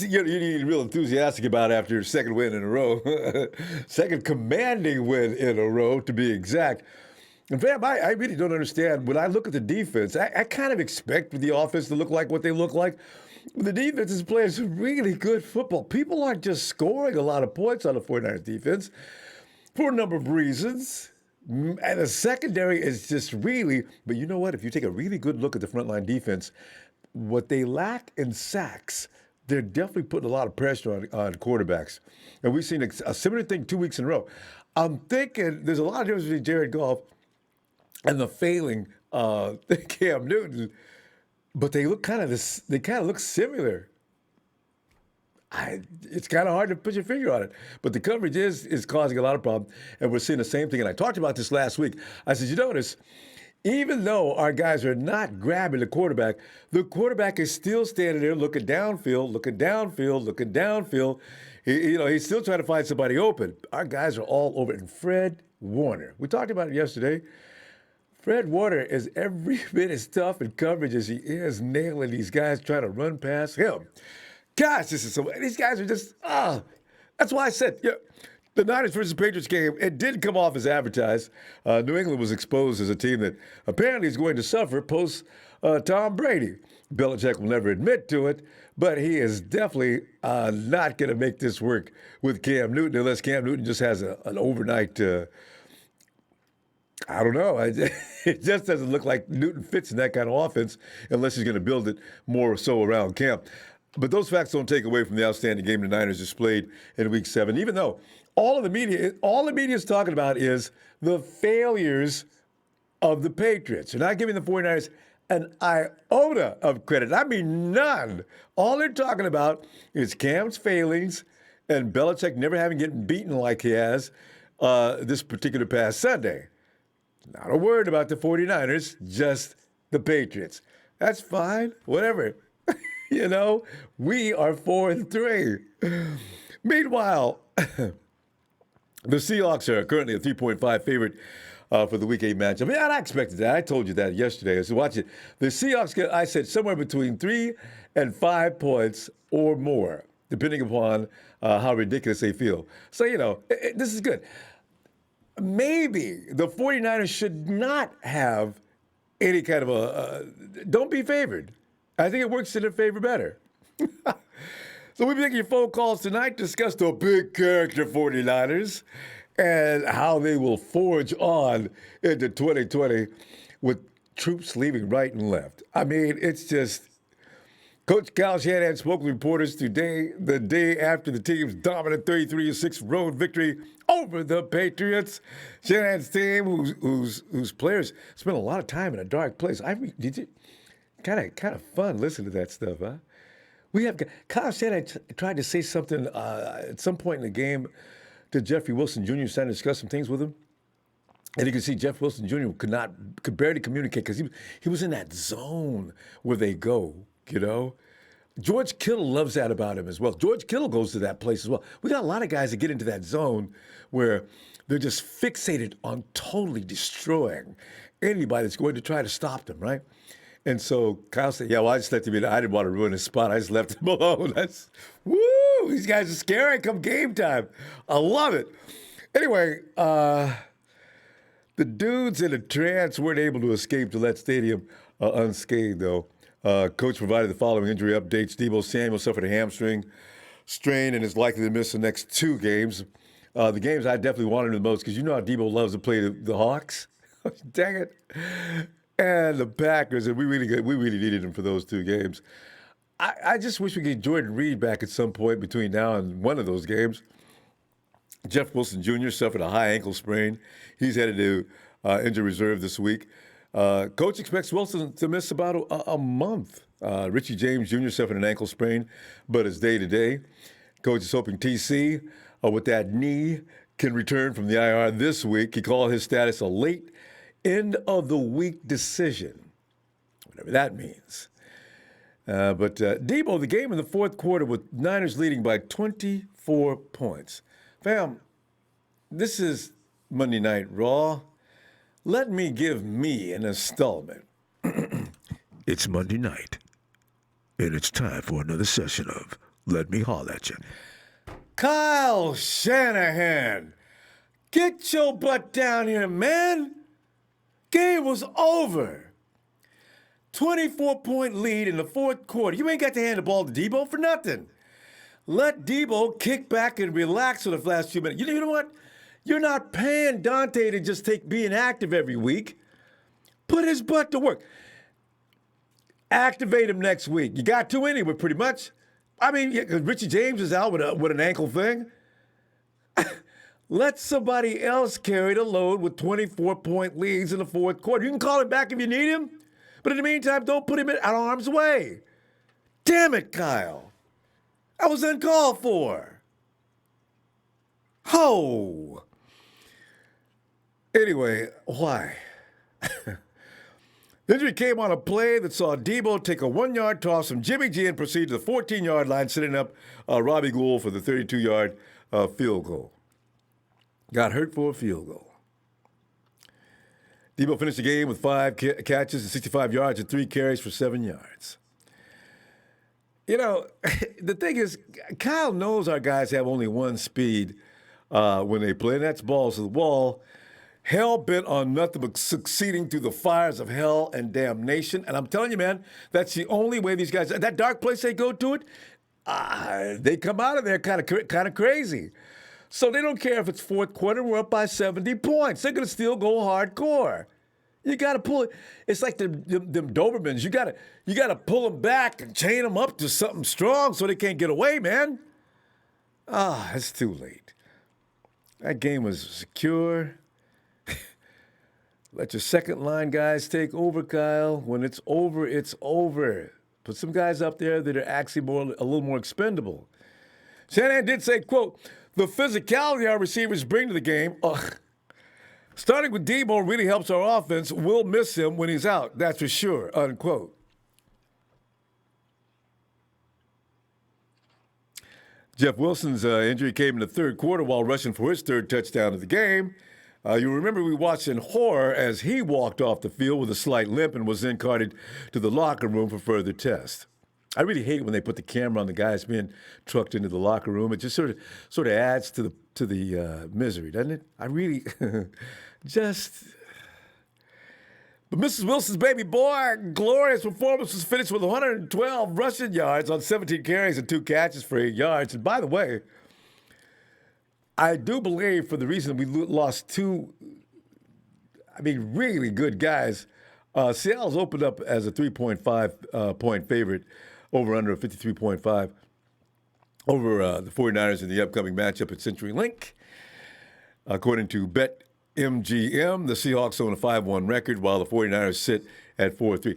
you're real enthusiastic about after your second win in a row. Second commanding win in a row, to be exact. And fam, I really don't understand. When I look at the defense, I kind of expect the offense to look like what they look like. The defense is playing some really good football. People aren't just scoring a lot of points on the 49ers defense for a number of reasons. And the secondary is just really, but you know what? If you take a really good look at the frontline defense, what they lack in sacks, they're definitely putting a lot of pressure on quarterbacks. And we've seen a similar thing 2 weeks in a row. I'm thinking there's a lot of difference between Jared Goff and the failing Cam Newton, but they look they kind of look similar. It's kind of hard to put your finger on it, but the coverage is causing a lot of problems, and we're seeing the same thing. And I talked about this last week. I said, you notice, even though our guys are not grabbing the quarterback is still standing there looking downfield, looking downfield, looking downfield. He's still trying to find somebody open. Our guys are all over it. And Fred Warner, we talked about it yesterday. Fred Warner is every bit as tough in coverage as he is nailing these guys trying to run past him. Gosh, these guys are just, that's why I said, the Niners versus Patriots game, it did come off as advertised. New England was exposed as a team that apparently is going to suffer post Tom Brady. Belichick will never admit to it, but he is definitely not going to make this work with Cam Newton unless Cam Newton just has an overnight, I don't know. It just doesn't look like Newton fits in that kind of offense unless he's going to build it more so around Cam. But those facts don't take away from the outstanding game the Niners displayed in Week 7, even though all the media is talking about is the failures of the Patriots. They're not giving the 49ers an iota of credit. I mean, none. All they're talking about is Cam's failings and Belichick never having gotten beaten like he has this particular past Sunday. Not a word about the 49ers, just the Patriots. That's fine, whatever. We are 4-3. Meanwhile, the Seahawks are currently a 3.5 favorite for the Week 8 matchup. I mean, I expected that. I told you that yesterday. So watch it. The Seahawks get, I said, somewhere between 3 and 5 points or more, depending upon how ridiculous they feel. So, this is good. Maybe the 49ers should not have any kind of don't be favored. I think it works in their favor better. So we'll be making your phone calls tonight to discuss the big character 49ers and how they will forge on into 2020 with troops leaving right and left. I mean, it's just Coach Kyle Shanahan spoke with reporters today, the day after the team's dominant 33-6 road victory over the Patriots. Shanahan's team, whose players spent a lot of time in a dark place. Kind of fun listening to that stuff, huh? Kyle Shanahan tried to say something at some point in the game to Jeffrey Wilson Jr. trying to discuss some things with him. And you can see Jeff Wilson Jr. could barely communicate because he was in that zone where they go, George Kittle loves that about him as well. George Kittle goes to that place as well. We got a lot of guys that get into that zone where they're just fixated on totally destroying anybody that's going to try to stop them, right? And so Kyle said, I just let him in. I didn't want to ruin his spot. I just left him alone. These guys are scary come game time. I love it. Anyway, the dudes in a trance weren't able to escape Gillette Stadium unscathed, though. Coach provided the following injury updates. Deebo Samuel suffered a hamstring strain and is likely to miss the next 2 games. The games I definitely wanted the most because you know how Deebo loves to play the Hawks. Dang it. And the Packers, and we really needed him for those 2 games. I just wish we could get Jordan Reed back at some point between now and one of those games. Jeff Wilson Jr. suffered a high ankle sprain. He's headed to injury reserve this week. Coach expects Wilson to miss about a month. Richie James Jr. suffered an ankle sprain, but is day-to-day. Coach is hoping TC, with that knee, can return from the IR this week. He called his status a late end-of-the-week decision, whatever that means. But Deebo, the game in the fourth quarter with Niners leading by 24 points. Fam, this is Monday Night Raw. Let me give me an installment. It's Monday night, and it's time for another session of let me holler at you. Kyle Shanahan, get your butt down here, man. Game was over. 24-point lead in the fourth quarter. You ain't got to hand the ball to Deebo for nothing. Let Deebo kick back and relax for the last few minutes. You know what? You're not paying Dante to just take being active every week. Put his butt to work. Activate him next week. You got to anyway, pretty much. I mean, Richie James is out with an ankle thing. Let somebody else carry the load with 24-point leads in the fourth quarter. You can call him back if you need him, but in the meantime, don't put him out of harm's way. Damn it, Kyle. That was uncalled for. Ho! Anyway, why? The injury came on a play that saw Deebo take a 1-yard toss from Jimmy G and proceed to the 14-yard line, setting up Robbie Gould for the 32-yard field goal. Got hurt for a field goal. Deebo finished the game with 5 catches and 65 yards and 3 carries for 7 yards. You know, the thing is, Kyle knows our guys have only one speed when they play, and that's balls to the wall. Hell-bent on nothing but succeeding through the fires of hell and damnation. And I'm telling you, man, that's the only way these guys, that dark place they go to it, they come out of there kind of crazy. So they don't care if it's fourth quarter, we're up by 70 points. They're going to still go hardcore. You got to pull it. It's like them Dobermans. You got to pull them back and chain them up to something strong so they can't get away, man. It's too late. That game was secure. Let your second line guys take over, Kyle. When it's over, it's over. Put some guys up there that are actually a little more expendable. Shanahan did say, quote, the physicality our receivers bring to the game, starting with Deebo really helps our offense. We'll miss him when he's out, that's for sure, unquote. Jeff Wilson's injury came in the third quarter while rushing for his third touchdown of the game. You remember we watched in horror as he walked off the field with a slight limp and was then carted to the locker room for further tests. I really hate when they put the camera on the guys being trucked into the locker room. It just sort of adds to the misery, doesn't it? I really just. But Mrs. Wilson's baby boy, glorious performance, was finished with 112 rushing yards on 17 carries and 2 catches for 8 yards. And by the way, I do believe for the reason we lost 2, really good guys, Seattle's opened up as a 3.5 point favorite over under 53.5 over the 49ers in the upcoming matchup at CenturyLink. According to BetMGM, the Seahawks own a 5-1 record while the 49ers sit at 4-3.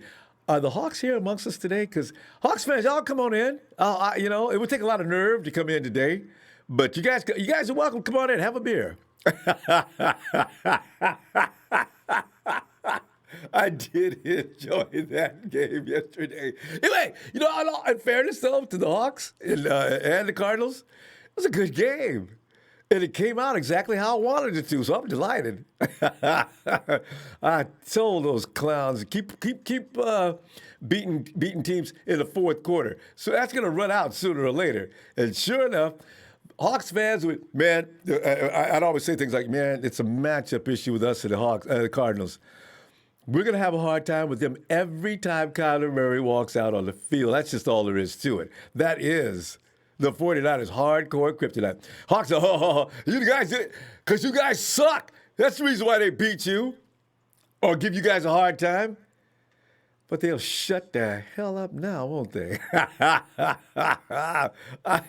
Are the Hawks here amongst us today? Because Hawks fans, y'all come on in. It would take a lot of nerve to come in today. But you guys are welcome. Come on in, have a beer. I did enjoy that game yesterday. Anyway, in fairness though to the Hawks and the Cardinals, it was a good game, and it came out exactly how I wanted it to. So I'm delighted. I told those clowns keep beating teams in the fourth quarter. So that's going to run out sooner or later. And sure enough. Hawks fans I'd always say things like, man, it's a matchup issue with us and the Cardinals. We're going to have a hard time with them every time Kyler Murray walks out on the field. That's just all there is to it. That is the 49ers hardcore kryptonite. Hawks are, you guys did it because you guys suck. That's the reason why they beat you or give you guys a hard time. But they'll shut the hell up now, won't they? I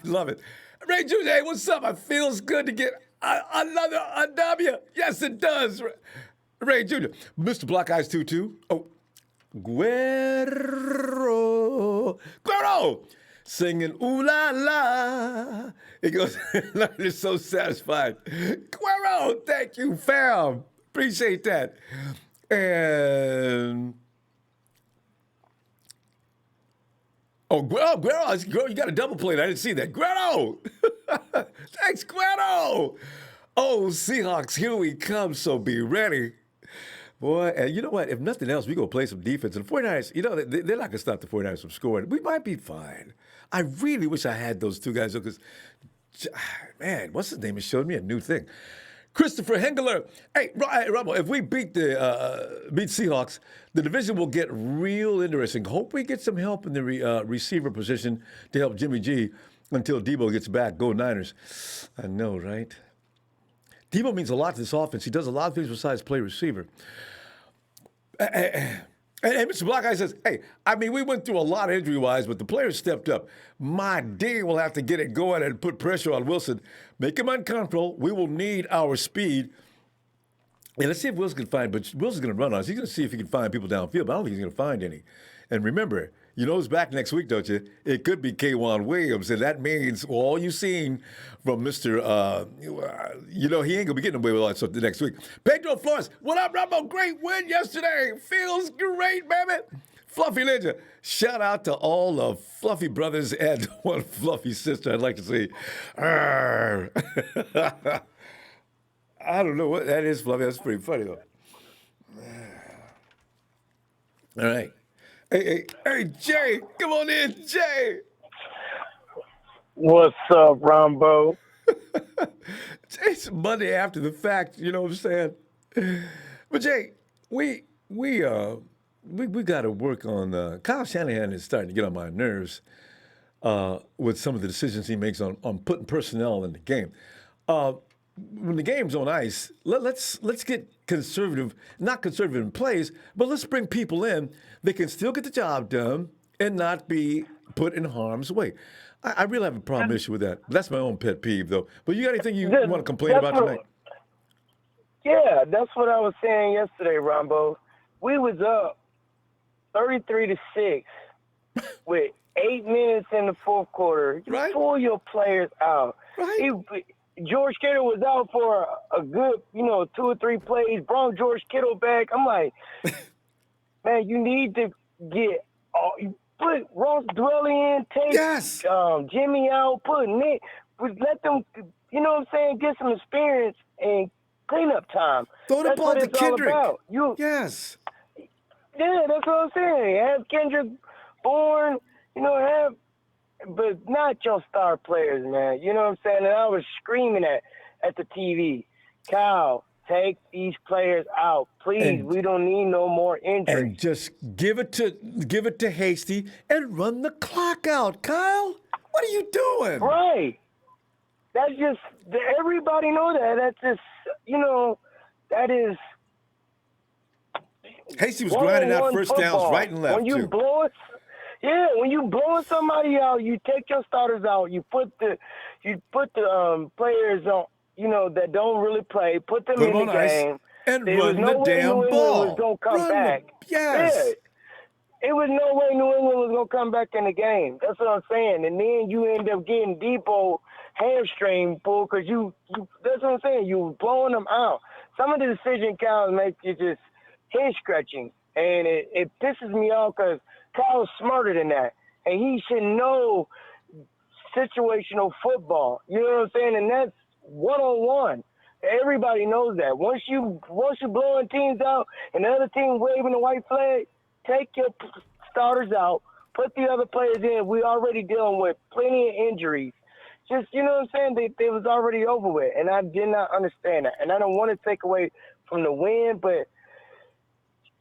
love it. Ray Jr., hey, what's up? It feels good to get another W. Yes, it does. Ray Jr., Mr. Black Eyes 2-2. Oh, Guerrero. Singing ooh la la. He goes, they're so satisfied. Guerrero, thank you, fam. Appreciate that. And Guerrero, you got a double plate. I didn't see that. Guerrero! Thanks, Guerrero! Oh, Seahawks, here we come, so be ready. Boy, and you know what? If nothing else, we go play some defense. And the 49ers, they're not going to stop the 49ers from scoring. We might be fine. I really wish I had those two guys because, man, what's his name? It showed me a new thing. Christopher Hengler. Hey, Ronbo, if we beat Seahawks, the division will get real interesting. Hope we get some help in the receiver position to help Jimmy G until Deebo gets back. Go Niners. I know, right? Deebo means a lot to this offense. He does a lot of things besides play receiver. And Mr. Black Eye says, hey, I mean, we went through a lot injury-wise, but the players stepped up. My D will have to get it going and put pressure on Wilson. Make him uncomfortable. We will need our speed. And let's see if Wilson can find, but Wilson's going to run on us. He's going to see if he can find people downfield, but I don't think he's going to find any. And remember, you know he's back next week, don't you? It could be K'Wan Williams, and that means all you've seen from Mr. He ain't going to be getting away with all that stuff the next week. Pedro Flores, what up, Ronbo? Great win yesterday. Feels great, baby. Fluffy Ninja, shout out to all the Fluffy brothers and one Fluffy sister I'd like to see. I don't know what that is, Fluffy. That's pretty funny, though. All right. Hey, Jay, come on in, Jay. What's up, Ronbo? It's Monday after the fact, you know what I'm saying? But Jay, we got to work on. Kyle Shanahan is starting to get on my nerves with some of the decisions he makes on putting personnel in the game. When the game's on ice, let's get conservative, not conservative in plays, but let's bring people in that can still get the job done and not be put in harm's way. I really have a problem issue with that. That's my own pet peeve, though. But you got anything you want to complain about tonight? Yeah, that's what I was saying yesterday, Ronbo. We was up 33-6 with 8 minutes in the fourth quarter. You pull your players out. Right. George Kittle was out for a good, 2 or 3 plays. Brought George Kittle back. I'm like, man, you need to put Ross Dwelly in, take Jimmy out, put Nick, let them, get some experience and cleanup time. Throw the ball to Kendrick. Yes. Yeah, that's what I'm saying. Have Kendrick Bourne, but not your star players, man. You know what I'm saying? And I was screaming at the TV, Kyle, take these players out, please. We don't need no more injuries. And just give it to Hasty and run the clock out, Kyle. What are you doing? Right. That's just everybody know that. That's just that is. Hasty was grinding out first downs right and left when you too. When you blowing somebody out, you take your starters out. You put the players on, that don't really play. Put them in the game and run the damn ball. Was gonna come back. Yes. Yeah. It was no way New England was gonna come back in the game. That's what I'm saying. And then you end up getting Deebo hamstring pull because you. That's what I'm saying. You blowing them out. Some of the decision Kyle makes you just head scratching, and it pisses me off because Kyle's smarter than that, and he should know situational football. You know what I'm saying? And that's one-on-one. Everybody knows that. Once you're blowing teams out and the other team waving the white flag, take your starters out, put the other players in. We're already dealing with plenty of injuries. Just, you know what I'm saying? They was already over with, and I did not understand that. And I don't want to take away from the win, but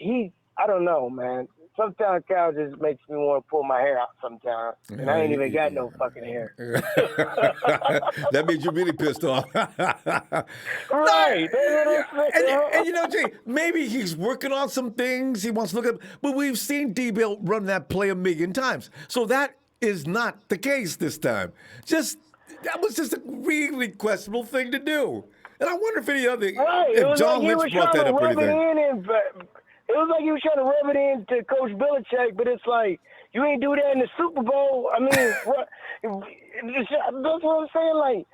I don't know, man. Sometimes Kyle just makes me want to pull my hair out sometimes. And I ain't even got no fucking hair. That means you're really pissed off. Right. And Jay, maybe he's working on some things he wants to look at, but we've seen Deebo run that play a million times. So that is not the case this time. That was just a really questionable thing to do. And I wonder if any other, if John Lynch brought that up or anything. It was like he was trying to rub it in to Coach Belichick, but it's like, you ain't do that in the Super Bowl. I mean, that's what I'm saying. Like,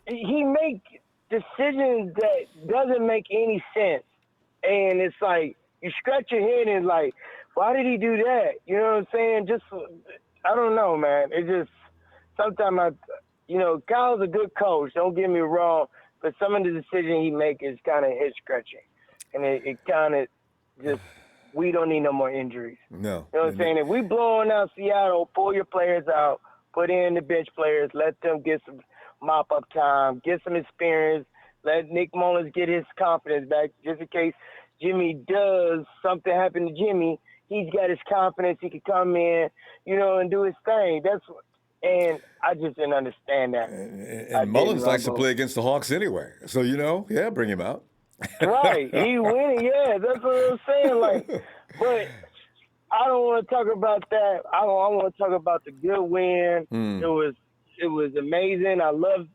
he make decisions that doesn't make any sense. And it's like, you scratch your head and like, why did he do that? You know what I'm saying? Just, I don't know, man. It just, sometimes Kyle's a good coach, don't get me wrong, but some of the decisions he make is kind of head scratching. And it kind of just we don't need no more injuries. No. You know what I'm saying? If we blowing out Seattle, pull your players out, put in the bench players, let them get some mop-up time, get some experience, let Nick Mullins get his confidence back just in case Jimmy does something happen to Jimmy. He's got his confidence. He can come in, and do his thing. And I just didn't understand that. And Mullins likes to play against the Hawks anyway. So, bring him out. Right. He winning, yeah. That's what I'm saying. But I don't want to talk about that. I want to talk about the good win. It was amazing. I loved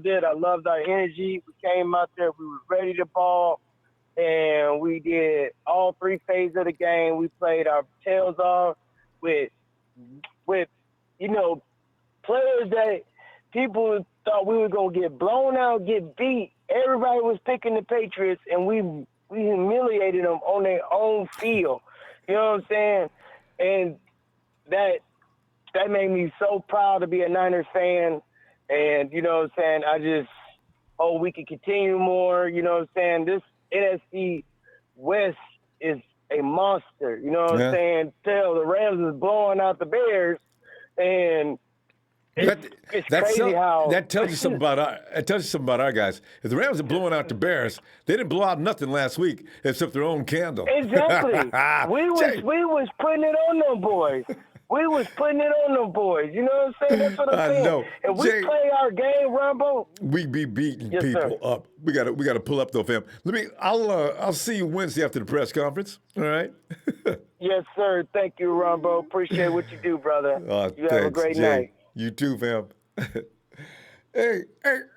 it. I loved our energy. We came out there. We were ready to ball. And we did all three phases of the game. We played our tails off with players that people thought we were going to get blown out, get beat. Everybody was picking the Patriots, and we humiliated them on their own field. You know what I'm saying? And that made me so proud to be a Niners fan. And, you know what I'm saying, I just hope we can continue more. You know what I'm saying? This NFC West is a monster. You know what I'm saying? The Rams is blowing out the Bears, and it's crazy how that tells you something about our guys. If the Rams are blowing out the Bears, they didn't blow out nothing last week except their own candle. Exactly. we was putting it on them boys. We was putting it on them boys. You know what I'm saying? That's what I'm saying. Know. If we play our game, Ronbo, we be beating people up. We gotta pull up though, fam. I'll see you Wednesday after the press conference. All right. Yes, sir. Thank you, Ronbo. Appreciate what you do, brother. You have a great night. You too, fam. Hey,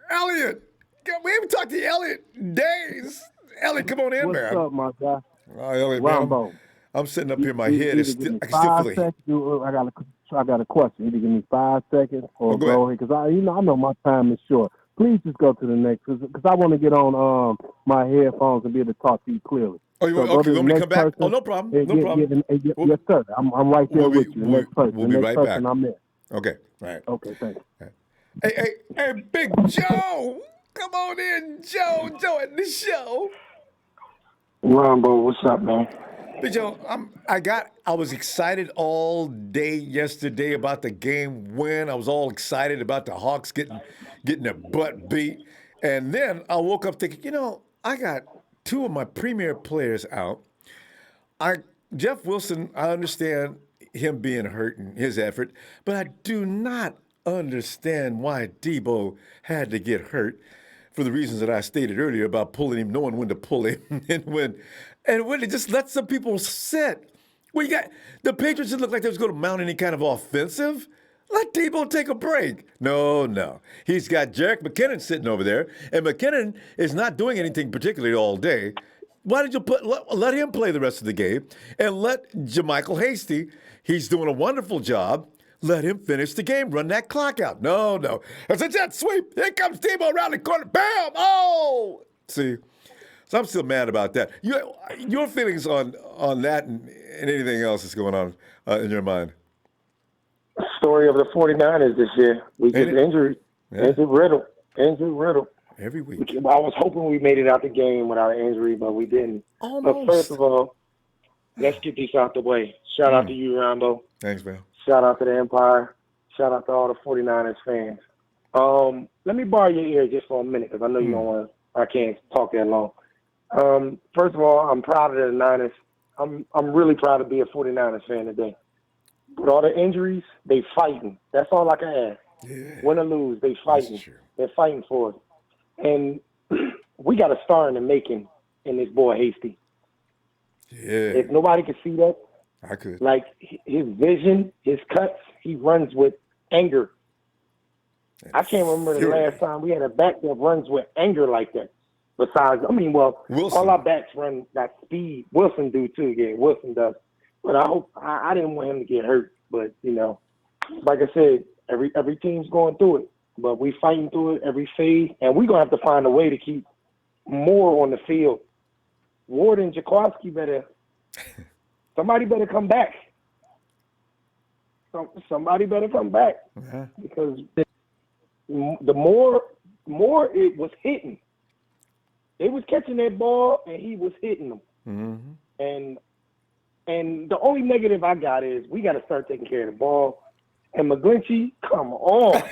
Elliot. We haven't talked to Elliot in days. Elliot, come on in, man. What's up, my guy? Oh, Elliot, Ronbo. Man, I'm sitting up here. My head is still. I can still feel it. I got a question. Either give me 5 seconds or go ahead, because I know my time is short. Please just go to the next, because I want to get on my headphones and be able to talk to you clearly. Oh, you want me to come back? Oh, no problem. No problem. Yes, sir. I'm right there with you. The next person. We'll be right back. I'm there. Okay. All right. Okay, thanks. Hey, Big Joe. Come on in, Joe. Joe at the show. Ronbo, what's up, man? Big Joe, I was excited all day yesterday about the game win. I was all excited about the Hawks getting their butt beat. And then I woke up thinking, I got two of my premier players out. Jeff Wilson, I understand him being hurt in his effort, but I do not understand why Deebo had to get hurt for the reasons that I stated earlier about pulling him, knowing when to pull him and when to just let some people sit. Well, the Patriots didn't look like they was going to mount any kind of offensive. Let Deebo take a break. No. He's got Jerick McKinnon sitting over there, and McKinnon is not doing anything particularly all day. Why did you let him play the rest of the game and let JaMychal Hasty, he's doing a wonderful job, let him finish the game, run that clock out. No. It's a jet sweep. Here comes Deebo around the corner. Bam! Oh! See? So I'm still mad about that. Your feelings on that and anything else that's going on in your mind? Story of the 49ers this year. We get injured. Yeah. Injured riddle. Every week. I was hoping we made it out the game without an injury, but we didn't. Almost. But first of all, let's get this out the way. Shout out to you, Ronbo. Thanks, man. Shout out to the Empire. Shout out to all the 49ers fans. Let me borrow your ear just for a minute, because I know you don't want to. I can't talk that long. First of all, I'm proud of the Niners. I'm really proud to be a 49ers fan today. With all the injuries, they fighting. That's all I can ask. Yeah. Win or lose, they fighting. They're fighting for it. And we got a star in the making in this boy Hasty. Yeah. If nobody could see that, I could. Like his vision, his cuts, he runs with anger. I can't remember the last time we had a back that runs with anger like that. Besides, Wilson. All our backs run that speed. Wilson do too, yeah, Wilson does. But I didn't want him to get hurt. But, like I said, every team's going through it. But we fighting through it every phase, and we're going to have to find a way to keep more on the field. Ward and Jaquowski somebody better come back. Somebody better come back. Uh-huh. Because the more it was hitting. They was catching that ball, and he was hitting them. Mm-hmm. And the only negative I got is we got to start taking care of the ball. And McGlinchey, come on.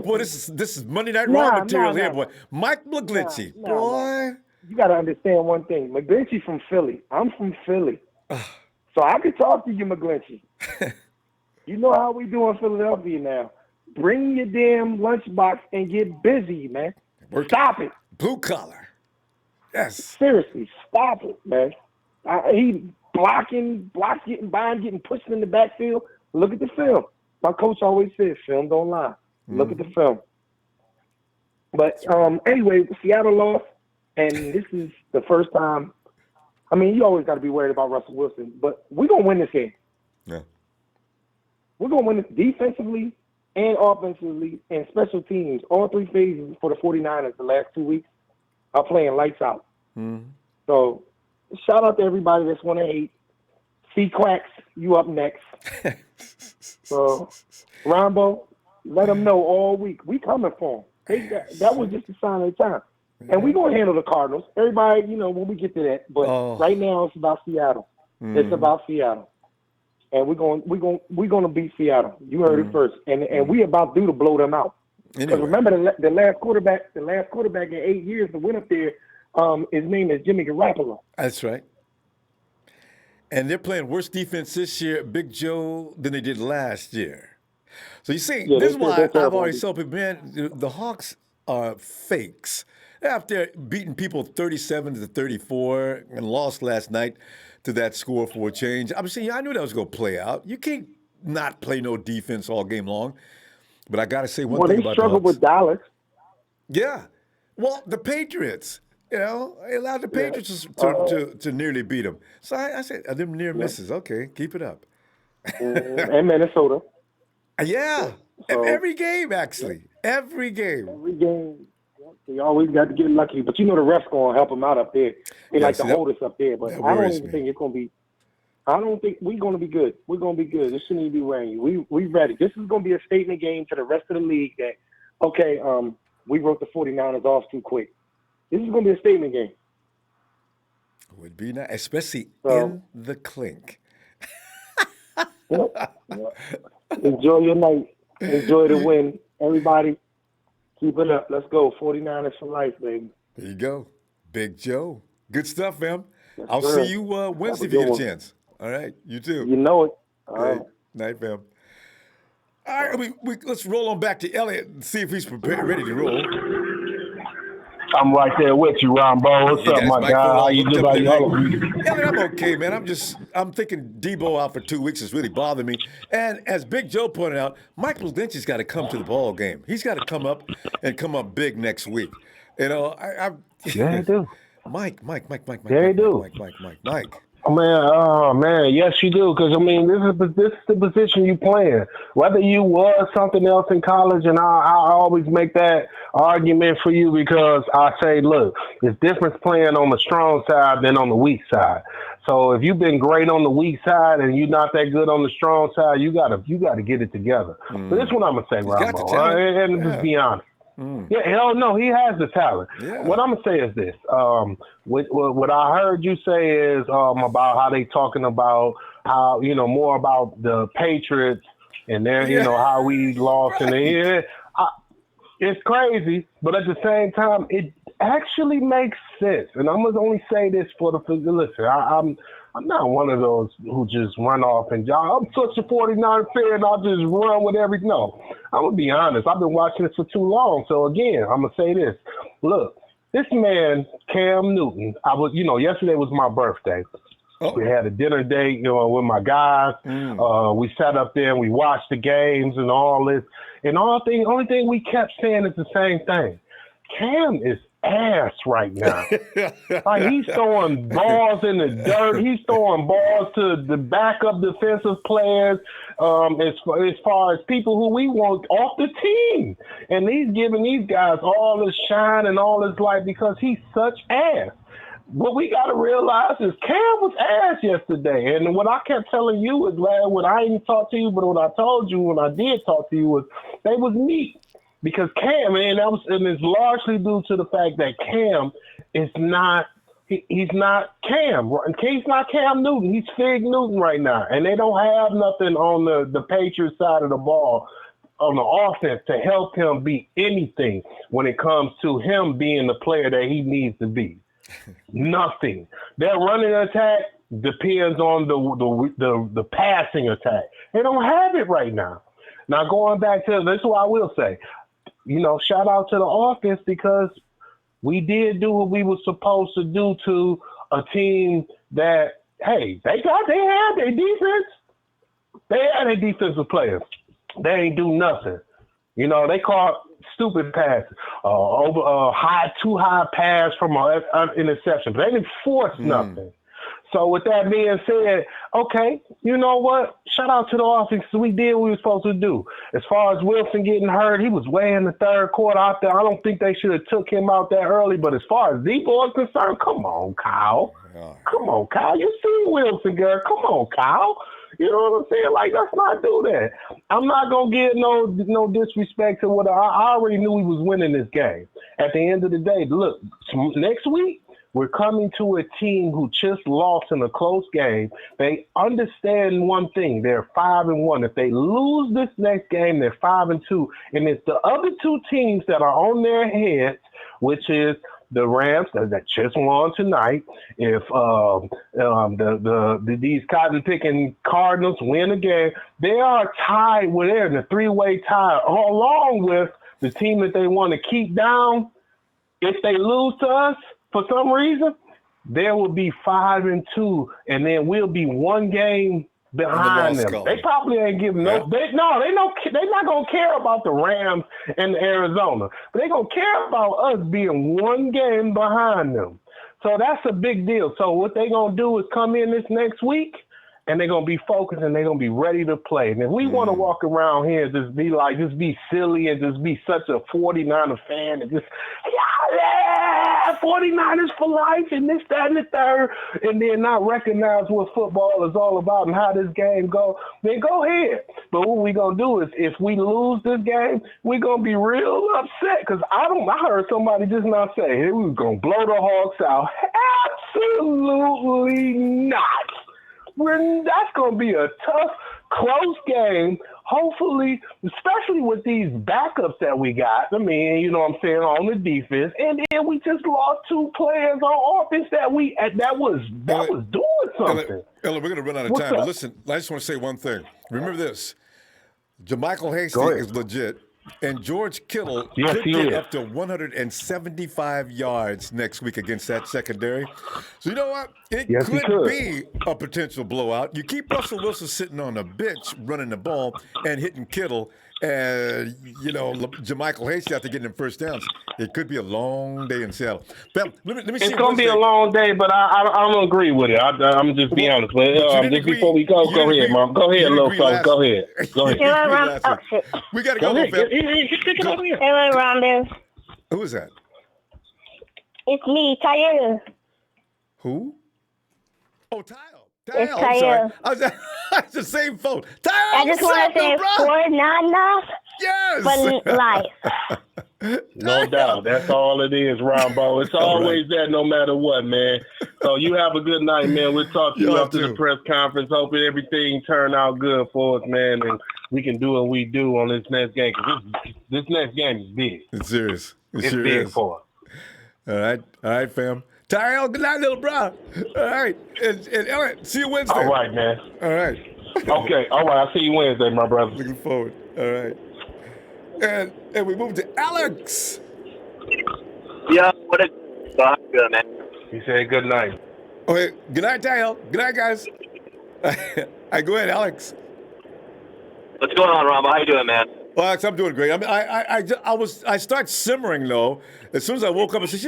Boy, this is Monday Night Raw material here, boy. Mike McGlinchey, boy. You got to understand one thing. McGlinchey from Philly. I'm from Philly. So I can talk to you, McGlinchey. You know how we do in Philadelphia now. Bring your damn lunchbox and get busy, man. Stop it. Blue collar. Yes. Seriously, stop it, man. He blocking, getting pushed in the backfield. Look at the film. My coach always says, film don't lie. Look at the film. But anyway, Seattle lost, and this is the first time. I mean, you always got to be worried about Russell Wilson, but we're going to win this game. Yeah. We're going to win this defensively and offensively and special teams. All three phases for the 49ers the last 2 weeks are playing lights out. So shout out to everybody that's 1-8. C-Quacks, you up next. So, Ronbo, let them know all week. We coming for them. That was just a sign of the time. And we're going to handle the Cardinals. Everybody, when we get to that. But right now it's about Seattle. It's about Seattle. And we're going to beat Seattle. You heard it first. And we about due to blow them out. Because remember the last quarterback in 8 years that went up there, his name is Jimmy Garoppolo. That's right. And they're playing worse defense this year, Big Joe, than they did last year. So you see, this is why I've always told people, man, the Hawks are fakes. They're out there beating people 37-34 and lost last night to that score for a change. I'm saying, I knew that was going to play out. You can't not play no defense all game long. But I got to say one thing about the Hawks. They struggled with Dallas. Yeah. Well, the Patriots. They allowed the Patriots to nearly beat them. So I said, them near misses. Okay, keep it up. And Minnesota. Yeah. So, every game, actually. Every game. They always got to get lucky. But the refs going to help them out up there. They like to hold us up there. But I don't even think it's going to be – I don't think we're going to be good. We're going to be good. This shouldn't even be worrying you. We ready. This is going to be a statement game to the rest of the league that, okay, we wrote the 49ers off too quick. This is going to be a statement game. Would be nice, especially in the clink. Enjoy your night. Enjoy the win. Everybody, keep it up. Let's go. 49ers for life, baby. There you go. Big Joe. Good stuff, fam. Yes, I'll see you Wednesday if you get a chance. All right. You too. You know it. All right. Night, fam. All right. Let's roll on back to Elliot and see if he's ready to roll. I'm right there with you, Ronbo. What's up, my guy? How you doing? Elliot, I'm okay, man. I'm thinking Deebo out for 2 weeks is really bothering me. And as Big Joe pointed out, Michael Lynch has got to come to the ball game. He's got to come up big next week. Yeah, he do. Mike. Yeah, he do. Mike. Oh man, yes you do. Because this is the position you playing. Whether you was something else in college, and I always make that argument for you because I say, look, it's different playing on the strong side than on the weak side. So if you've been great on the weak side and you're not that good on the strong side, you gotta get it together. So this is what I'm gonna say, Ronbo, and just be honest. Yeah, hell no, he has the talent. Yeah. What I'm gonna say is this: what I heard you say is about how they talking about how more about the Patriots and their how we lost in the year. It's crazy, but at the same time, it actually makes sense. And I'm gonna only say this for the listen. I'm not one of those who just run off and I'm such a 49 fan. I'll just run with everything. No, I'm going to be honest. I've been watching this for too long. So, again, I'm going to say this. Look, this man, Cam Newton, yesterday was my birthday. Oh. We had a dinner date, with my guys. We sat up there and we watched the games and all this. And only thing we kept saying is the same thing. Cam is ass right now. Like he's throwing balls in the dirt. He's throwing balls to the backup defensive players, as far as people who we want off the team. And he's giving these guys all this shine and all this light because he's such ass. What we got to realize is Cam was ass yesterday. And what I kept telling you is, what I didn't talk to you, but what I told you when I did talk to you was they was meat. Because Cam, and it's largely due to the fact that Cam is not He's not Cam. He's not Cam Newton. He's Fig Newton right now. And they don't have nothing on the Patriots side of the ball on the offense to help him be anything when it comes to him being the player that he needs to be. Nothing. Their running attack depends on the passing attack. They don't have it right now. Now, going back to this is what I will say. Shout out to the offense because we did do what we were supposed to do to a team that, hey, they had their defense. They had their defensive players. They ain't do nothing. They caught stupid passes, too high pass from an interception, but they didn't force nothing. So with that being said, okay, you know what? Shout out to the offense. We did what we were supposed to do. As far as Wilson getting hurt, he was way in the third quarter out there. I don't think they should have took him out that early. But as far as Deebo is concerned, come on, Kyle. Come on, Kyle. You see Wilson, girl. Come on, Kyle. You know what I'm saying? Like, let's not do that. I'm not going to give no disrespect to what I already knew he was winning this game. At the end of the day, look, next week, we're coming to a team who just lost in a close game. They understand one thing. They're 5-1. If they lose this next game, they're 5-2. And it's the other two teams that are on their heads, which is the Rams that just won tonight. If these cotton-picking Cardinals win again, they are tied with they're in a three-way tie, along with the team that they want to keep down. If they lose to us, for some reason, there will be 5-2, and then we'll be one game behind them. They probably ain't giving no. They're not gonna care about the Rams and Arizona, but they're gonna care about us being one game behind them. So that's a big deal. So what they're gonna do is come in this next week, and they're going to be focused and they're going to be ready to play. And if we want to walk around here and just be silly and just be such a 49er fan and just, 49ers for life and this, that, and the third, and then not recognize what football is all about and how this game goes, then go ahead. But what we're going to do is if we lose this game, we're going to be real upset because I heard somebody just now say, hey, we were going to blow the Hawks out. Absolutely not. That's going to be a tough, close game. Hopefully, especially with these backups that we got. I mean, you know what I'm saying, on the defense. And then we just lost two players on offense that was doing something. Ella, we're going to run out of time. But listen, I just want to say one thing. Remember this. JaMychal Hasty is legit. And George Kittle could get up to 175 yards next week against that secondary. So you know what? It could be a potential blowout. You keep Russell Wilson sitting on a bench running the ball and hitting Kittle and, JaMychal Hasty after getting him first downs. It could be a long day in Seattle. But let me see. It's going to be a long day, but I don't agree with it. I'm just being honest. But just before we go ahead, Mom. Go ahead, little fella. Go ahead. We got to go, Phil. Hello, Ronbo. Who is that? It's me, Tyler. Who? Oh, Tyle. It's I'm sorry. It's the same phone. Tyle, I just want to say 499. Yes. But life. No doubt. That's all it is, Ronbo. It's always that no matter what, man. So you have a good night, man. We'll talk to you after the press conference. Hoping everything turn out good for us, man, and we can do what we do on this next game. Cause this next game is big. It's serious. It's big for us. All right, fam. Tyrell, good night, little bro. All right. And all right, see you Wednesday. All right, man. All right. Okay. All right. I'll see you Wednesday, my brother. Looking forward. All right. And we move to Alex. Yeah, what a good, man. He said good night. Okay. Good night, Tyrell. Good night, guys. All right, go ahead, Alex. What's going on, Ronbo? How you doing, man? Well, Alex, I'm doing great. I mean, I start simmering though. As soon as I woke up, I said,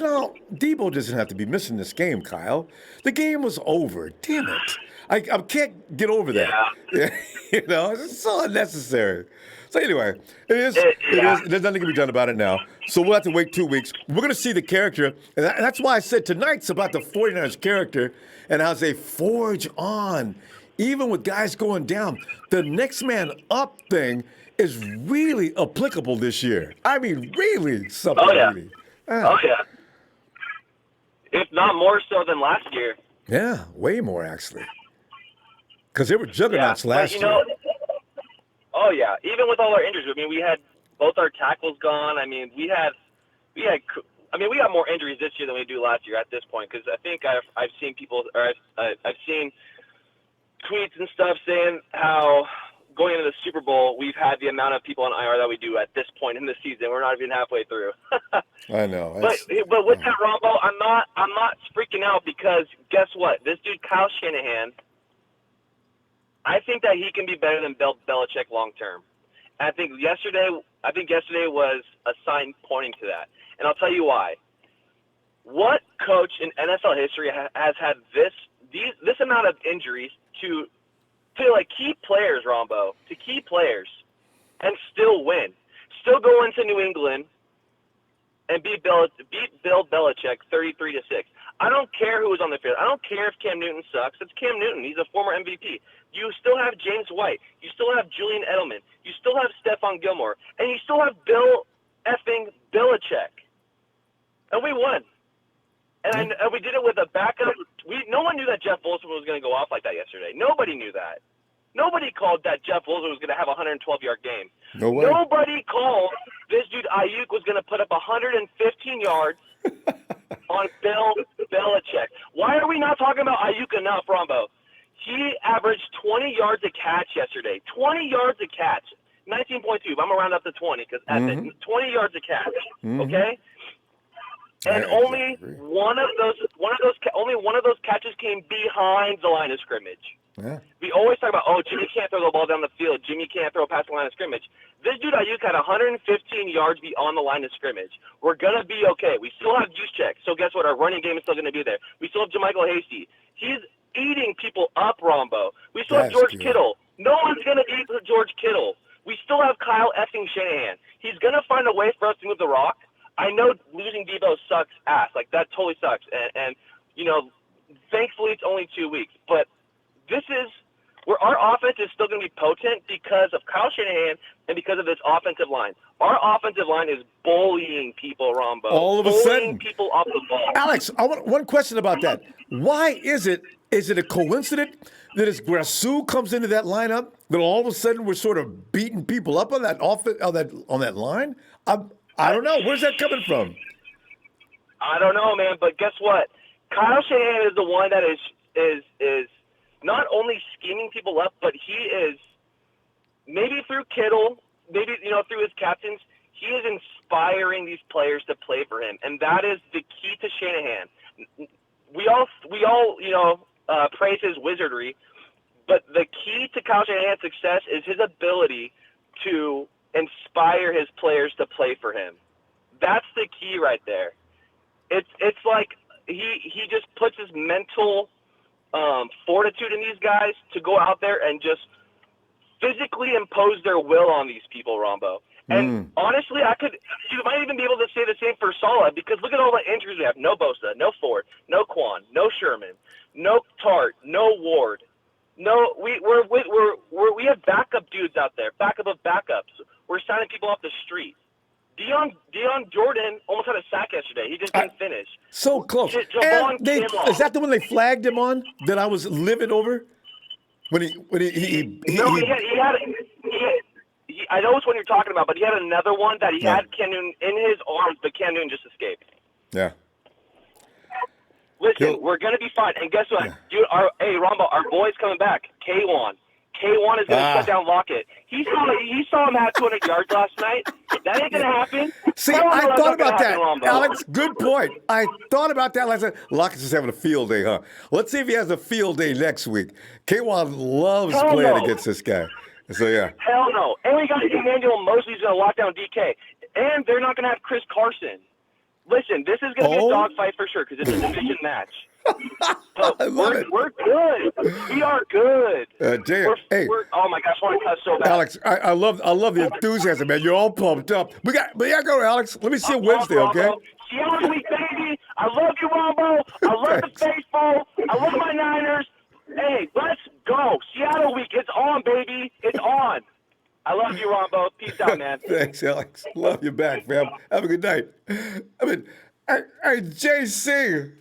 Deebo doesn't have to be missing this game, Kyle. The game was over. Damn it. I can't get over that. Yeah. It's so unnecessary. So anyway, it is. There's nothing can be done about it now. So we'll have to wait 2 weeks. We're going to see the character. And that's why I said tonight's about the 49ers character and how they forge on. Even with guys going down, the next man up thing is really applicable this year. I mean, really something. Oh, yeah. Really. Oh, yeah. if not more so than last year. Yeah, way more actually. Because they were juggernauts But, last year. Oh yeah, even with all our injuries, I mean, we had both our tackles gone. I mean, we got more injuries this year than we do last year at this point. Because I think I've seen people, or I've seen tweets and stuff saying how going into the Super Bowl, we've had the amount of people on IR that we do at this point in the season. We're not even halfway through. I know. But with that, Ronbo, I'm not freaking out because guess what? This dude Kyle Shanahan, I think that he can be better than Bill Belichick long term. And I think yesterday was a sign pointing to that. And I'll tell you why. What coach in NFL history has had this amount of injuries to like key players, Ronbo, to key players, and still win, still go into New England and beat Bill Belichick 33-6. I don't care who was on the field. I don't care if Cam Newton sucks. It's Cam Newton. He's a former MVP. You still have James White. You still have Julian Edelman. You still have Stephon Gilmore. And you still have Bill effing Belichick. And we won. And we did it with a backup. No one knew that Jeff Wilson was going to go off like that yesterday. Nobody knew that. Nobody called that Jeff Wilson was going to have a 112-yard game. No way. Nobody called this dude Ayuk was going to put up 115 yards on Bill Belichick. Why are we not talking about Ayuk enough, Ronbo? He averaged 20 yards a catch yesterday. 20 yards a catch. 19.2. I'm going to round up to 20 because 20 yards a catch. Okay? And only one of those catches came behind the line of scrimmage. Yeah. We always talk about, Jimmy can't throw the ball down the field. Jimmy can't throw past the line of scrimmage. This dude Ayuk had 115 yards beyond the line of scrimmage. We're gonna be okay. We still have Juszczyk, so guess what? Our running game is still gonna be there. We still have JaMychal Hasty. He's eating people up, Ronbo. We still have George Kittle. No one's gonna beat George Kittle. We still have Kyle effing Shanahan. He's gonna find a way for us to move the rock. I know losing Deebo sucks ass. Like, that totally sucks. And thankfully it's only 2 weeks. But this is where our offense is still going to be potent because of Kyle Shanahan and because of this offensive line. Our offensive line is bullying people, Ronbo. All of a sudden. People off the ball. Alex, I want one question about that. Why is it a coincidence that as Grasu comes into that lineup, that all of a sudden we're sort of beating people up on that on that line? I don't know. Where's that coming from? I don't know, man. But guess what? Kyle Shanahan is the one that is not only scheming people up, but he is maybe through Kittle, maybe through his captains, he is inspiring these players to play for him, and that is the key to Shanahan. We all praise his wizardry, but the key to Kyle Shanahan's success is his ability to inspire his players to play for him. That's the key right there. It's like he just puts his mental fortitude in these guys to go out there and just physically impose their will on these people, Ronbo. And honestly, you might even be able to say the same for Saleh, because look at all the injuries we have. No Bosa, no Ford, no Quan, no Sherman, no Tart, no Ward. No, we have backup dudes out there, backup of backups. We're signing people off the street. Dion Jordan almost had a sack yesterday. He just didn't finish. So close. Is that the one they flagged him on that I was livid over? When he had I know which one you're talking about, but he had another one that he had Cam Newton in his arms, but Cam Newton just escaped. Yeah. Listen, we're going to be fine. And guess what? Yeah. Dude, Ronbo, our boy's coming back. K1. K1 is going to shut down Lockett. He saw him have 200 yards last night. That ain't going to happen. See, I thought about that. Alex, good point. I thought about that last night. Lockett's just having a field day, huh? Let's see if he has a field day next week. K1 loves playing against this guy. So, yeah. Hell no. And we got Emmanuel Mosley's going to lock down DK. And they're not going to have Chris Carson. Listen, this is going to be a dogfight for sure because it's a division match. But we're good. We are good. Oh my gosh, I want to cuss so bad. Alex, I love the enthusiasm, man. You're all pumped up. But go, Alex. Let me see you Wednesday, okay? Seattle week, baby. I love you, Ronbo. I love the faithful. I love my Niners. Hey, let's go. Seattle week. It's on, baby. It's on. I love you, Ronbo. Peace out, man. Thanks, Alex. Love you back, fam. Have a good night. JC.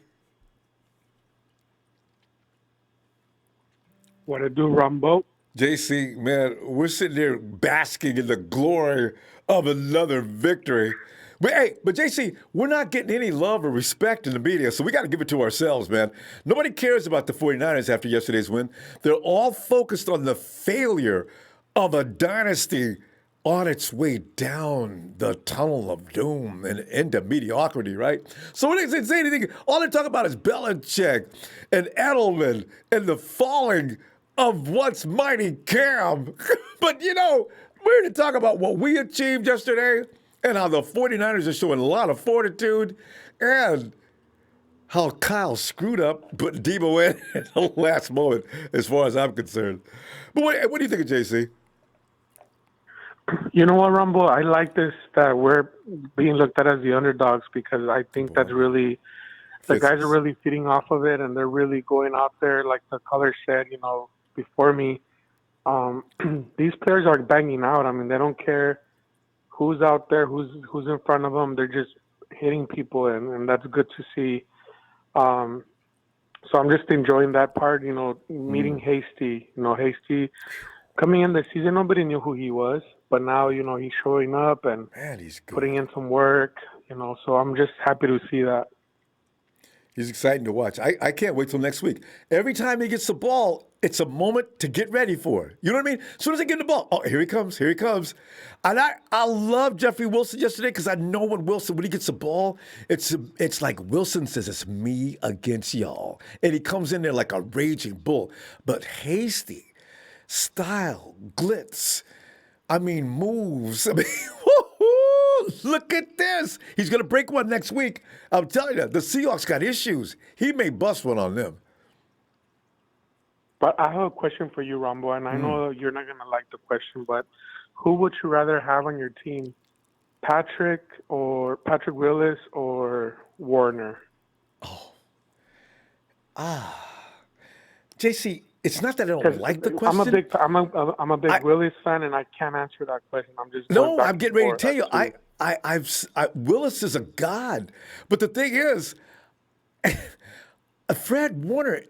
What to do, Ronbo? JC, man, we're sitting there basking in the glory of another victory. But JC, we're not getting any love or respect in the media, so we got to give it to ourselves, man. Nobody cares about the 49ers after yesterday's win. They're all focused on the failure of a dynasty on its way down the tunnel of doom and into mediocrity, right? So when they say anything, all they talk about is Belichick and Edelman and the falling of once mighty Cam. But, we're to talk about what we achieved yesterday and how the 49ers are showing a lot of fortitude and how Kyle screwed up, putting Deebo in at the last moment, as far as I'm concerned. But what do you think of JC? You know what, Rumble? I like this that we're being looked at as the underdogs because I think that's really the guys are really feeding off of it and they're really going out there like the caller said, before me. These players are banging out. I mean, they don't care who's out there, who's in front of them. They're just hitting people, and that's good to see. So I'm just enjoying that part. Meeting Hasty. Hasty coming in the season, nobody knew who he was, but now he's showing up and he's good. Putting in some work. So I'm just happy to see that. He's exciting to watch. I can't wait till next week. Every time he gets the ball, it's a moment to get ready for. You know what I mean? As soon as they get the ball, oh, here he comes. And I love Jeffrey Wilson yesterday because I know when he gets the ball, it's like Wilson says, it's me against y'all. And he comes in there like a raging bull. But hasty, style, glitz, moves. Look at this. He's going to break one next week. I'm telling you, the Seahawks got issues. He may bust one on them. But I have a question for you, Ronbo, and I know you're not going to like the question, but who would you rather have on your team, Patrick Willis or Warner? JC, it's not that I don't like the question. I'm a big Willis fan, and I can't answer that question. I'm getting ready to tell you. Willis is a god, but the thing is, Fred Warner.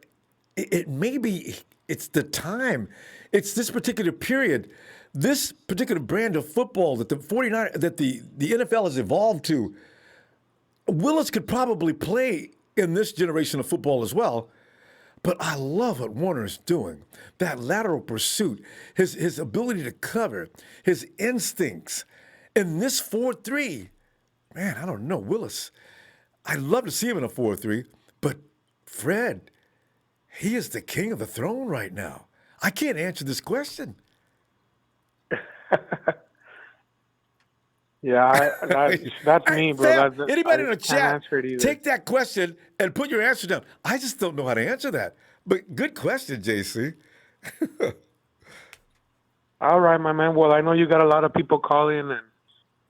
It's the time. It's this particular period, this particular brand of football that the NFL has evolved to. Willis could probably play in this generation of football as well. But I love what Warner's doing. That lateral pursuit, his ability to cover, his instincts. In this 4-3, man, I don't know. Willis, I'd love to see him in a 4-3, but Fred, he is the king of the throne right now. I can't answer this question. Yeah, that's me, bro. Anybody in the chat, take that question and put your answer down. I just don't know how to answer that. But good question, JC. All right, my man. Well, I know you got a lot of people calling and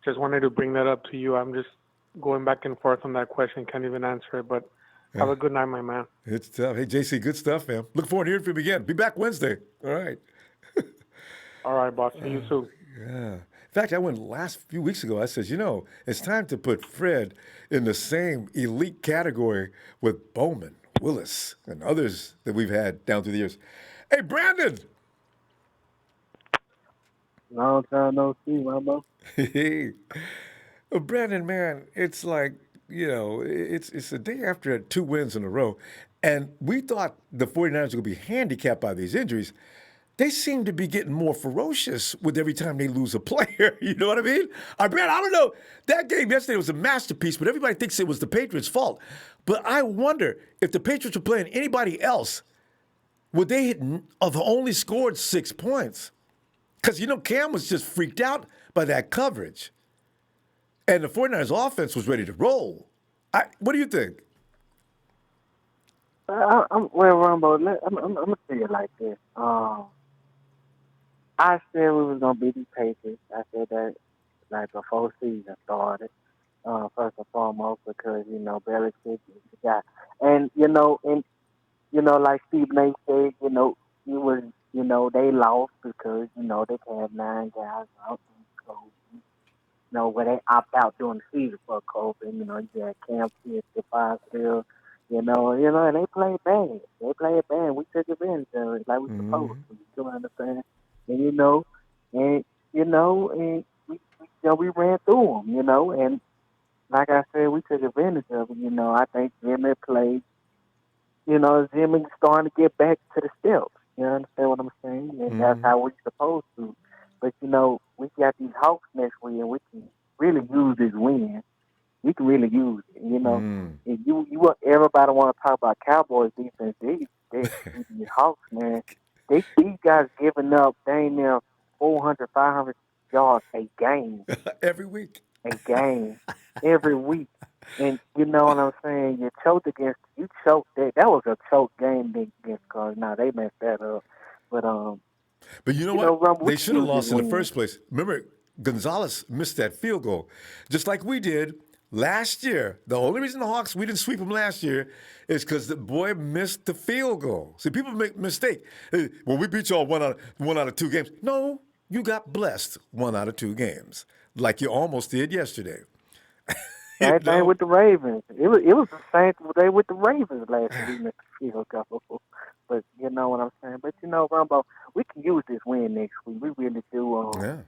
just wanted to bring that up to you. I'm just going back and forth on that question. Can't even answer it, but have a good night, my man. It's tough. Hey, JC, good stuff, man. Look forward to hearing from you again. Be back Wednesday. All right. All right, boss. See you soon. Yeah. In fact, I went last few weeks ago. I said, it's time to put Fred in the same elite category with Bowman, Willis, and others that we've had down through the years. Hey, Brandon. Long time no see, Ronbo. Hey, Brandon, man, it's like, it's the day after 2 wins in a row, and we thought the 49ers were going to be handicapped by these injuries. They seem to be getting more ferocious with every time they lose a player. You know what I mean? Brandon, I don't know. That game yesterday was a masterpiece, but everybody thinks it was the Patriots' fault. But I wonder if the Patriots were playing anybody else, would they have only scored 6 points? Because, Cam was just freaked out by that coverage. And the 49ers offense was ready to roll. What do you think? Well, Ronbo, I'm going to say it like this. I said we was going to beat the Patriots. I said that like before season started, first and foremost, because, Belichick is the guy. And, like Steve Nate said, it was, they lost because, they can have 9 guys out in COVID. Where they opt out during the season for COVID. You had Cam 55 still, And they played bad. They played bad. We took advantage of it like we supposed Mhm. to. You understand? And and we ran through them. And like I said, we took advantage of it. I think Jimmy played. Jimmy's starting to get back to the steps. You understand what I'm saying? And that's Mhm. how we're supposed to. But we got these Hawks next week, and we can really use this win. We can really use it. Mm. And you want everybody want to talk about Cowboys defense. These Hawks, man. These guys giving up dang near 400, 500 yards Every week. a game, every week. And you know what I'm saying? You choked that. That was a choke game against Cardinals. Now they messed that up. But But you know what? Rumble, we They can should have use this lost in the win. first place. Remember, Gonzalez missed that field goal, just like we did last year. The only reason the Hawks, we didn't sweep them last year is because the boy missed the field goal. See, people make mistake. Hey, well, we beat y'all one out of 2 games. No, you got blessed 1 out of 2 games, like you almost did yesterday. you Same thing know? with the Ravens. It was the same thing with the Ravens last year. We missed the field goal. But you know what I'm saying? But Rumble, we can use this win next week. We really do. Yeah.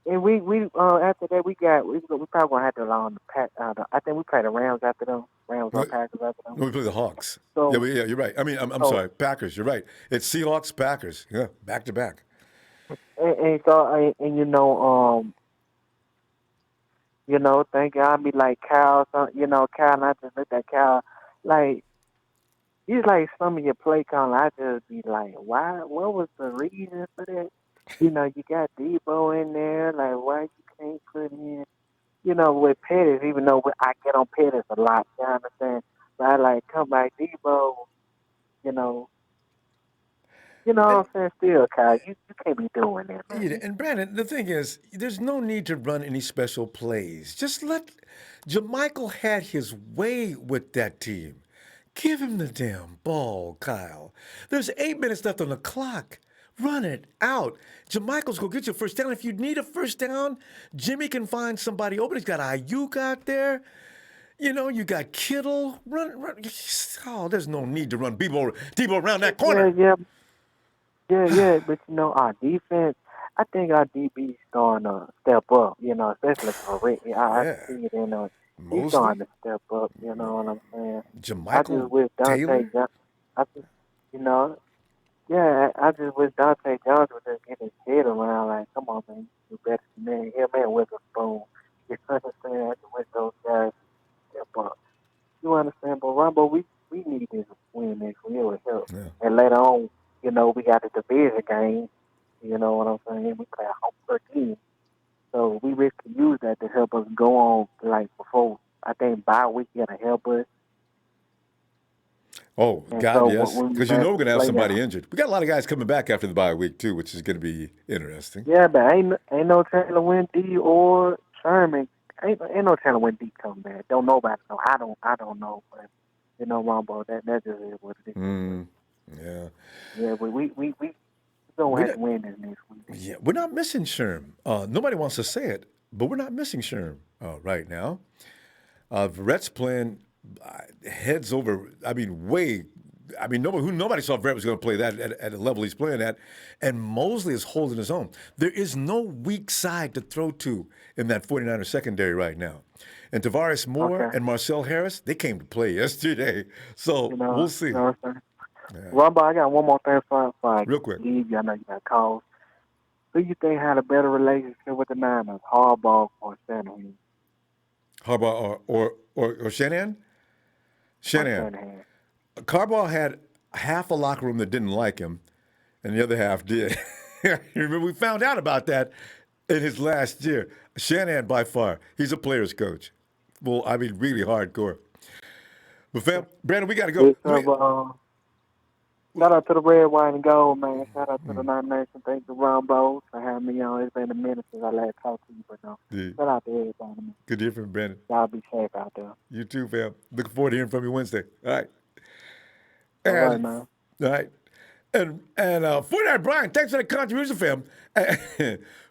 And we after that we probably gonna have to allow the Pack. I think we play the Rams after them. Rams or No, Packers after them. no, we play the Hawks. Yeah, So yeah, you're right. I mean, I'm so sorry, Packers. You're right. It's Seahawks, Packers. Yeah, back to back. thank God be like Kyle. Kyle. And I just looked at Kyle like he's like some of your play calling. I just be like, why? What was the reason for that? You got Deebo in there. Like, why you can't put in? With Pettis, even though I get on Pettis a lot, you understand? But I like come back Debo, you know, what I'm saying? Still, Kyle, you can't be doing that, Yeah, man. and Brandon, the thing is, there's no need to run any special plays. Just let Jermichael had his way with that team. Give him the damn ball, Kyle. There's 8 minutes left on the clock. Run it out. Jermichael's gonna get you a first down. If you need a first down, Jimmy can find somebody open. He's got Ayuk out there. You got Kittle. Run. Oh, there's no need to run Debo around that Yeah, corner. yeah, yeah. But our defense, I think our DB starting to step up. Especially for Rick. I Yeah. see it in. He's Mosley, starting to step up. You know what I'm saying? I just Jermichael wish Dante. Taylor. I just, you know, Yeah, I just wish Dante Jones would just get his head around. Like, come on, man, you better than me. Him and Witherspoon. You understand? I just wish those guys step up. You understand? But Rumble, we need this win next week. It would help. Yeah. And later on, we got the division game. You know what I'm saying? We play a home court team. So we really can use that to help us go on, like, before. I think bye week going to help us. Oh, And God, so yes. when we Because pass we're the going to have somebody playoff. injured. We got a lot of guys coming back after the bye week, too, which is going to be interesting. Yeah, but ain't no Taylor Wendy or Sherman. Ain't no Taylor Wendy coming back. Don't nobody know. I don't know, but Ronbo, that just is what it is. Yeah. Yeah, but we gonna We're have not, to win this next week. yeah, we're not missing Sherm. Nobody wants to say it, but we're not missing Sherm right now. Verrett's playing heads over. I mean, way. I mean, nobody saw Verrett was going to play that at the level he's playing at. And Mosley is holding his own. There is no weak side to throw to in that 49er secondary right now. And Tavares Moore Okay. and Marcel Harris, they came to play yesterday. So we'll see. You know what I'm saying? Ronbo, I got one more thing for I Real quick. leave you. I know you got calls. Who you think had a better relationship with the Niners, Harbaugh or Shanahan? Harbaugh or Shanahan? Or Shanahan. Shanahan. Harbaugh had half a locker room that didn't like him, and the other half did. You remember, we found out about that in his last year. Shanahan, by far, he's a player's coach. Well, I mean, really hardcore. But, fam, Brandon, we got to go. Shout out to the Red, White, and Gold, man. Shout out to the Nine Nation. Thank you, Ronbo, for having me on. It's been a minute since I last talked to you, but shout out to everybody, man. Good to hear from you, Brandon. Y'all be safe out there. You too, fam. Looking forward to hearing from you Wednesday. All right. All right, man. All right. And 49 Brian, thanks for the contribution, fam.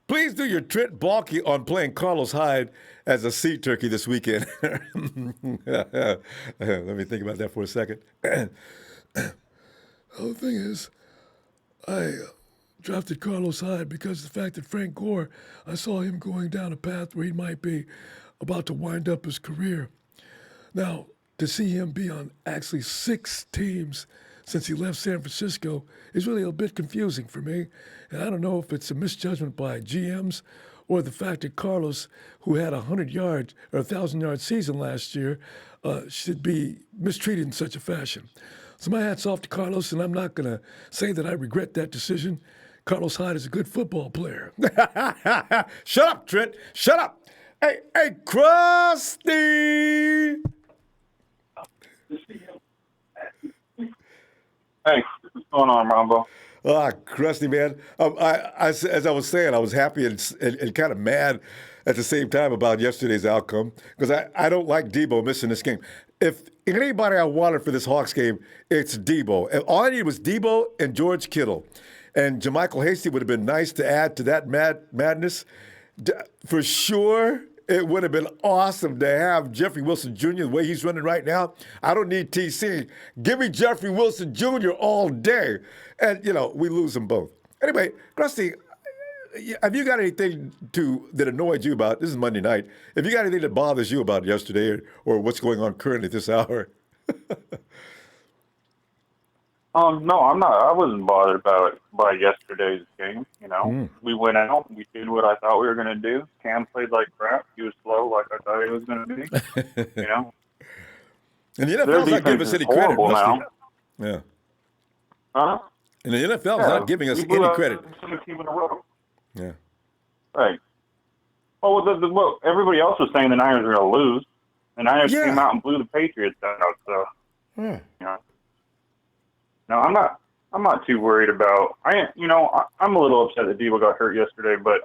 Please do your Trent Baalke on playing Carlos Hyde as a sea turkey this weekend. Let me think about that for a second. The thing is, I drafted Carlos Hyde because of the fact that Frank Gore, I saw him going down a path where he might be about to wind up his career. Now, to see him be on actually 6 teams since he left San Francisco is really a bit confusing for me. And I don't know if it's a misjudgment by GMs or the fact that Carlos, who had a 100-yard or 1,000-yard season last year, should be mistreated in such a fashion. So my hat's off to Carlos, and I'm not going to say that I regret that decision. Carlos Hyde is a good football player. Shut up, Trent. Shut up. Hey, Krusty. Hey, what's going on, Ronbo? Krusty, man. As I was saying, I was happy and kind of mad at the same time about yesterday's outcome because I don't like Deebo missing this game. If anybody I wanted for this Hawks game, it's Deebo. And all I needed was Deebo and George Kittle. And JaMychal Hasty would have been nice to add to that madness. For sure, it would have been awesome to have Jeffrey Wilson Jr. the way he's running right now. I don't need TC. Give me Jeffrey Wilson Jr. all day. And, we lose them both. Anyway, Krusty, have you got anything that annoyed you about, this is Monday night, have you got anything that bothers you about yesterday or what's going on currently at this hour? No, I'm not. I wasn't bothered by yesterday's game. We went out. We did what I thought we were going to do. Cam played like crap. He was slow, like I thought he was going to be. And the NFL's not giving us any credit, now. Yeah. Huh? And the NFL's not giving us any credit. 17 in a row. Yeah. Right. Well, everybody else was saying the Niners were going to lose. The Niners came out and blew the Patriots out. So, No, I'm not too worried about. I'm a little upset that Deebo got hurt yesterday, but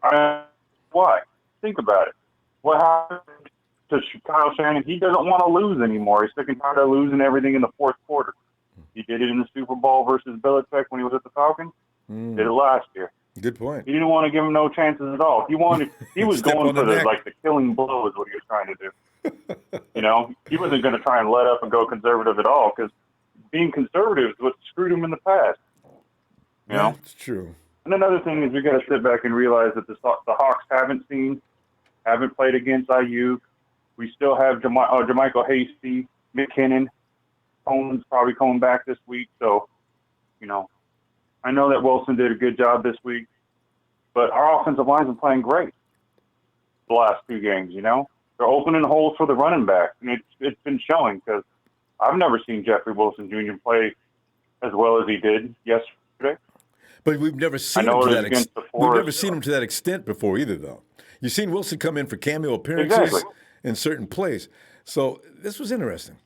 why? Think about it. What happened to Kyle Shanahan? He doesn't want to lose anymore. He's sick and tired of losing everything in the fourth quarter. He did it in the Super Bowl versus Belichick when he was at the Falcons. Did it last year. Good point. He didn't want to give him no chances at all. He was going for the killing blow is what he was trying to do. He wasn't going to try and let up and go conservative at all because being conservative is what screwed him in the past. That's true. And another thing is we got to sit back and realize that the Hawks haven't played against IU. We still have JaMychal Hasty, McKinnon, Coleman's probably coming back this week. So, I know that Wilson did a good job this week, but our offensive line's been playing great the last 2 games. They're opening holes for the running back, and it's been showing because I've never seen Jeffrey Wilson Jr. play as well as he did yesterday. But we've never seen him to that extent. We've never seen him to that extent before either, though. You've seen Wilson come in for cameo appearances in certain plays. So this was interesting.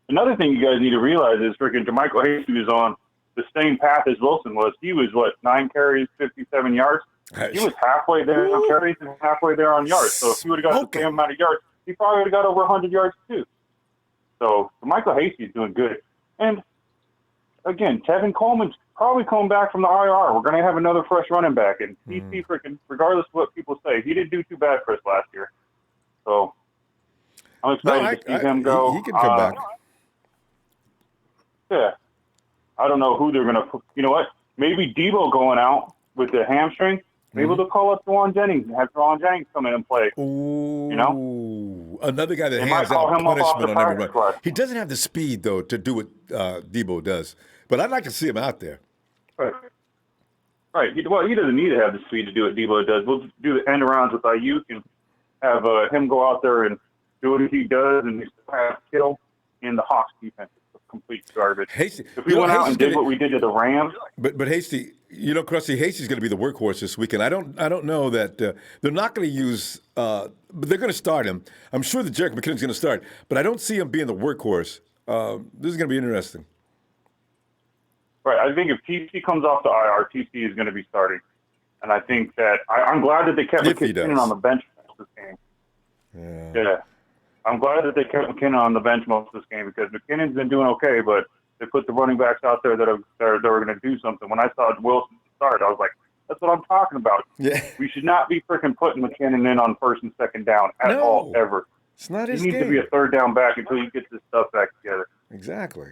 Another thing you guys need to realize is freaking JaMychal Hasty was on the same path as Wilson was. He was, 9 carries, 57 yards? He was halfway there on carries and halfway there on yards. So if he would have got the same amount of yards, he probably would have got over 100 yards too. So JaMychal Hasty is doing good. And, again, Tevin Coleman's probably coming back from the IR. We're going to have another fresh running back. And TC, freaking, regardless of what people say, he didn't do too bad for us last year. So I'm excited to see him go. He can come back. Yeah. I don't know who they're going to put. You know what? Maybe Deebo going out with the hamstring. Maybe they'll call up Juwan Jennings and have Juwan Jennings come in and play. Ooh. Another guy that hands out punishment on every run. He doesn't have the speed, though, to do what Deebo does. But I'd like to see him out there. Right. He doesn't need to have the speed to do what Deebo does. We'll do the end arounds with Ayuk and have him go out there and do what he does and have Kittle in the Hawks defense. Complete garbage. Hasty, if we went out and did what we did to the Rams. But Hasty, Krusty, Hasty's going to be the workhorse this weekend. I don't know that they're not going to use, but they're going to start him. I'm sure that Jerick McKinnon's going to start, but I don't see him being the workhorse. This is going to be interesting. Right. I think if TC comes off the IR, TC is going to be starting, and I think that I'm glad that they kept McKinnon on the bench this game. Yeah. I'm glad that they kept McKinnon on the bench most of this game because McKinnon's been doing okay, but they put the running backs out there that were going to do something. When I saw Wilson start, I was like, That's what I'm talking about. Yeah. We should not be freaking putting McKinnon in on first and second down at all, ever. It's not his He needs game. to be a third down back until he gets his stuff back together. Exactly.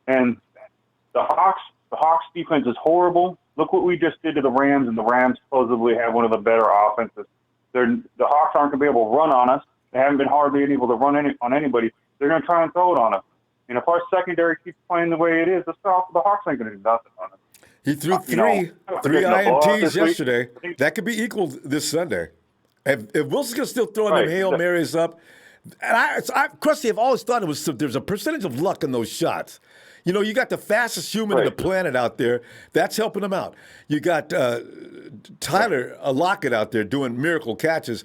And the Hawks defense is horrible. Look what we just did to the Rams, and the Rams supposedly have one of the better offenses. The Hawks aren't going to be able to run on us. They haven't been hardly able to run on anybody. They're going to try and throw it on us. And if our secondary keeps playing the way it is, the Hawks ain't going to do nothing on us. He threw three INTs yesterday. That could be equaled this Sunday. If Wilson's going to still throwing them Hail Marys up, and Krusty, I've always thought there's a percentage of luck in those shots. You know, you got the fastest human on the planet out there. That's helping them out. You got Tyler Lockett out there doing miracle catches.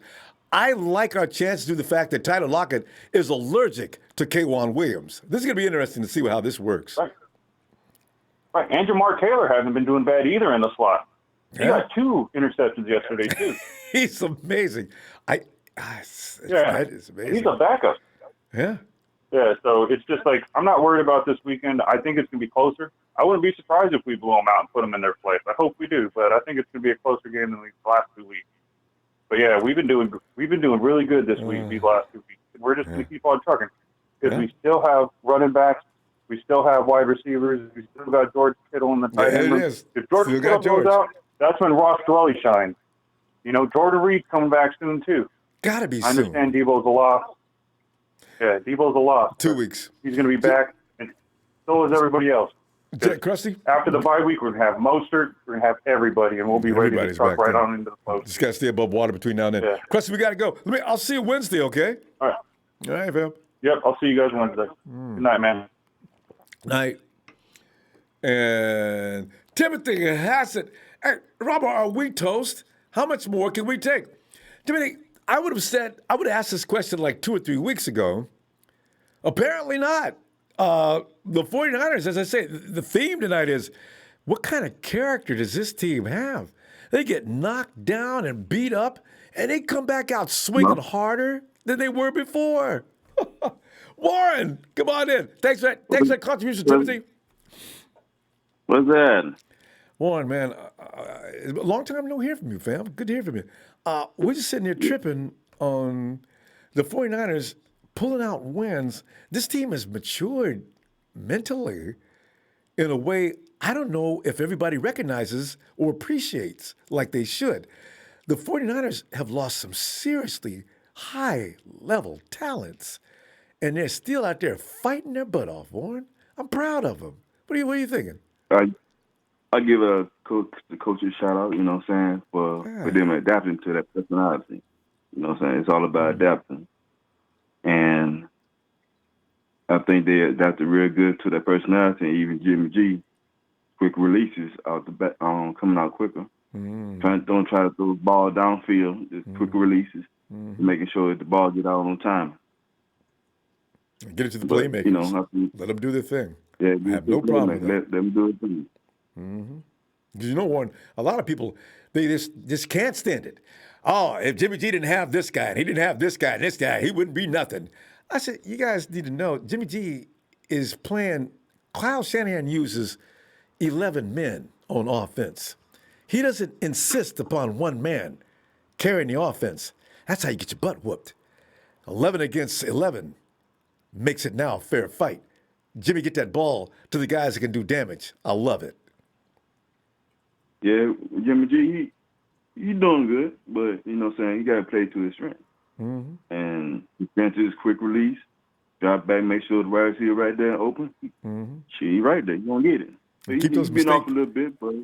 I like our chances due to the fact that Tyler Lockett is allergic to K'Wan Williams. This is going to be interesting to see how this works. Right. And Jamar Taylor hasn't been doing bad either in the slot. He got 2 interceptions yesterday, too. He's amazing. That is amazing. He's a backup. Yeah. Yeah, so it's just like, I'm not worried about this weekend. I think it's going to be closer. I wouldn't be surprised if we blew them out and put them in their place. I hope we do, but I think it's going to be a closer game than the last 2 weeks. But yeah, we've been doing really good this week, these last 2 weeks. We're just going to keep on trucking because we still have running backs, we still have wide receivers, we still got George Kittle in the tight end room. If George Kittle goes out, that's when Ross Dwelly shines. You know, Jordan Reed's coming back soon too. Gotta be soon. I understand Deebo's a loss. Yeah, Deebo's a loss. 2 weeks. He's going to be back, and so is everybody else. Krusty? After the bye week, we're going to have Mostert, we're going to have everybody, and we'll be ready to truck right on into the post. Just got to stay above water between now and then. Yeah. Krusty, we got to go. I'll see you Wednesday, okay? All right. All right, fam. Yep, I'll see you guys Wednesday. Good night, man. Night. And Timothy Hassett. Hey, Robert, are we toast? How much more can we take? Timothy, I would have asked this question like 2 or 3 weeks ago. Apparently not. The 49ers, as I say, the theme tonight is, what kind of character does this team have? They get knocked down and beat up, and they come back out swinging harder than they were before. Warren, come on in. Thanks for that contribution, Timothy. What's that? Warren, man, a long time no hear from you, fam. Good to hear from you. We're just sitting here tripping on the 49ers pulling out wins. This team has matured mentally in a way I don't know if everybody recognizes or appreciates like they should. The 49ers have lost some seriously high-level talents, and they're still out there fighting their butt off, Warren. I'm proud of them. What are you thinking? I give the coach a shout out, you know what I'm saying, for them adapting to that personality. You know what I'm saying? It's all about adapting. And I think they adapted real good to that personality, and even Jimmy G, quick releases out the back, coming out quicker. Don't try to throw the ball downfield, just quick releases, making sure that the ball get out on time. Get it to the playmakers. You know, let them do their thing. Yeah, I have no problem with that. Let them do it too. Because you know, Warren, a lot of people, they just can't stand it. Oh, if Jimmy G didn't have this guy, and he didn't have this guy, and this guy, he wouldn't be nothing. I said, you guys need to know, Jimmy G is playing, Kyle Shanahan uses 11 men on offense. He doesn't insist upon one man carrying the offense. That's how you get your butt whooped. 11 against 11 makes it now a fair fight. Jimmy, get that ball to the guys that can do damage. I love it. Yeah, Jimmy G, he's doing good, but, you know what I'm saying, he got to play to his strength. And his strength is quick release, drop back, make sure the wide receiver right there open. He right there. You're going to get it. So keep those been off mistakes. a little bit, but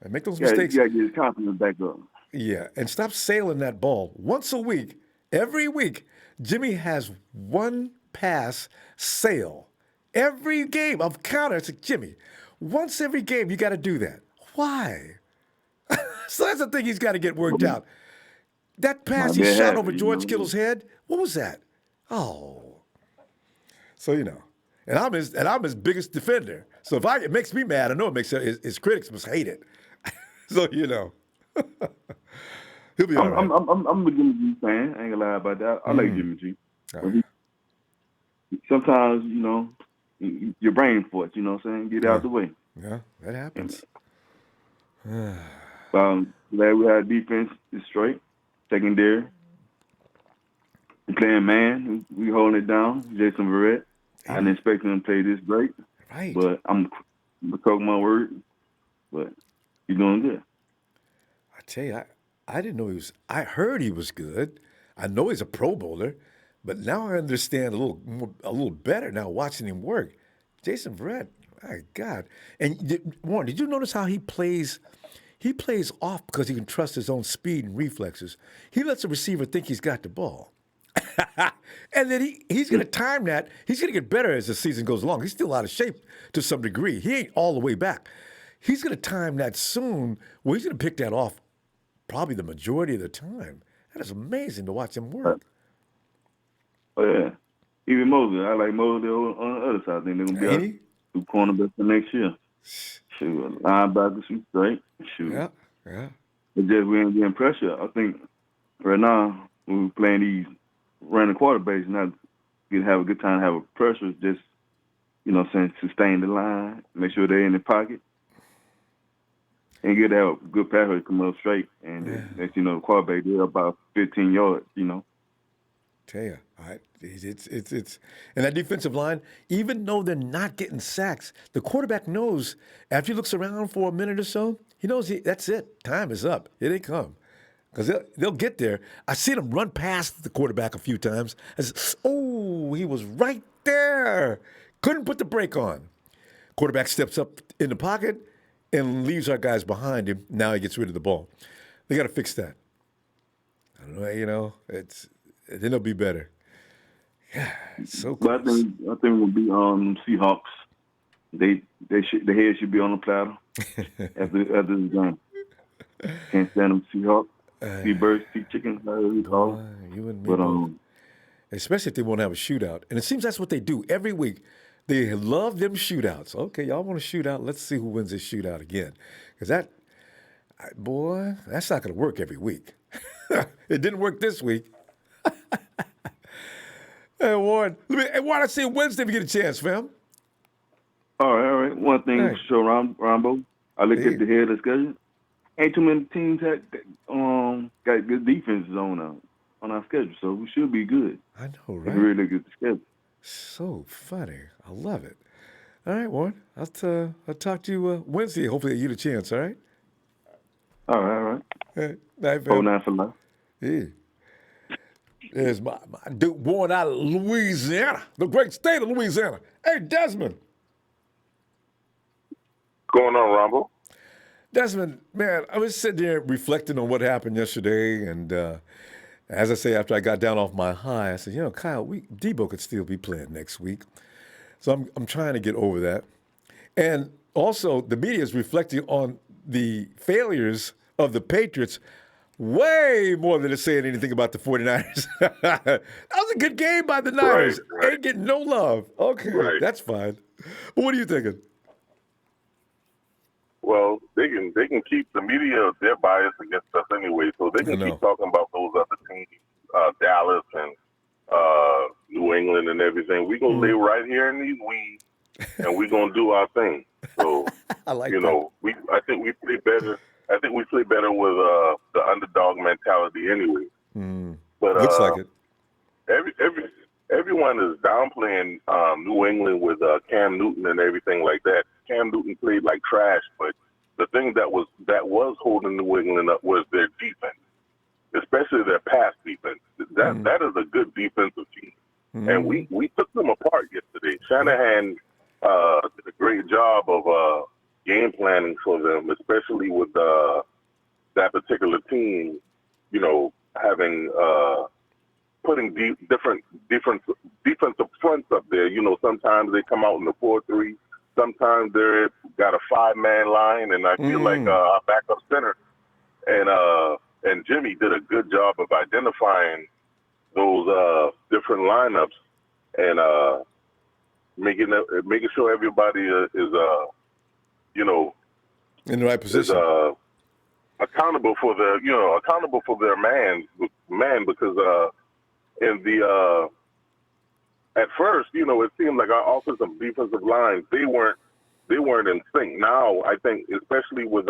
and make those mistakes. You got to get his confidence back up. Yeah, and stop sailing that ball. Once a week, every week, Jimmy has one pass sail. Every game, I've counted. I said, Jimmy, once every game, you got to do that. Why? So that's the thing he's got to get worked out. That pass he shot over George Kittle's head, what was that? Oh. So, you know, and I'm his biggest defender. So if it makes me mad, I know it makes his critics must hate it. So, you know. He'll be all right. I'm a Jimmy G fan. I ain't gonna lie about that. I like Jimmy G. Right. Sometimes, you know, your brain for it, you know what I'm saying? Get out of the way. Yeah, that happens. Glad we had defense is straight, secondary. Playing man, we holding it down. Jason Verrett. I didn't expect him to play this great, Right. but I'm talking my word. But he's doing good. I tell you, I didn't know he was. I heard he was good. I know he's a Pro Bowler, but now I understand a little better now watching him work. Jason Verrett, my God! And Warren, did you notice how he plays? He plays off because he can trust his own speed and reflexes. He lets the receiver think he's got the ball. And then he's going to time that. He's going to get better as the season goes along. He's still out of shape to some degree. He ain't all the way back. He's going to time that soon where he's going to pick that off probably the majority of the time. That is amazing to watch him work. Oh, yeah. Even Mosley. I like Mosley on the other side. I think they're going to be our two cornerbacks for next year. Shoot, linebackers shoot straight. Shoot. Yeah. It's just we ain't getting pressure. I think right now when we're playing these running quarterbacks, not you have a good time, have a pressure, just, sustain the line, make sure they're in the pocket, and get that good pass rush come up straight. And next, the quarterback did about 15 yards, Tell you, it's and that defensive line, even though they're not getting sacks, the quarterback knows after he looks around for a minute or so, he knows that's it. Time is up. Here they come. Because they'll get there. I've seen him run past the quarterback a few times. He was right there. Couldn't put the brake on. Quarterback steps up in the pocket and leaves our guys behind him. Now he gets rid of the ball. They got to fix that. I don't know, then it'll be better. Yeah, it's so close. But I think we'll be Seahawks. The head should be on the platter after this game. Can't stand them Seahawks. See birds, see chickens, however you call it. You and me both. Especially if they won't have a shootout. And it seems that's what they do every week. They love them shootouts. Okay, y'all want a shootout? Let's see who wins this shootout again. Because that's not going to work every week. It didn't work this week. Hey, Warren. Warren, I see you Wednesday if you get a chance, fam. All right. One thing for sure, Ronbo. I looked at the head of the schedule. Ain't too many teams that got good defenses on our schedule, so we should be good. I know, right? If we really look at the schedule. So funny. I love it. All right, Warren. I'll talk to you Wednesday. Hopefully you get a chance, all right? All right. Hey, night, fam. 09 for life. Yeah. There's my dude born out of Louisiana, the great state of Louisiana. Hey, Desmond. Going on, Ronbo? Desmond, man, I was sitting there reflecting on what happened yesterday, and as I say, after I got down off my high, I said, Kyle, Deebo could still be playing next week. So I'm trying to get over that. And also, the media is reflecting on the failures of the Patriots way more than it's saying anything about the 49ers. That was a good game by the Niners. Right. Ain't getting no love. Okay, that's fine. But what are you thinking? Well, they can keep the media, they're biased against us anyway, so they can keep talking about those other teams, Dallas and New England and everything. We're going to live right here in these weeds, and we're going to do our thing. So, I like that. I think we play better. I think we play better with the underdog mentality anyway. But looks like it. Everyone is downplaying New England with Cam Newton and everything like that. Cam Newton played like trash, but the thing that was holding New England up was their defense, especially their pass defense. That is a good defensive team, and we took them apart yesterday. Shanahan did a great job of game planning for them, especially with that particular team. Having putting different defensive fronts up there. Sometimes they come out in the 4-3. Sometimes they're got a 5-man line, and I feel like our backup center and Jimmy did a good job of identifying those different lineups and making sure everybody is in the right position. Is, accountable for their man because at first, it seemed like our offensive and defensive lines, they weren't in sync. Now, I think, especially with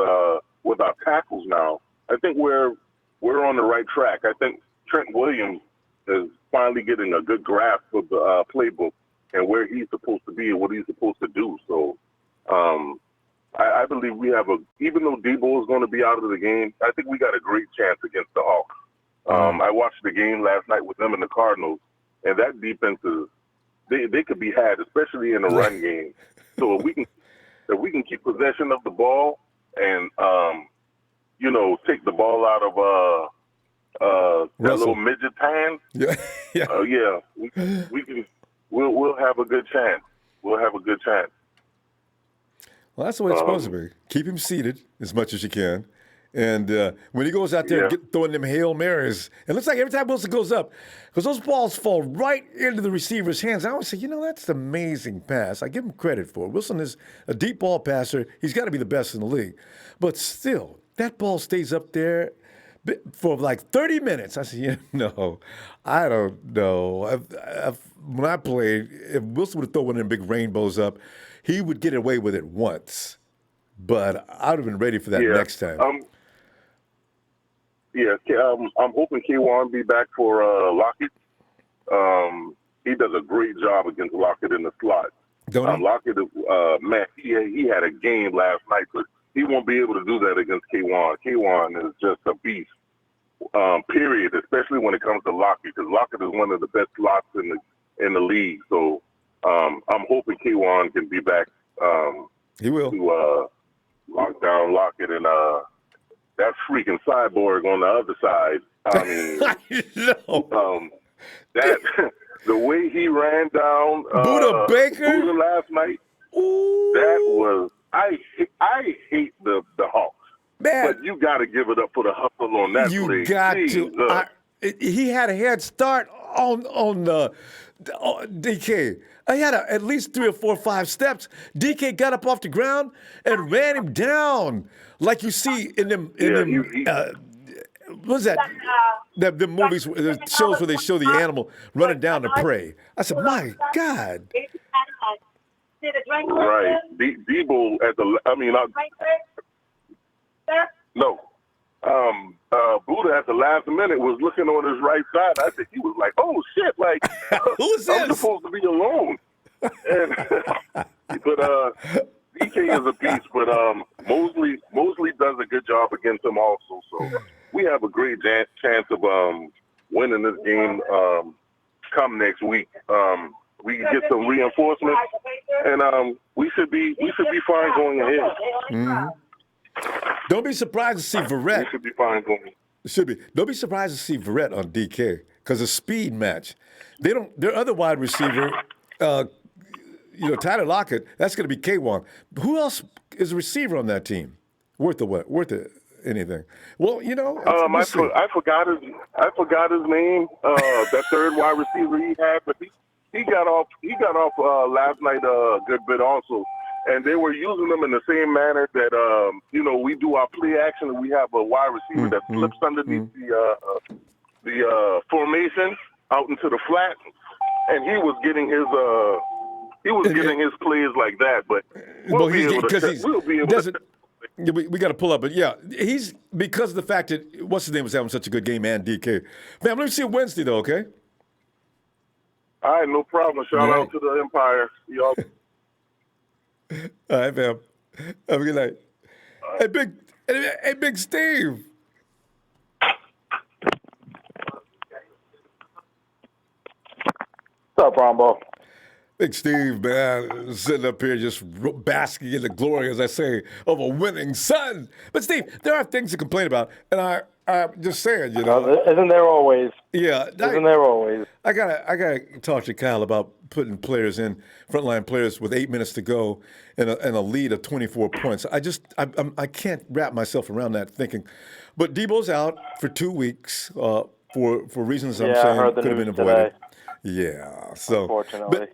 with our tackles now, I think we're on the right track. I think Trent Williams is finally getting a good grasp of the playbook and where he's supposed to be and what he's supposed to do. So I believe we have even though Deebo is going to be out of the game, I think we got a great chance against the Hawks. I watched the game last night with them and the Cardinals, and that defense is they could be had, especially in the run game. So if we can keep possession of the ball and take the ball out of that little midget's hands, we'll have a good chance. We'll have a good chance. Well, that's the way it's supposed to be. Keep him seated as much as you can. And when he goes out there and throwing them Hail Marys, it looks like every time Wilson goes up, because those balls fall right into the receiver's hands, I always say, that's an amazing pass. I give him credit for it. Wilson is a deep ball passer. He's got to be the best in the league. But still, that ball stays up there for like 30 minutes. I said, I don't know. When I played, if Wilson would have thrown one of them big rainbows up, he would get away with it once. But I would have been ready for that next time. I'm hoping K1 be back for Lockett. He does a great job against Lockett in the slot. Lockett, he had a game last night, but he won't be able to do that against K1. K1 is just a beast, period, especially when it comes to Lockett, because Lockett is one of the best slots in the league. So I'm hoping K1 can be back. He will. To lock down Lockett and that freaking cyborg on the other side. I mean, the way he ran down Buda Baker last night, that was I hate the Hawks. Man, but you got to give it up for the hustle on that play. You got to. He had a head start on DK. He had at least 3 or 4 or 5 steps. DK got up off the ground and ran him down, like you see in them. What's that? The movies, the shows where they show the animal running down to prey. I said, my God. Right. Deebo Buddha at the last minute was looking on his right side. I think he was like, "Oh shit!" Like, who's I'm this? supposed to be alone. And, but DK is a beast. But Mosley does a good job against him also. So we have a great chance of winning this game come next week. We can get some reinforcements, and we should be fine going ahead. Mm-hmm. Don't be surprised to see Verrett. We should be fine going. Should be. Don't be surprised to see Verrett on DK because a speed match. Their other wide receiver, Tyler Lockett. That's going to be K1. Who else is a receiver on that team? Worth anything? Well, I forgot his name. That third wide receiver he had, but he got off last night a good bit also. And they were using them in the same manner that we do our play action, and we have a wide receiver that flips underneath the formation out into the flat, and he was getting his plays like that. But we'll be able to. We got to pull up, but he's because of the fact that what's his name was having such a good game and DK. Man, let me see you Wednesday though, okay? All right, no problem. Shout out to the Empire. Y'all. All right, fam. Have a good night. Hey, Big Steve. What's up, Ronbo? Big Steve, man, sitting up here just basking in the glory, as I say, of a winning son. But, Steve, there are things to complain about, and I'm just saying, Isn't there always? Yeah. Isn't there always? I gotta talk to Kyle about putting players in, frontline players with 8 minutes to go and a lead of 24 points. I can't wrap myself around that thinking. But Deebo's out for 2 weeks for reasons I'm saying could have been avoided. Today. Yeah. So, unfortunately.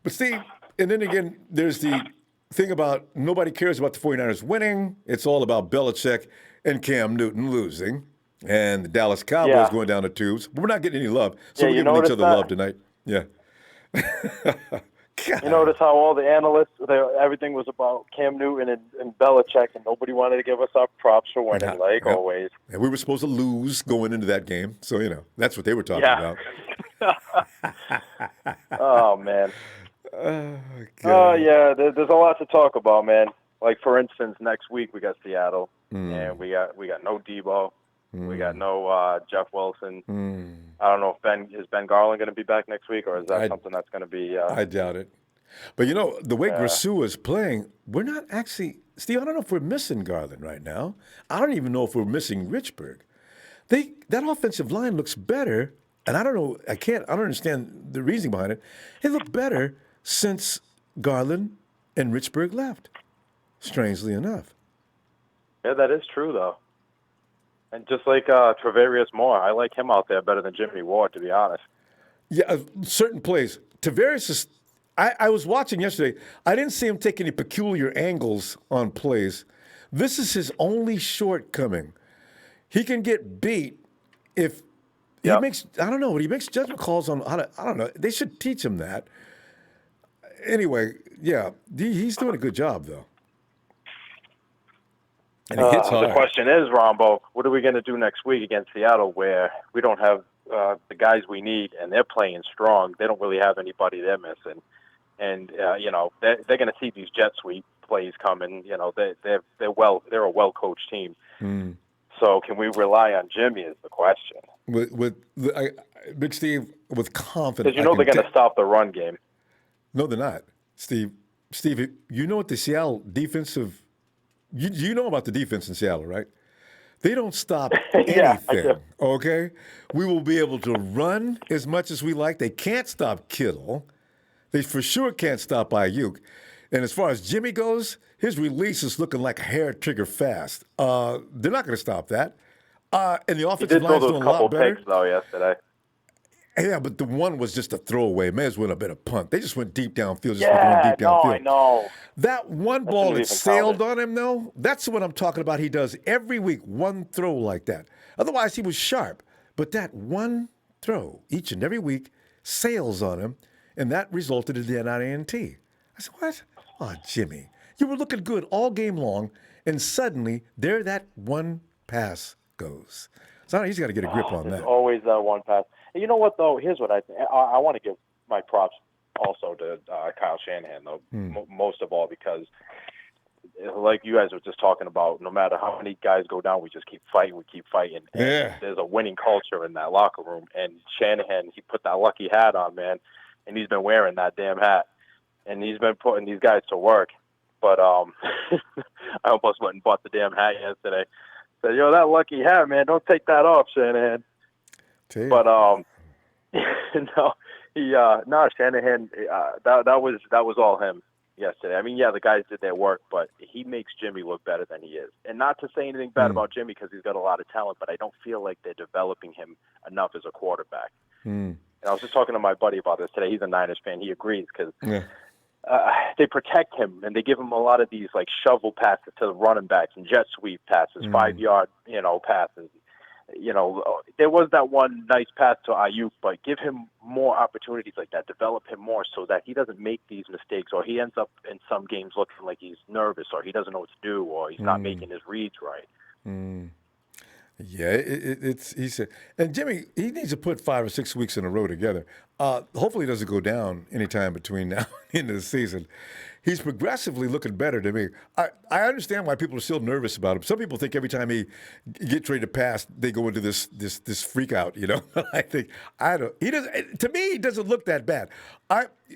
But Steve, and then again, there's the thing about nobody cares about the 49ers winning. It's all about Belichick and Cam Newton losing. And the Dallas Cowboys going down the tubes. But we're not getting any love. So we're giving each other love tonight. Yeah. You notice how all the analysts, everything was about Cam Newton and Belichick, and nobody wanted to give us our props for winning, like always. And we were supposed to lose going into that game, so that's what they were talking about. Oh man. Oh yeah. There's a lot to talk about, man. Like for instance, next week we got Seattle, and we got no Deebo, we got no Jeff Wilson. I don't know if is Ben Garland going to be back next week, or is that something that's going to be? I doubt it. But the way Grassu is playing, we're not actually, Steve. I don't know if we're missing Garland right now. I don't even know if we're missing Richburg. That offensive line looks better, and I don't know. I don't understand the reasoning behind it. It looked better since Garland and Richburg left. Strangely enough. Yeah, that is true though. And just like Travarius Moore, I like him out there better than Jimmy Ward, to be honest. Yeah, certain plays. Travarius is. I was watching yesterday. I didn't see him take any peculiar angles on plays. This is his only shortcoming. He can get beat if he makes. I don't know, but he makes judgment calls on how to. I don't know. They should teach him that. Anyway, yeah, he's doing a good job though. And he hits hard. The question is, Ronbo, what are we going to do next week against Seattle, where we don't have the guys we need, and they're playing strong. They don't really have anybody they're missing. And they're going to see these jet sweep plays coming. They're a well coached team. So can we rely on Jimmy? Is the question. Big Steve, with confidence, because they're going to stop the run game. No, they're not, Steve. Steve, you know what the Seattle defensive. You know about the defense in Seattle, right? They don't stop anything. Okay, we will be able to run as much as we like. They can't stop Kittle. They for sure can't stop Ayuk. And as far as Jimmy goes, his release is looking like hair trigger fast. They're not going to stop that. And the offensive line is doing a lot better. He did throw those couple picks, though, yesterday. Yeah, but the one was just a throwaway. May as well have been a punt. They just went deep downfield. I know. That one ball that sailed on him, though, that's what I'm talking about. He does every week, one throw like that. Otherwise, he was sharp. But that one throw each and every week sails on him, and that resulted in the NINT. I said, what? Oh, Jimmy, you were looking good all game long, and suddenly there that one pass goes. So he's got to get a grip on that. Always that one pass. And you know what, though? Here's what I think. I want to give my props also to Kyle Shanahan, though, most of all, because like you guys were just talking about, no matter how many guys go down, we just keep fighting. And there's a winning culture in that locker room. And Shanahan, he put that lucky hat on, man, and he's been wearing that damn hat. And he's been putting these guys to work. But I almost went and bought the damn hat yesterday. Said, that lucky hat, man, don't take that off, Shanahan. But Shanahan, that was all him yesterday. I mean, the guys did their work, but he makes Jimmy look better than he is. And not to say anything bad about Jimmy, because he's got a lot of talent, but I don't feel like they're developing him enough as a quarterback. And I was just talking to my buddy about this today. He's a Niners fan. He agrees because they protect him and they give him a lot of these like shovel passes to the running backs and jet sweep passes, 5-yard passes. There was that one nice pass to Ayuk, but give him more opportunities like that, develop him more so that he doesn't make these mistakes, or he ends up in some games looking like he's nervous, or he doesn't know what to do, or he's not making his reads right. Yeah, he said, and Jimmy, he needs to put 5 or 6 weeks in a row together. Hopefully, he doesn't go down anytime between now and the end of the season. He's progressively looking better to me. I understand why people are still nervous about him. Some people think every time he gets ready to pass, they go into this freak out. I think he doesn't. To me, he doesn't look that bad.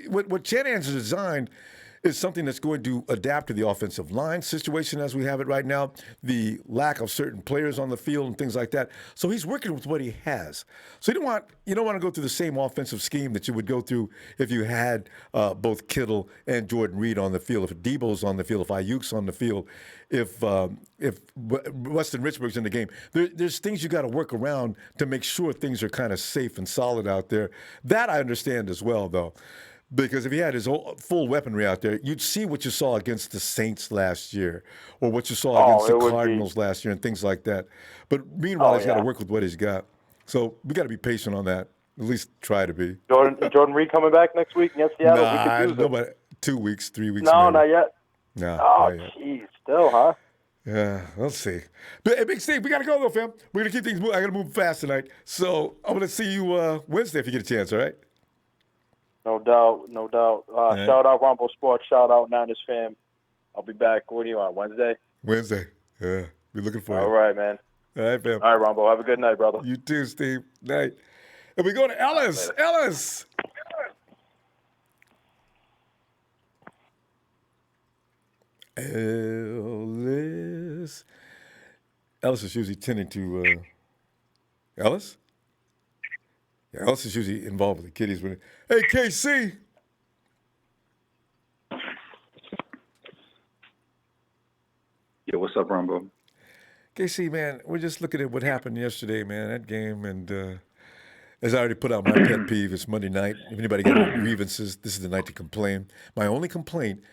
What Shanahan's designed is something that's going to adapt to the offensive line situation as we have it right now, the lack of certain players on the field and things like that. So he's working with what he has. So you don't want to go through the same offensive scheme that you would go through if you had both Kittle and Jordan Reed on the field, if Deebo's on the field, if Ayuk's on the field, if Weston Richburg's in the game. There's things you got to work around to make sure things are kind of safe and solid out there. That I understand as well, though. Because if he had his full weaponry out there, you'd see what you saw against the Saints last year, or what you saw against the Cardinals last year, and things like that. But meanwhile, he's got to work with what he's got. So we got to be patient on that. At least try to be. Jordan Reed coming back next week against Seattle. We could use it. Nobody. 2 weeks, 3 weeks. No, maybe. not yet. No. Oh, jeez. Still, huh? Yeah, we'll see. But hey, Big Steve, we got to go, though, fam. We're going to keep things moving. I got to move fast tonight. So I'm going to see you Wednesday if you get a chance, all right? No doubt. Right. Shout out Ronbo Sports. Shout out Niners fam. I'll be back. What are you on, Wednesday? Wednesday. Yeah, be looking for you. All right, man. All right, fam. All right, Ronbo. Have a good night, brother. You too, Steve. Night. And we go to Ellis. Ellis. Ellis is usually tending to Ellis? Yeah, Ellis is usually involved with the kiddies. Hey, KC. Yeah, what's up, Ronbo? KC, man, we're just looking at what happened yesterday, man, that game. And as I already put out my pet peeve, it's Monday night. If anybody got any grievances, this is the night to complain. My only complaint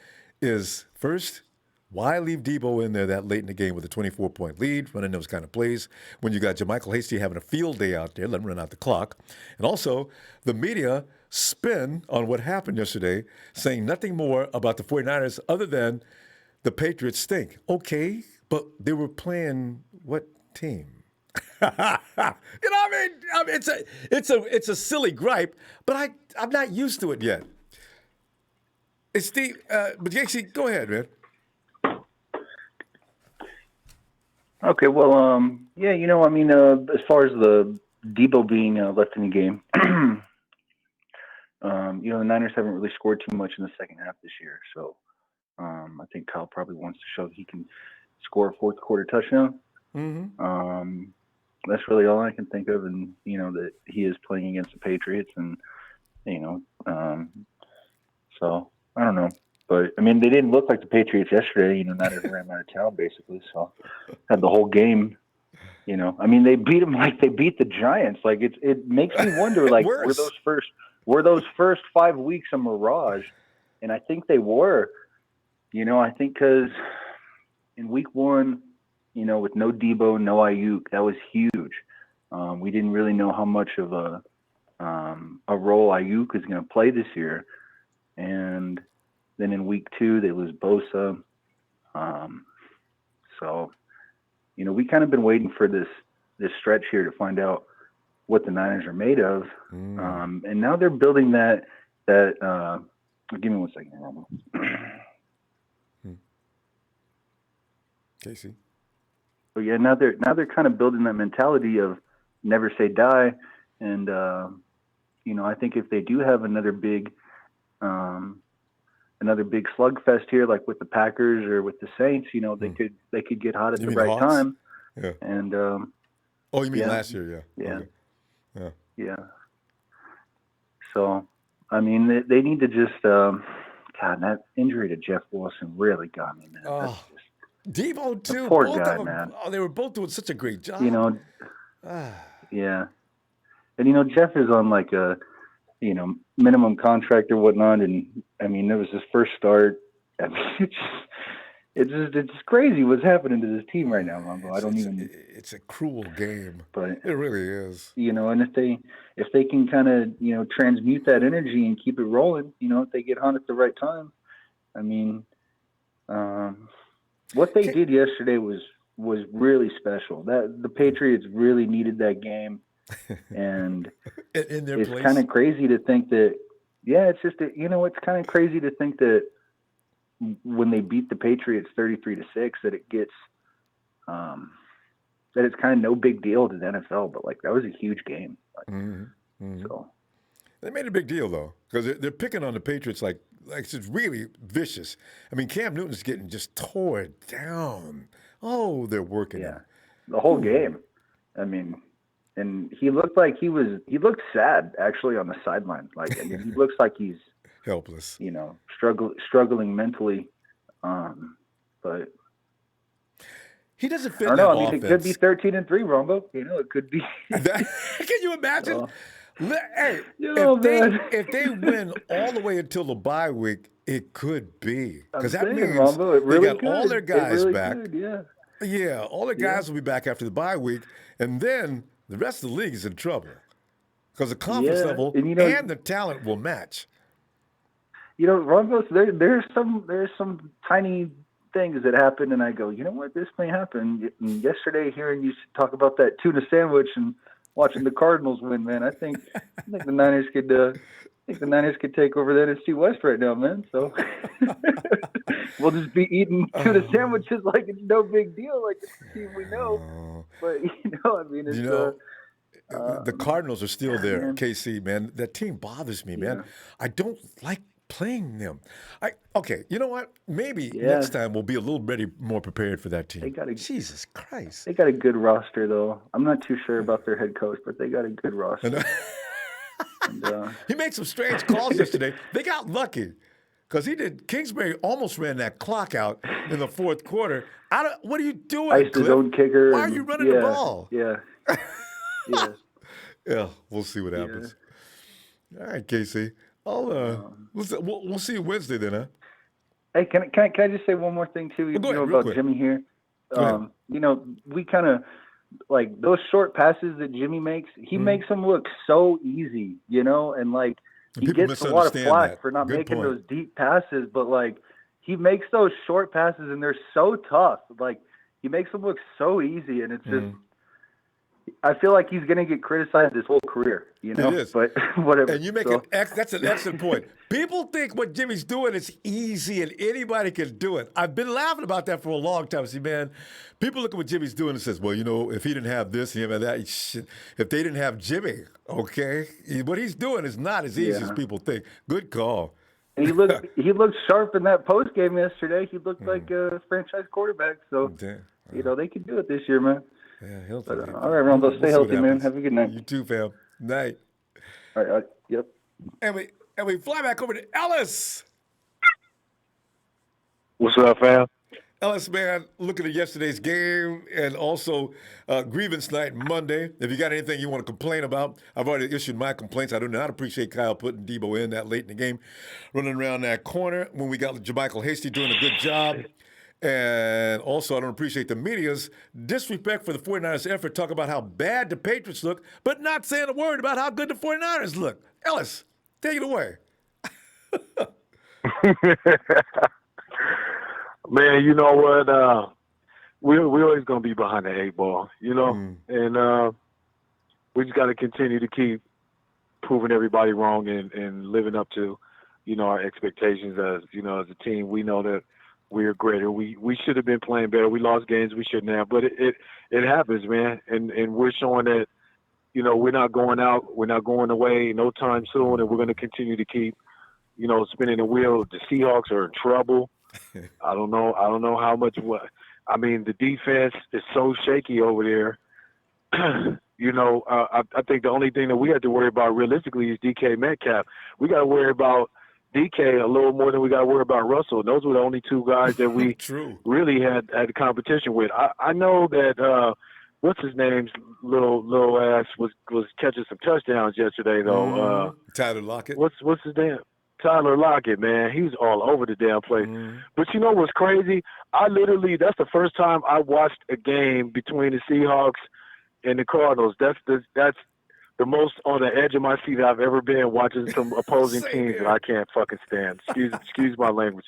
is, first, why leave Deebo in there that late in the game with a 24-point lead, running those kind of plays, when you got JaMychal Hasty having a field day out there, let him run out the clock? And also, the media spin on what happened yesterday, saying nothing more about the 49ers other than the Patriots stink. Okay, but they were playing what team? You know what I mean? It's a silly gripe, but I'm not used to it yet. It's Steve, but JC, go ahead, man. Okay, well, yeah, as far as the Deebo being left in the game, the Niners haven't really scored too much in the second half this year. So I think Kyle probably wants to show he can score a fourth quarter touchdown. Mm-hmm. That's really all I can think of, and that he is playing against the Patriots, and so I don't know. But, I mean, they didn't look like the Patriots yesterday. Niners ran out of town, basically. So, had the whole game, I mean, they beat them like they beat the Giants. Like, it makes me wonder, like, were those first 5 weeks a mirage? And I think they were. I think because in week one, with no Deebo, no Ayuk, that was huge. We didn't really know how much of a role Ayuk is going to play this year. And then in week two, they lose Bosa. So, we kind of been waiting for this stretch here to find out what the Niners are made of. And now they're building that give me 1 second, Ronbo. Casey. So yeah, now they're kind of building that mentality of never say die. And, I think if they do have another big slugfest here, like with the Packers or with the Saints, they could get hot at the right time. Yeah. And you mean last year? Yeah. Okay. Yeah. So, I mean, they need to just God, that injury to Jeff Wilson really got me, man. Oh, Deebo too. The poor both guy, of them, man. Oh, they were both doing such a great job. Yeah. And Jeff is on like a minimum contract or whatnot, and I mean, it was his first start. I mean, it's crazy what's happening to this team right now, Ronbo. It's a cruel game, but it really is. And if they can kind of transmute that energy and keep it rolling, if they get hot at the right time, I mean, what they did yesterday was really special. That the Patriots really needed that game. And in their it's place. kind of crazy to think that, it's just it's kind of crazy to think that when they beat the Patriots 33-6, that it gets, that it's kind of no big deal to the NFL, but like that was a huge game. So they made a big deal though, because they're picking on the Patriots like it's really vicious. I mean, Cam Newton's getting just torn down. Oh, they're working. Yeah, the whole game. I mean. And he looked like he looked sad actually on the sideline. Like, I mean, he looks like he's helpless, struggling mentally. But he doesn't fit. I don't know. That I mean, it could be 13-3, Ronbo. It could be. Can you imagine? Hey, if they win all the way until the bye week, it could be, because that means Ronbo, they got all their guys back. Could, yeah, all their guys will be back after the bye week, and then the rest of the league is in trouble. because the confidence level and the talent will match. Ronbo, there's some tiny things that happen, and I go, you know what, this may happen. And yesterday, hearing you talk about that tuna sandwich and watching the Cardinals win, man, I think the Niners could. I think the Niners could take over the NFC West right now, man. So we'll just be eating tuna sandwiches like it's no big deal, like it's the team we know. But I mean, it's the Cardinals are still there, man. KC, man. That team bothers me, man. Yeah. I don't like playing them. Okay, you know what? Maybe next time we'll be a little more prepared for that team. Jesus Christ. They got a good roster, though. I'm not too sure about their head coach, but they got a good roster. He made some strange calls yesterday. They got lucky because Kingsbury almost ran that clock out in the fourth quarter. What are you doing, Iced Cliff? his own kicker. Why are you running the ball? Yeah. Yeah, we'll see what happens. All right, Casey. We'll see you Wednesday then, huh? Hey, can I just say one more thing too? About Jimmy here. We kind of like those short passes that Jimmy makes. He makes them look so easy, and like he gets a lot of flack for not making those deep passes, but like he makes those short passes and they're so tough. Like he makes them look so easy, and it's just. I feel like he's going to get criticized his whole career, It is. But whatever. And you make that's an excellent point. People think what Jimmy's doing is easy and anybody can do it. I've been laughing about that for a long time. See, man, people look at what Jimmy's doing and says, well, if he didn't have this, he didn't have that. If they didn't have Jimmy, okay, what he's doing is not as easy as people think. Good call. And he looked sharp in that post game yesterday. He looked like a franchise quarterback. So, they can do it this year, man. Yeah, he'll all right, Ronbo, stay healthy, man. Have a good night. You too, fam. Night. All right, yep. And we fly back over to Ellis. What's up, fam? Ellis, man, looking at yesterday's game and also grievance night Monday. If you got anything you want to complain about, I've already issued my complaints. I do not appreciate Kyle putting Deebo in that late in the game, running around that corner when we got JaMychal Hasty doing a good job. And also, I don't appreciate the media's disrespect for the 49ers' effort, talk about how bad the Patriots look, but not saying a word about how good the 49ers look. Ellis, take it away. Man, you know what? We're always going to be behind the 8 ball, and we just got to continue to keep proving everybody wrong and living up to, our expectations as a team. We know that we're greater. We should have been playing better. We lost games we shouldn't have, but it happens, man. And we're showing that, we're not going out, we're not going away no time soon, and we're going to continue to keep, spinning the wheel. The Seahawks are in trouble. I don't know how much. The defense is so shaky over there. I think the only thing that we have to worry about realistically is DK Metcalf. We got to worry about DK a little more than we got to worry about Russell. Those were the only two guys that we really had competition with. I know that what's his name's little ass was catching some touchdowns yesterday though. Tyler Lockett. What's his name? Tyler Lockett, man. He was all over the damn place. But you know what's crazy? That's the first time I watched a game between the Seahawks and the Cardinals. That's the most on the edge of my seat I've ever been watching some opposing teams that I can't fucking stand. Excuse my language.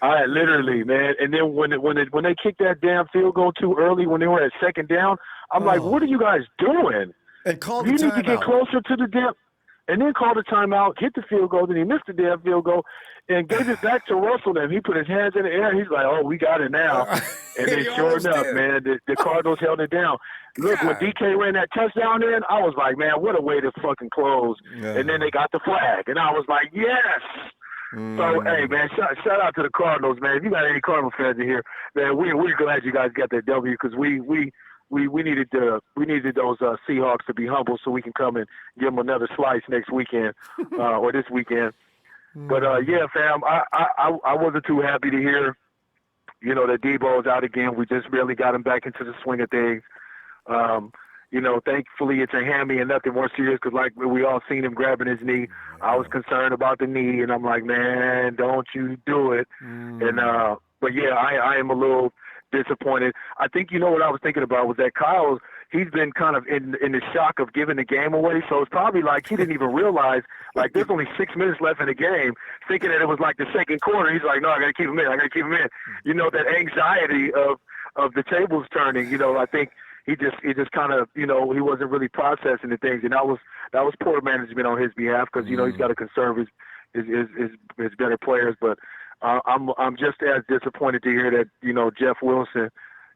I literally, man. And then when they kicked that damn field goal too early when they were at second down, I'm like, what are you guys doing? And call you need to get closer to the damn. And then called the timeout, hit the field goal, then he missed the damn field goal, and gave it back to Russell. Then he put his hands in the air. He's like, "Oh, we got it now." And then sure enough, man, the Cardinals held it down. Look, when DK ran that touchdown in, I was like, man, what a way to fucking close. Yeah. And then they got the flag, and I was like, yes. So, hey, man, shout out to the Cardinals, man. If you got any Cardinal fans in here, man, we're glad you guys got that W because we needed those Seahawks to be humble so we can come and give them another slice next weekend or this weekend. But yeah, fam, I wasn't too happy to hear, that Deebo is out again. We just really got him back into the swing of things. Thankfully it's a hammy and nothing more serious because like we all seen him grabbing his knee. I was concerned about the knee and I'm like, man, don't you do it. And but yeah, I am a little disappointed. I think what I was thinking about was that Kyle, he's been kind of in the shock of giving the game away. So it's probably like he didn't even realize, like, there's only 6 minutes left in the game, thinking that it was like the second quarter. He's like, no, I got to keep him in. I got to keep him in. You know, that anxiety of the tables turning, you know, I think he just kind of, you know, he wasn't really processing the things. And that was poor management on his behalf because, you know, he's got to conserve his better players. But I'm just as disappointed to hear that, you know, Jeff Wilson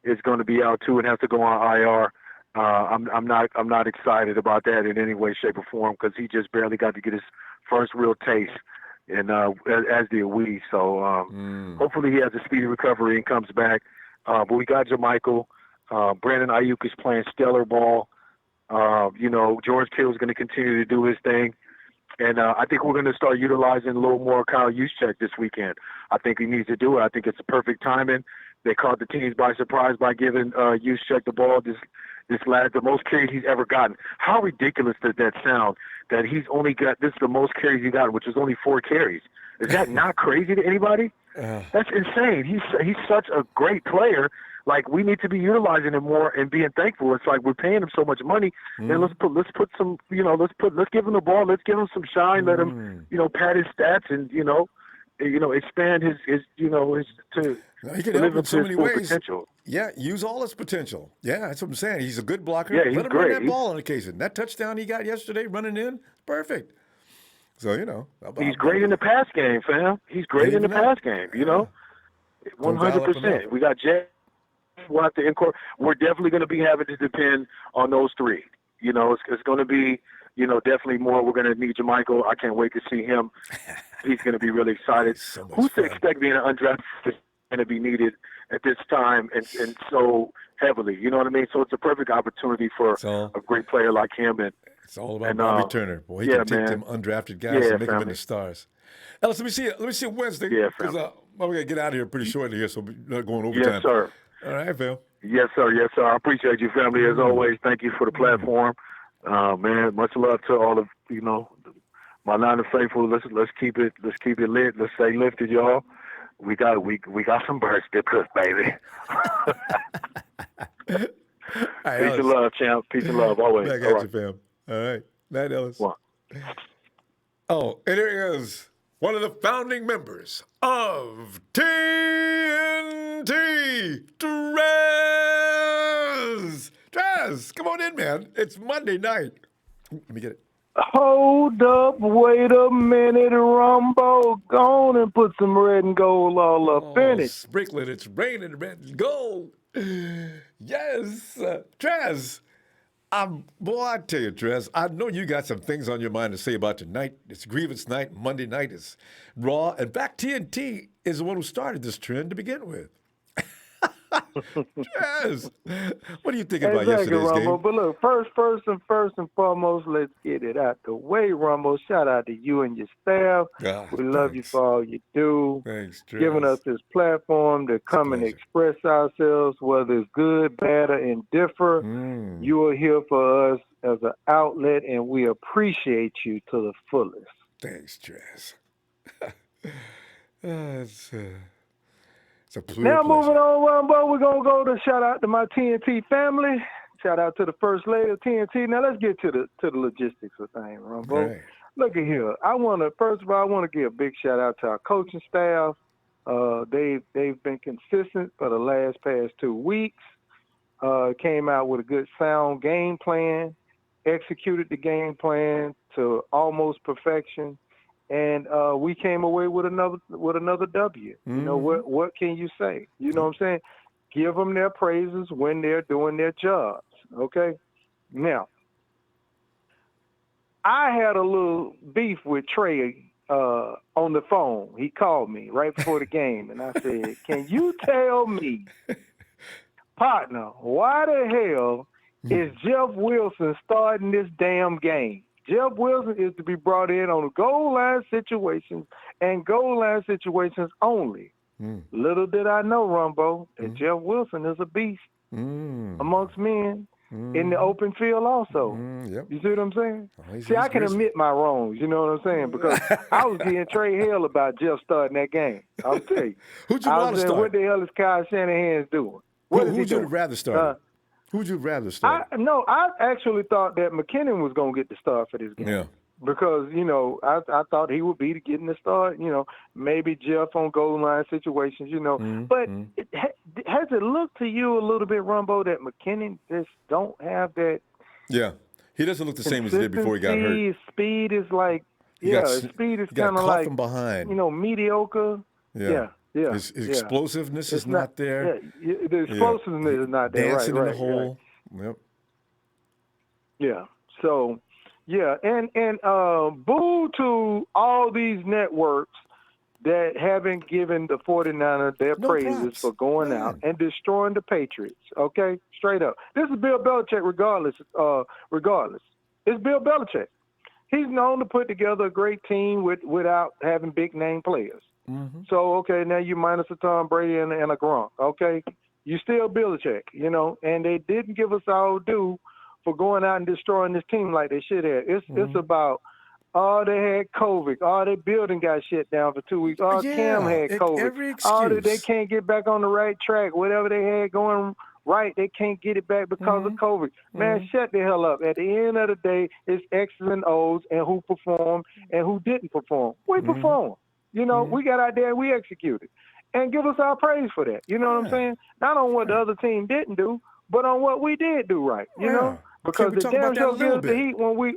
is going to be out too and has to go on IR. I'm not excited about that in any way, shape, or form because he just barely got to get his first real taste, and as did we. So hopefully he has a speedy recovery and comes back. But we got Jermichael. Brandon Ayuk is playing stellar ball. You know, George Kittle is going to continue to do his thing. And I think we're going to start utilizing a little more Kyle Juszczyk this weekend. I think he needs to do it. I think it's the perfect timing. They caught the teams by surprise by giving Juszczyk the ball. This lad, the most carries he's ever gotten. How ridiculous does that sound? That he's only got this is the most carries he got, which is only 4 carries. Is that not crazy to anybody? That's insane. He's such a great player. Like, we need to be utilizing him more and being thankful. It's like we're paying him so much money, and let's put some, you know, let's give him the ball, let's give him some shine, let him, you know, pad his stats and you know, expand his you know his to he can help in so many ways. Potential. Yeah, use all his potential. Yeah, that's what I'm saying. He's a good blocker. Yeah, he's Let him great. run that ball on occasion. That touchdown he got yesterday running in, perfect. So, you know. He's great in the pass game, fam. He's great in the pass game, you know. 100%. We got Jay. We'll have to incorporate. We're definitely going to be having to depend on those 3. You know, it's going to be, you know, definitely more. We're going to need Jermichael. I can't wait to see him. He's going to be really excited. Who's to expect being an undrafted is going to be needed at this time and so heavily? You know what I mean? So it's a perfect opportunity for a great player like him. And it's all about Bobby Turner. Boy, he can take them undrafted guys and make them into stars. Ellis, let me see Wednesday. Yeah, because we're going to get out of here pretty shortly here, so we're not going overtime. Yes, sir. All right, Phil. Yes, sir. Yes, sir. I appreciate you, family, as always. Thank you for the platform. Man, much love to all of, you know, my Niner faithful. Let's keep it lit. Let's stay lifted, y'all. We got some birds to cook, baby. Right, peace and love, champ. Peace and love, always. Back at you, fam. All right. Night, Ellis. Oh, and here is one of the founding members of TNT, Trez, come on in, man. It's Monday night. Let me get it. Hold up, wait a minute, Ronbo. Go on and put some red and gold all up in it. Sprinkling, it's raining red and gold. Yes, Trez. Boy, I tell you, Trez, I know you got some things on your mind to say about tonight. It's grievance night. Monday night is Raw. In fact, TNT is the one who started this trend to begin with. Trez, what are you thinking about yesterday's game? But look, first and foremost, let's get it out the way, Rumbo. Shout out to you and your staff. We love you for all you do. Thanks, Trez. Giving us this platform to come and express ourselves, whether it's good, bad, or indifferent. You are here for us as an outlet, and we appreciate you to the fullest. Thanks, Trez. It's a now pleasure. moving on, Ronbo, we're going to go to shout out to my TNT family. Shout out to the first lady of TNT. Now let's get to the logistics of things, Ronbo. Right. Look at here. First of all, I want to give a big shout out to our coaching staff. They've been consistent for the past 2 weeks. Came out with a good sound game plan, executed the game plan to almost perfection. And we came away with another W. You know, what can you say? You know what I'm saying? Give them their praises when they're doing their jobs, okay? Now, I had a little beef with Trey on the phone. He called me right before the game, and I said, can you tell me, partner, why the hell is Jeff Wilson starting this damn game? Jeff Wilson is to be brought in on goal line situations and goal line situations only. Little did I know, Rumbo, that Jeff Wilson is a beast amongst men in the open field also. Yep. You see what I'm saying? See, I can admit my wrongs, you know what I'm saying? Because I was getting Trey hell about Jeff starting that game. I'll tell you. Who'd you I rather was saying, start? what the hell is Kyle Shanahan's doing? Who'd you rather start? Who'd you rather start? I actually thought that McKinnon was going to get the start for this game. Yeah. Because, I thought he would be getting the start, maybe Jeff on goal line situations, But has it looked to you a little bit, Ronbo, that McKinnon just don't have that? Yeah. He doesn't look the same as he did before he got hurt. His speed is like, his speed is kind of like, from behind. Mediocre. Yeah. His explosiveness is not there. Yeah, the explosiveness is not there. Dancing in the right. hole. Yep. Yeah. So, yeah, and boo to all these networks that haven't given the 49ers their praises for going out and destroying the Patriots. Okay, straight up. This is Bill Belichick. Regardless, it's Bill Belichick. He's known to put together a great team without having big name players. Mm-hmm. So, okay, now you minus a Tom Brady and a Gronk, okay? You still Belichick, and they didn't give us our due for going out and destroying this team like they should have. It's about, they had COVID. Their building got shut down for 2 weeks. Cam had COVID. Every excuse. They can't get back on the right track. Whatever they had going right, they can't get it back because of COVID. Man, shut the hell up. At the end of the day, it's X's and O's and who performed and who didn't perform. We performed. We got out there and we executed. And give us our praise for that. You know what I'm saying? Not on what the other team didn't do, but on what we did do right. You know? Because they damn sure give us the heat when we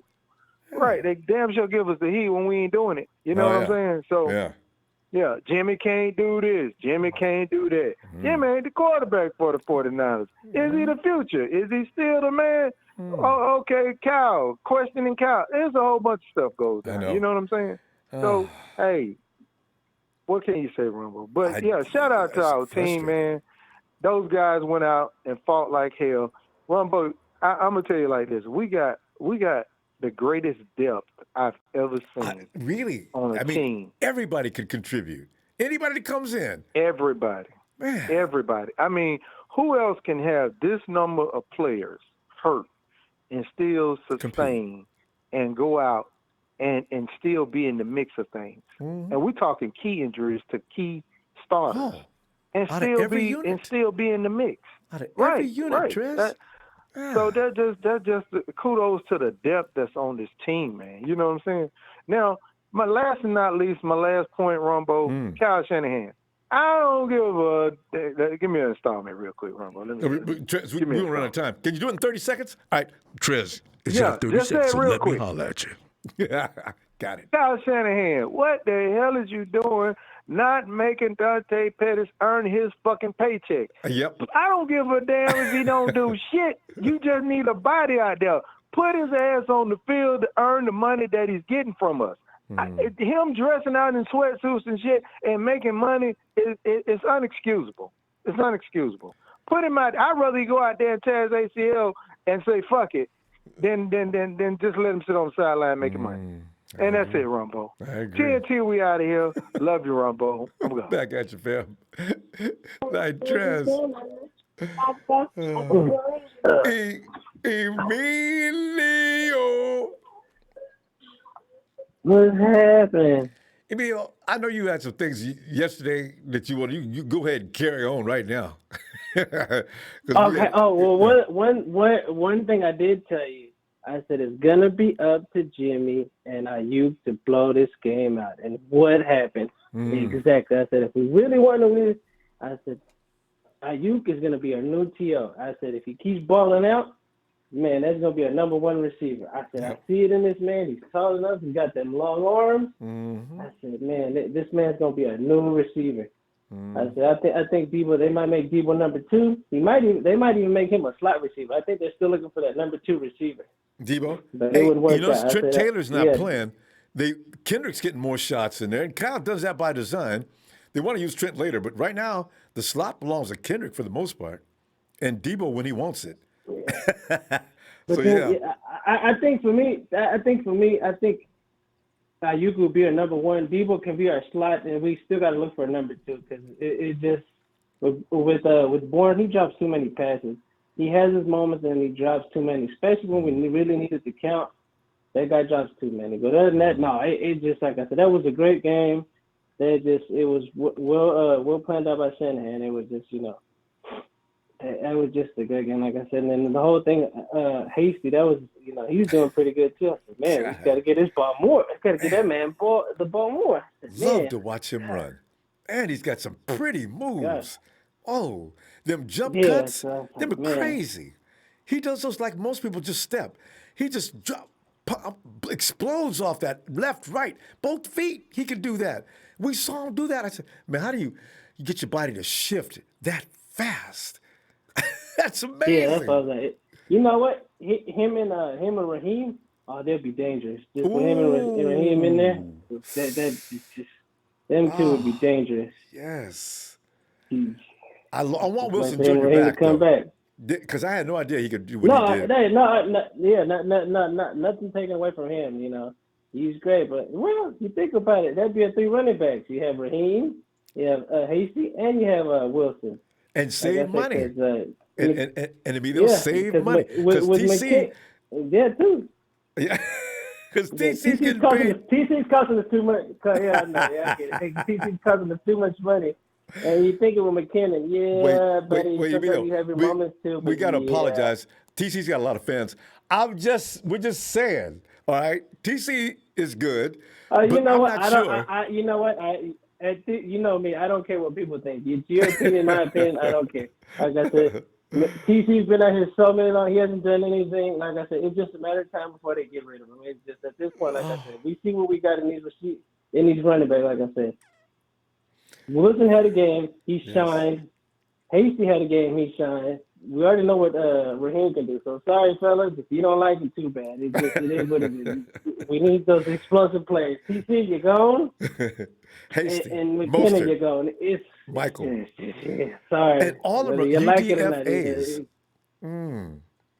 they damn sure give us the heat when we ain't doing it. You know what I'm saying? So Jimmy can't do this. Jimmy can't do that. Jimmy ain't the quarterback for the 49ers. Is he the future? Is he still the man? Oh, okay, Cal. Questioning Cal. There's a whole bunch of stuff goes down. You know what I'm saying? So, hey, what can you say, Ronbo? But, shout out to our team, man. Those guys went out and fought like hell. Ronbo, I'm going to tell you like this. We got the greatest depth I've ever seen. Really? On a team. Everybody could contribute. Anybody that comes in. Everybody. Man. Everybody. I mean, who else can have this number of players hurt and still sustain and go out and still be in the mix of things? And we're talking key injuries to key starters. And still be in the mix. Out of every unit, Trish. So that just kudos to the depth that's on this team, man. You know what I'm saying? Now, my last and not least, my last point, Ronbo, Kyle Shanahan. I don't give me an installment real quick, Ronbo. We don't run out of time. Can you do it in 30 seconds? All right, Triz, it's 30 just seconds, so real let quick. me holler at you. Got it. Kyle Shanahan, what the hell is you doing not making Dante Pettis earn his fucking paycheck? Yep. I don't give a damn if he don't do shit. You just need a body out there. Put his ass on the field to earn the money that he's getting from us. Him dressing out in sweatsuits and shit and making money is unexcusable. It's unexcusable. Put him out. I'd rather he go out there and tear his ACL and say fuck it than just let him sit on the sideline making money. And that's it, Ronbo. I agree. TNT, we out of here. Love you, Ronbo. I'm going. Back at you, fam. Night, Trez. Emilio. What's happening? Emilio, I know you had some things yesterday that you want. You go ahead and carry on right now. Okay. One thing I did tell you, I said it's gonna be up to Jimmy and Ayuk to blow this game out. And what happened? Exactly. I said if we really want to win, I said Ayuk is gonna be our new TO. I said if he keeps balling out, man, that's gonna be a number one receiver. I said I see it in this man. He's tall enough. He's got them long arms. I said, man, this man's gonna be a new receiver. I said I think Deebo. They might make Deebo number 2. They might even make him a slot receiver. I think they're still looking for that number 2 receiver. Deebo. But it would work out. Trent Taylor's not playing. Kendrick's getting more shots in there, and Kyle does that by design. They want to use Trent later, but right now the slot belongs to Kendrick for the most part, and Deebo when he wants it. I think for me, Ayuk will be a number 1. Deebo can be our slot, and we still got to look for a number 2 because it just with Bourne, he drops too many passes. He has his moments and he drops too many, especially when we really needed to count. That guy drops too many. But other than that, no, it just like I said, that was a great game. It was well planned out by Shanahan. It was just, it was just a good game, like I said. And then the whole thing, Hasty, that was, he was doing pretty good too. I said, man, he's got to get his ball more. He's got to get that man the ball more. I said, Love to watch him run. And he's got some pretty moves. Gosh. Oh, them jump cuts, So, them are man. crazy. He does those like most people just step. He just explodes off that left, right, both feet. He can do that. We saw him do that. I said, man, how do you get your body to shift that fast? That's amazing. Yeah, that's what I was like. You know what? Him and Raheem, they'll be dangerous. Just with him and Raheem in there, them two would be dangerous. Yes. Huge. I want Wilson Like Jr. Raheem back, to come back. Because I had no idea he could do what he did. Nothing taken away from him. He's great, but you think about it, that'd be a 3 running backs. You have Raheem, you have Hasty, and you have Wilson. And save money. And it'd be save money. With TC, too. Yeah, because TC's costing us too much. I get it. TC's costing us too much money. And you think it with McKinnon, buddy. You have your moments too. We got to apologize. TC's got a lot of fans. We're just saying, all right. TC is good. You know what? You know me. I don't care what people think. It's your opinion, my opinion. I don't care. Like I said, TC's been out here so many long. He hasn't done anything. Like I said, it's just a matter of time before they get rid of him. It's just at this point, like I said, we see what we got in these running backs. Like I said, Wilson had a game. He shined. Hasty had a game. He shined. We already know what Raheem can do. So sorry, fellas, if you don't like it, too bad. It is what it is. We need those explosive plays. TC, you're gone. Hasty, and McKinnon, you're gone. It's Michael. Sorry. And all of them you are like it or not. UDFAs.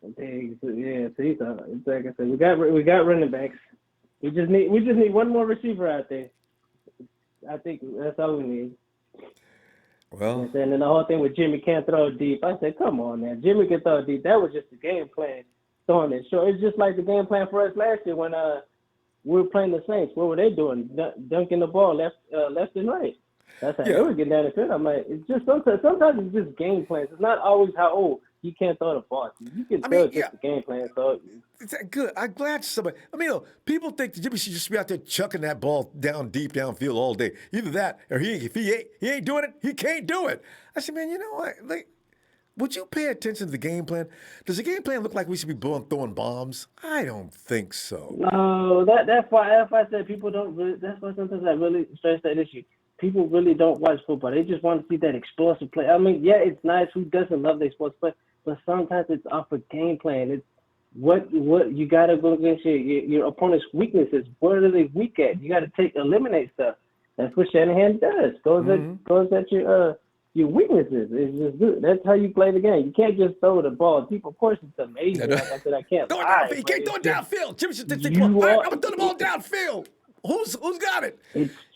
It's like I said, we got running backs. We just need one more receiver out there. I think that's all we need. Well, and then the whole thing with Jimmy can't throw deep. I said, come on, man. Jimmy can throw deep. That was just the game plan, throwing it short. It's just like the game plan for us last year when we were playing the Saints. What were they doing? Dunking the ball left and right. That's how they were getting down the field. I'm like, it's just sometimes it's just game plans. It's not always how you can't throw the ball. You can tell it's just the game plan. So it's good. I'm glad somebody. People think that Jimmy should just be out there chucking that ball deep downfield all day. Either that, or if he ain't doing it, he can't do it. I said, man, you know what? Like, would you pay attention to the game plan? Does the game plan look like we should be throwing bombs? I don't think so. No, that's why I said people don't really. That's why sometimes I really stress that issue. People really don't watch football. They just want to see that explosive play. I mean, yeah, it's nice. Who doesn't love the explosive play? But sometimes it's off a game plan. It's what you got to go against your opponent's weaknesses. Where are they weak at? You got to eliminate stuff. That's what Shanahan does. Goes at your weaknesses. It's just good. That's how you play the game. You can't just throw the ball deep. Of course, it's amazing. Like I said, I can't. You can't throw it downfield. Jimmy should think, I'm gonna throw the ball downfield. Who's got it?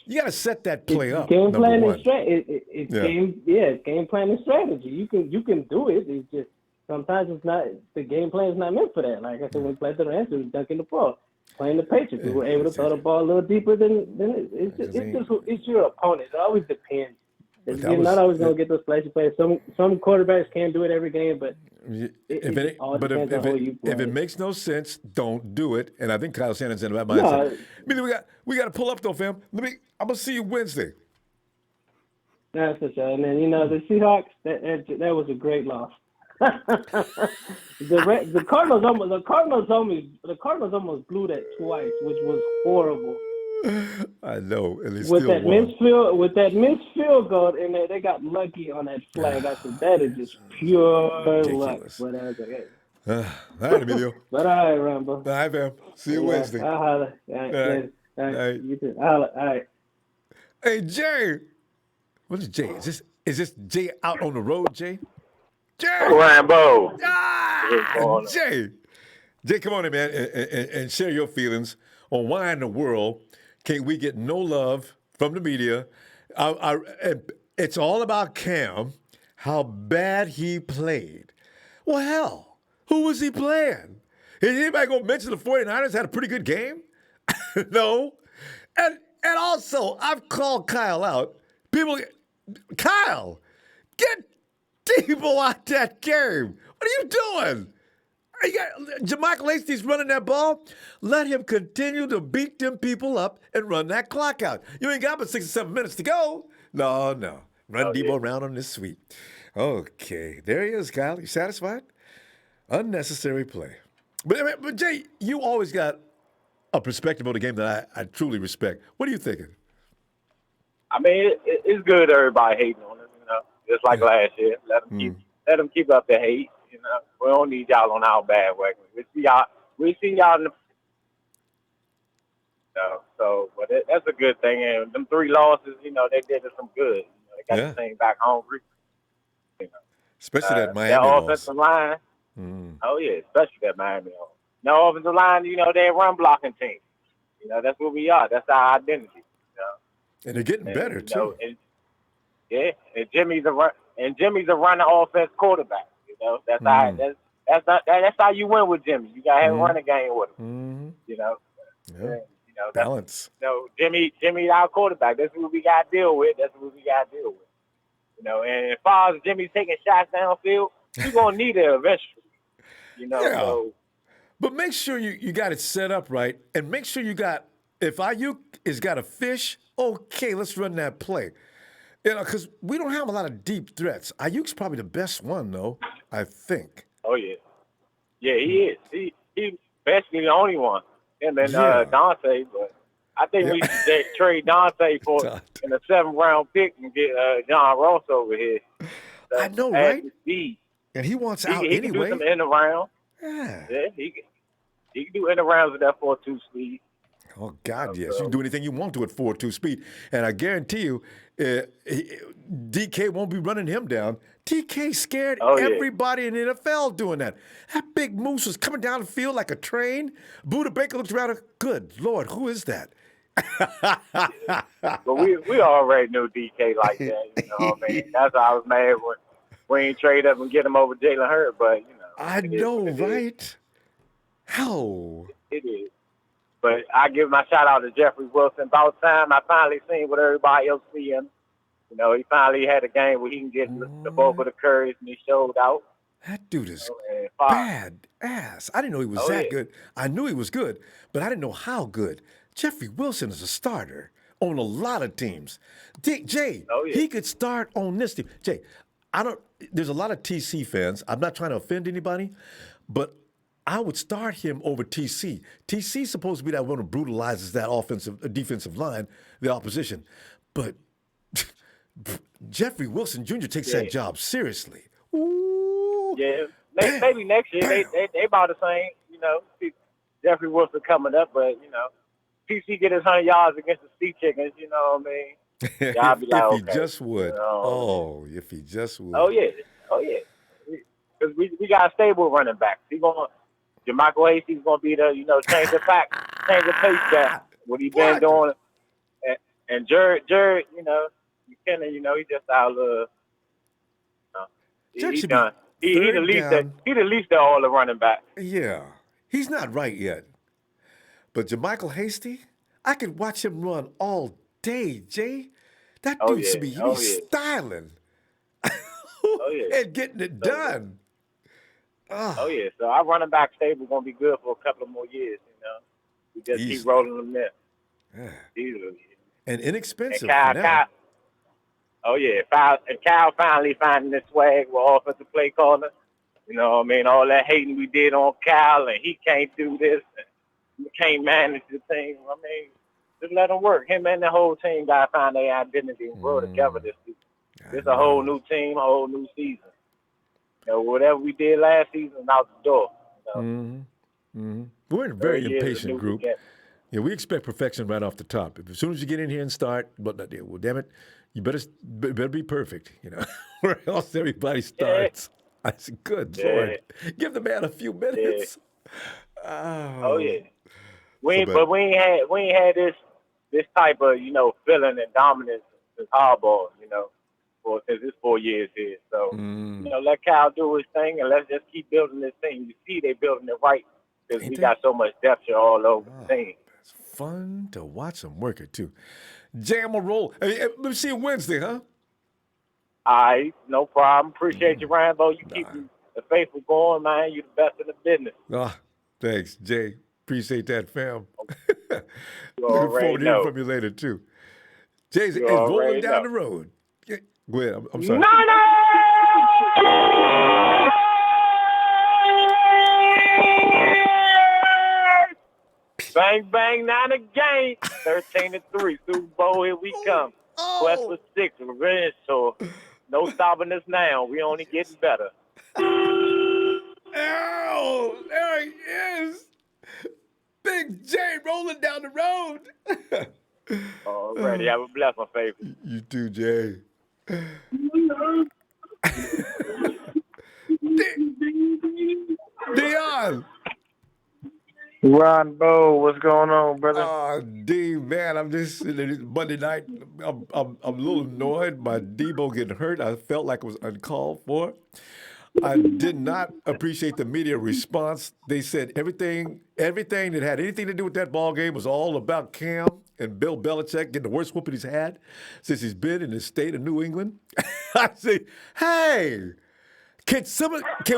You got to set that play up. Game plan and strategy. It's game plan and strategy. You can do it. It's just sometimes it's not. The game plan is not meant for that. Like I said, when we played the Rams, we were dunking the ball. Playing the Patriots, we were able to throw the ball a little deeper than it's your opponent. It always depends. You're not always going to get those flashy plays. Some quarterbacks can do it every game, but if it makes no sense, don't do it. And I think Kyle Shanahan's in that mindset. We got to pull up though, fam. I'm gonna see you Wednesday. That's for sure. And then the Seahawks. That was a great loss. the Cardinals almost blew that twice, which was horrible. I know, and with that missed field goal, and they got lucky on that flag. I said that is just pure luck. But I was like, hey. All right, Emilio. But all right, Ronbo. All right, fam. See you Wednesday. I'll holler. All right. You too. All right. Hey, Jay. What is Jay? Is this Jay out on the road, Jay? Jay. Ronbo. Jay, come on in, man, and share your feelings on why in the world can't we get no love from the media? It's all about Cam, how bad he played. Well, hell, who was he playing? Is anybody going to mention the 49ers had a pretty good game? No. And also, I've called Kyle out. Kyle, get Deebo out that game. What are you doing? You got JaMychal Hasty's running that ball. Let him continue to beat them people up and run that clock out. You ain't got but 6 or 7 minutes to go. No. Run Deebo around on this sweep. Okay, there he is, Kyle. You satisfied? Unnecessary play. But Jay, you always got a perspective on the game that I truly respect. What are you thinking? I mean, it's good everybody hating on us, just like last year. Let them keep up the hate. We don't need y'all on our bandwagon. We see y'all in the. But that's a good thing. And them 3 losses, they did us some good. They got the team back hungry. Especially that Miami that loss. offensive line. Oh yeah, especially that Miami loss. No offensive line, they're a run blocking team. That's what we are. That's our identity. And they're getting better too. And Jimmy's a running offense quarterback. That's how you win with Jimmy. You gotta have a running game with him. Balance. Jimmy's our quarterback. That's what we gotta deal with. And as far as Jimmy taking shots downfield, you're gonna need it eventually. But make sure you got it set up right, and make sure you got, if Ayuk has got a fish, okay, let's run that play. Because we don't have a lot of deep threats. Ayuk's probably the best one, though, I think. Oh, yeah. Yeah, he is. He's basically the only one. Him and Dante, but I think we should trade Dante for in a 7th-round pick and get John Ross over here. I know, right? Speed. And he wants out He anyway. can do some in around. Yeah. He can do in arounds with that 4.2 speed. Oh, God, yes. You can do anything you want to at 4.2 speed. And I guarantee you, DK won't be running him down. DK scared everybody in the NFL doing that. That big moose was coming down the field like a train. Buda Baker looked around. Good Lord, who is that? But we already knew DK like that. That's why I was mad when we ain't trade up and get him over Jalen Hurts. But, I know, right? How? It is. But I give my shout out to Jeffrey Wilson. About time I finally seen what everybody else seeing. He finally had a game where he can get the bulk of the courage, and he showed out. That dude is bad ass. I didn't know he was that good. I knew he was good, but I didn't know how good. Jeffrey Wilson is a starter on a lot of teams. Jay, he could start on this team. Jay, there's a lot of TC fans. I'm not trying to offend anybody, but I would start him over TC. TC's supposed to be that one who brutalizes that defensive line, the opposition. But Jeffrey Wilson Jr. takes that job seriously. Ooh. Yeah, maybe next year they about the same. Jeffrey Wilson coming up, but TC get his 100 yards against the Sea Chickens. You know what I mean? Y'all be like, if he just would. If he just would. Oh yeah. Because we got a stable running back. JaMychal Hasty's gonna be the change the pace guy. What he been doing, and Jared, McKinnon, he just our little. He's done. He the least of all the running back. Yeah, he's not right yet. But JaMychal Hasty, I could watch him run all day, Jay. That dude should be styling. And getting it done. Oh yeah, so our running back stable gonna be good for a couple of more years. We just keep rolling them there. Yeah. Easily. And inexpensive. And Kyle, and Kyle finally finding his swag with offensive play caller. All that hating we did on Kyle, and he can't do this, and he can't manage the team. Just let him work. Him and the whole team gotta find their identity and grow together this season. It's a whole new team, a whole new season. Whatever we did last season, out the door. We're in a very impatient group. Yeah, we expect perfection right off the top. As soon as you get in here and start, well, damn it, you better be perfect, or else everybody starts. I said, good Lord, give the man a few minutes. We ain't had this type of feeling and dominance since hardball, since his 4 years here. So let Kyle do his thing, and let's just keep building this thing. You see, they building it right because we got so much depth all over the team. It's fun to watch them work it too. Jam a roll. Let's see you Wednesday, huh? All right, no problem. Appreciate you, Rambo. You keep the faithful going, man. You the best in the business. Ah, thanks, Jay. Appreciate that, fam. You Looking already forward to hearing know. from you later, too. Jay's You is rolling already down know. the road. Yeah, go ahead. I'm sorry. Bang, bang, not a game. 13-3. Super Bowl, here we come. Quest for 6, revenge tour. No stopping us now. We only getting better. Oh, there he is. Big J rolling down the road. Already. Have a blessed one, favorite. You too, Jay. Dion. Ronbo, what's going on, brother? D, man, I'm just sitting there Monday night. I'm a little annoyed by Deebo getting hurt. I felt like it was uncalled for. I did not appreciate the media response. They said everything that had anything to do with that ball game was all about Cam and Bill Belichick getting the worst whooping he's had since he's been in the state of New England. I say, hey, can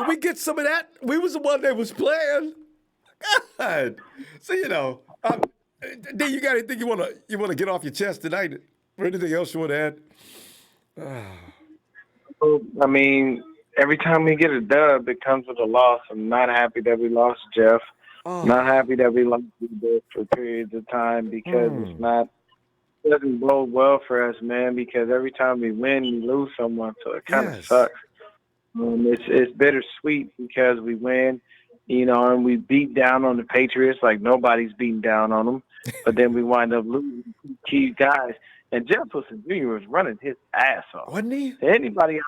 we get some of that? We was the one that was playing. God. So D, you got anything you wanna get off your chest tonight, or anything else you want to add? I mean, every time we get a dub, it comes with a loss. I'm not happy that we lost Jeff. Not happy that we lost Deebo for periods of time because it doesn't bode well for us, man. Because every time we win, we lose someone, so it kind of sucks. It's bittersweet because we win, and we beat down on the Patriots like nobody's beating down on them. But then we wind up losing key guys. And Jeff Wilson Jr. was running his ass off. Wasn't he? Anybody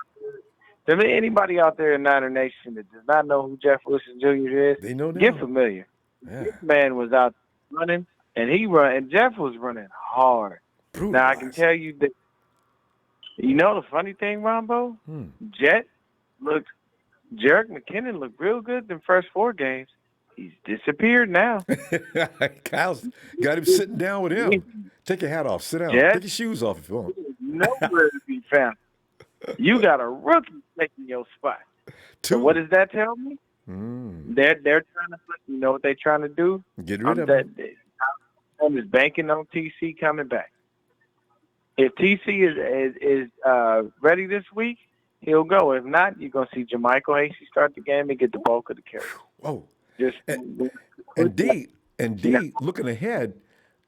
out there in Niner Nation that does not know who Jeff Wilson Jr. is, they know now. Get familiar. Yeah. This man was out running, and Jeff was running hard. Now, I can tell you that, the funny thing, Ronbo? Jerick McKinnon looked real good in the first 4 games. He's disappeared now. Kyle's got him sitting down with him. Take your hat off. Sit down. Take your shoes off if you want. Nowhere to be found. You got a rookie taking your spot. So what does that tell me? They're trying to, what they're trying to do? Get rid of him. I'm just banking on TC coming back. If TC is ready this week, he'll go. If not, you're gonna see Jermichael Hasty start the game and get the bulk of the carry. Whoa! And D, looking ahead,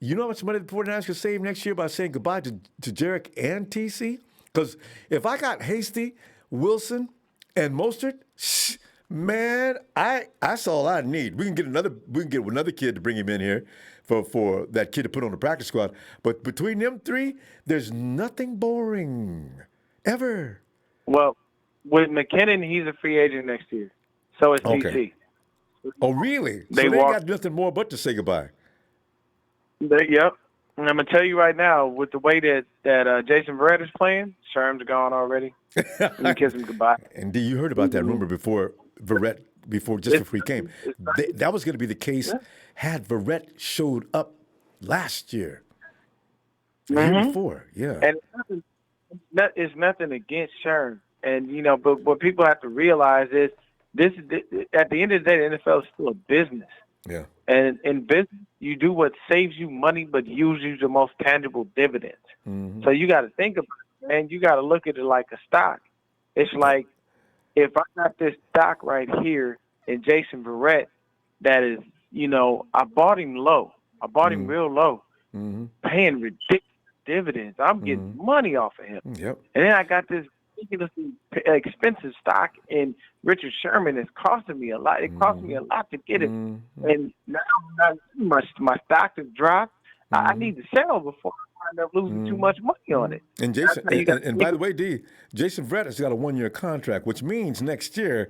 you know how much money the 49ers can save next year by saying goodbye to Jerick and TC? Because if I got Hasty, Wilson, and Mostert, man, that's all I need. We can get another kid to bring him in here for that kid to put on the practice squad. But between them 3, there's nothing boring ever. Well, with McKinnon, he's a free agent next year. So is TC. Oh, really? So they got nothing more but to say goodbye. Yep. And I'm going to tell you right now, with the way that Jason Verrett is playing, Sherm's gone already. You kiss him goodbye. And D, you heard about that rumor before before he came. That was going to be the case had Verrett showed up last year. The year before, yeah. And it's nothing against Sherm. And, but what people have to realize is at the end of the day, the NFL is still a business. Yeah. And in business, you do what saves you money, but yields you the most tangible dividends. Mm-hmm. So you got to think about it, and you got to look at it like a stock. It's like if I got this stock right here in Jason Verrett, that is, I bought him low. I bought him real low, paying ridiculous dividends. I'm getting money off of him. Yep. And then I got this ridiculously expensive stock in Richard Sherman. It's costing me a lot. It cost me a lot to get it. And now my stock has dropped. I need to sell before I wind up losing too much money on it. And Jason, and by the way, D, Jason Verrett has got a 1-year contract, which means next year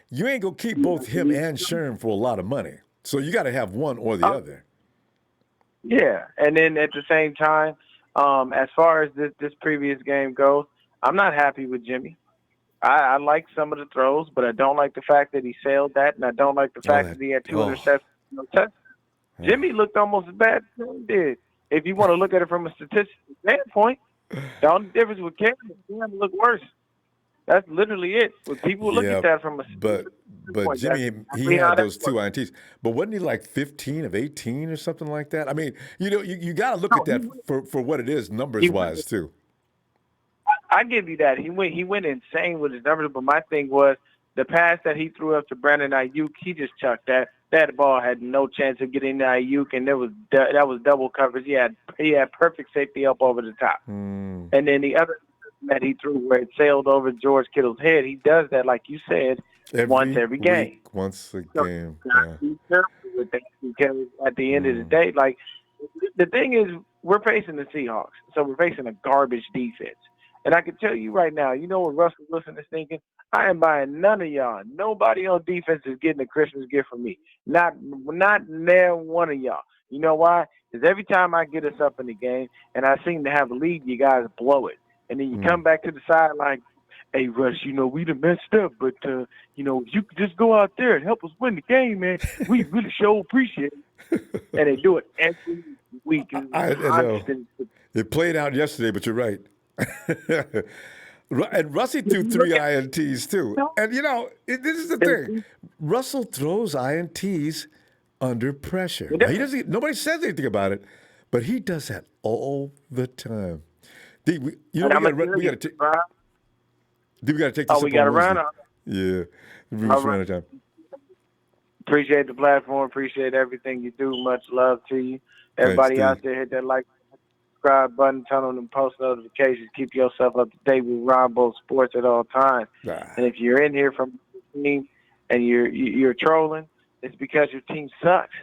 you ain't gonna keep both him and Sherm for a lot of money. So you got to have one or the other. Yeah, and then at the same time, as far as this previous game goes, I'm not happy with Jimmy. I like some of the throws, but I don't like the fact that he sailed that, and I don't like the fact that he had 2 interceptions. Jimmy looked almost as bad as he did. If you want to look at it from a statistical standpoint, the only difference with Cam looked worse. That's literally it. When people look at that from a but point, Jimmy, that's he exactly how had that those 2 INTs. But wasn't he like 15 of 18 or something like that? I mean, you got to look at that for what it is numbers wise too. I give you that. He went insane with his numbers, but my thing was the pass that he threw up to Brandon Ayuk, he just chucked that. That ball had no chance of getting to Ayuk, and that was double coverage. He had perfect safety up over the top. And then the other that he threw where it sailed over George Kittle's head, he does that, like you said, once every game. Once a So game. be careful with that, because at the end of the day, like, the thing is, we're facing the Seahawks, so we're facing a garbage defense. And I can tell you right now, you know what Russell Wilson is thinking? I am buying none of y'all. Nobody on defense is getting a Christmas gift from me. Not near one of y'all. You know why? Because every time I get us up in the game and I seem to have a lead, you guys blow it. And then you come back to the side like, hey, Russ, we done messed up, but, if you could just go out there and help us win the game, man, we really sure appreciate it. And they do it every week. I know. It played out yesterday, but you're right. And Russie threw 3 INTs too. And this is the thing. Russell throws INTs under pressure. Now, nobody says anything about it, but he does that all the time. We got to take this up on Wednesday. Yeah. We're running out of time. Appreciate the platform. Appreciate everything you do. Much love to you. Everybody out there, hit that like, subscribe button, turn on them post notifications. Keep yourself up to date with Ronbo Sports at all times. And if you're in here from the team and you're trolling, it's because your team sucks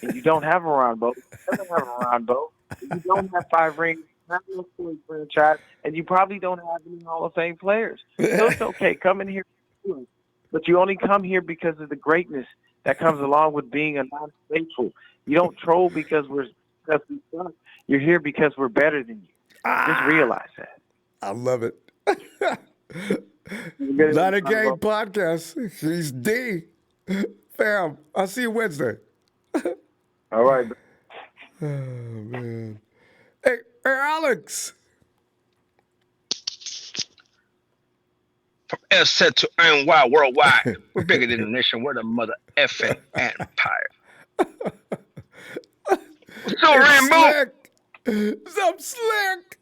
and you don't have a Ronbo. You don't have a Ronbo. You don't have 5 rings. Not no Philly franchise, and you probably don't have any Hall of Fame players. So it's okay. Come in here, but you only come here because of the greatness that comes along with being a non-faithful. You don't troll because we suck. You're here because we're better than you. Just realize that. I love it. Not a Gang podcast. He's D. Fam, I'll see you Wednesday. All right. Oh, man. Hey, Alex. From SZ to NY worldwide, we're bigger than the nation. We're the mother effing empire. So Ronbo. Some slick.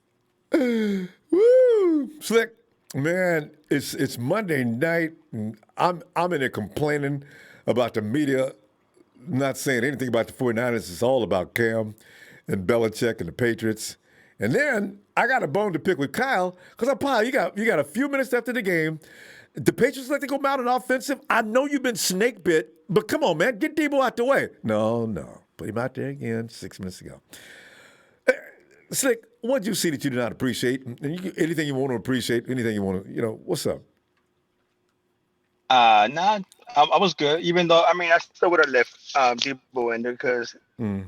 Woo, slick. Man, it's Monday night. And I'm in there complaining about the media not saying anything about the 49ers. It's all about Cam and Belichick and the Patriots. And then I got a bone to pick with Kyle because you got a few minutes after the game. The Patriots let them go mount an offensive. I know you've been snake bit, but come on, man, get Deebo out the way. No, put him out there again 6 minutes ago. Slick, what did you see that you did not appreciate? Anything you want to appreciate? Anything you want to, what's up? Nah, I was good. Even though, I still would have left Deebo in there because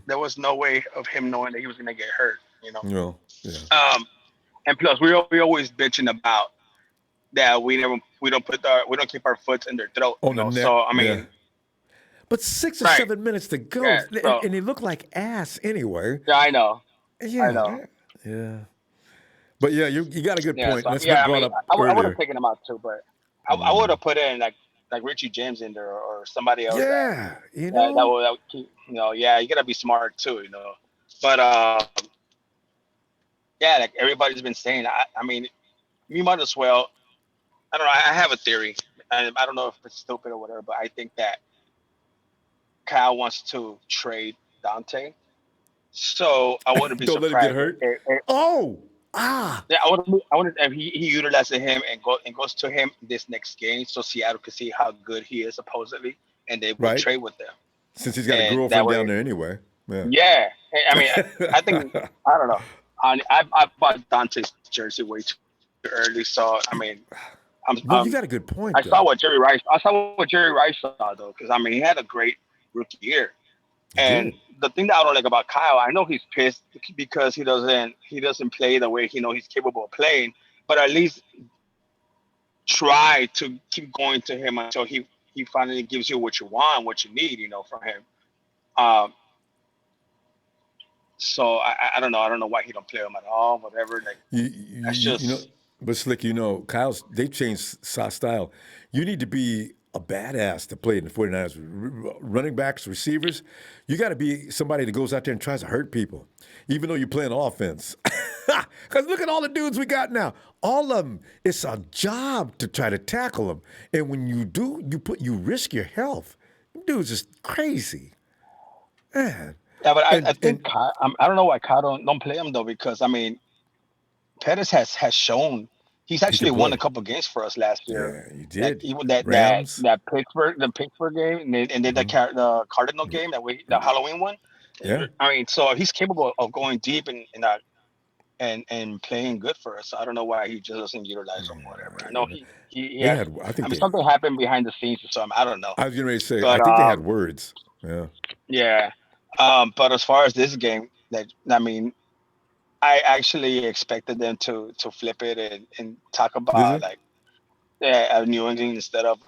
there was no way of him knowing that he was going to get hurt. Yeah. And plus, we're always bitching about that we don't keep our foot in their throat. On the neck. So but 6 or 7 minutes to go, and he looked like ass anyway. Yeah, I know. Yeah, I know. Yeah. But yeah, you got a good point. So, That's been brought up earlier. I would have taken him out too, but I would have put in like Richie James in there or somebody else. Yeah, that would keep. You gotta be smart too, But like everybody's been saying, you might as well. I don't know. I have a theory, and I don't know if it's stupid or whatever, but I think that Kyle wants to trade Dante. So I wouldn't be don't surprised. Don't let him get hurt. Yeah, I wouldn't if he utilizes him and goes to him this next game, so Seattle can see how good he is supposedly, and they will trade with them. Since he's got a girlfriend down there anyway. Yeah. I think I don't know. I bought Dante's jersey way too early, so you got a good point. I saw what Jerry Rice saw though, because he had a great rookie year. And the thing that I don't like about Kyle, I know he's pissed because he doesn't play the way he's capable of playing, but at least try to keep going to him until he finally gives you what you want, what you need, from him. So I don't know. I don't know why he don't play him at all. Whatever. Like that's just But Slick, they've changed style. You need to be a badass to play in the 49ers. Running backs, receivers, you got to be somebody that goes out there and tries to hurt people, even though you're playing offense. Because look at all the dudes we got now. All of them, it's a job to try to tackle them. And when you do, you risk your health. Dudes is crazy. Man. Yeah, but I think Kyle, I don't know why Kyle don't play him though, because I mean, Pettis has shown he's actually won a couple games for us last year. Yeah, he did. Even that Rams. the Pittsburgh game, and then the Cardinal game the Halloween one. Yeah. I mean, so he's capable of going deep and playing good for us. So I don't know why he just doesn't utilize him or whatever. I know he has. Something happened behind the scenes or something. I don't know. I was getting ready to say, I think they had words. Yeah. Yeah. But as far as this game, I actually expected them to flip it and talk about New England instead of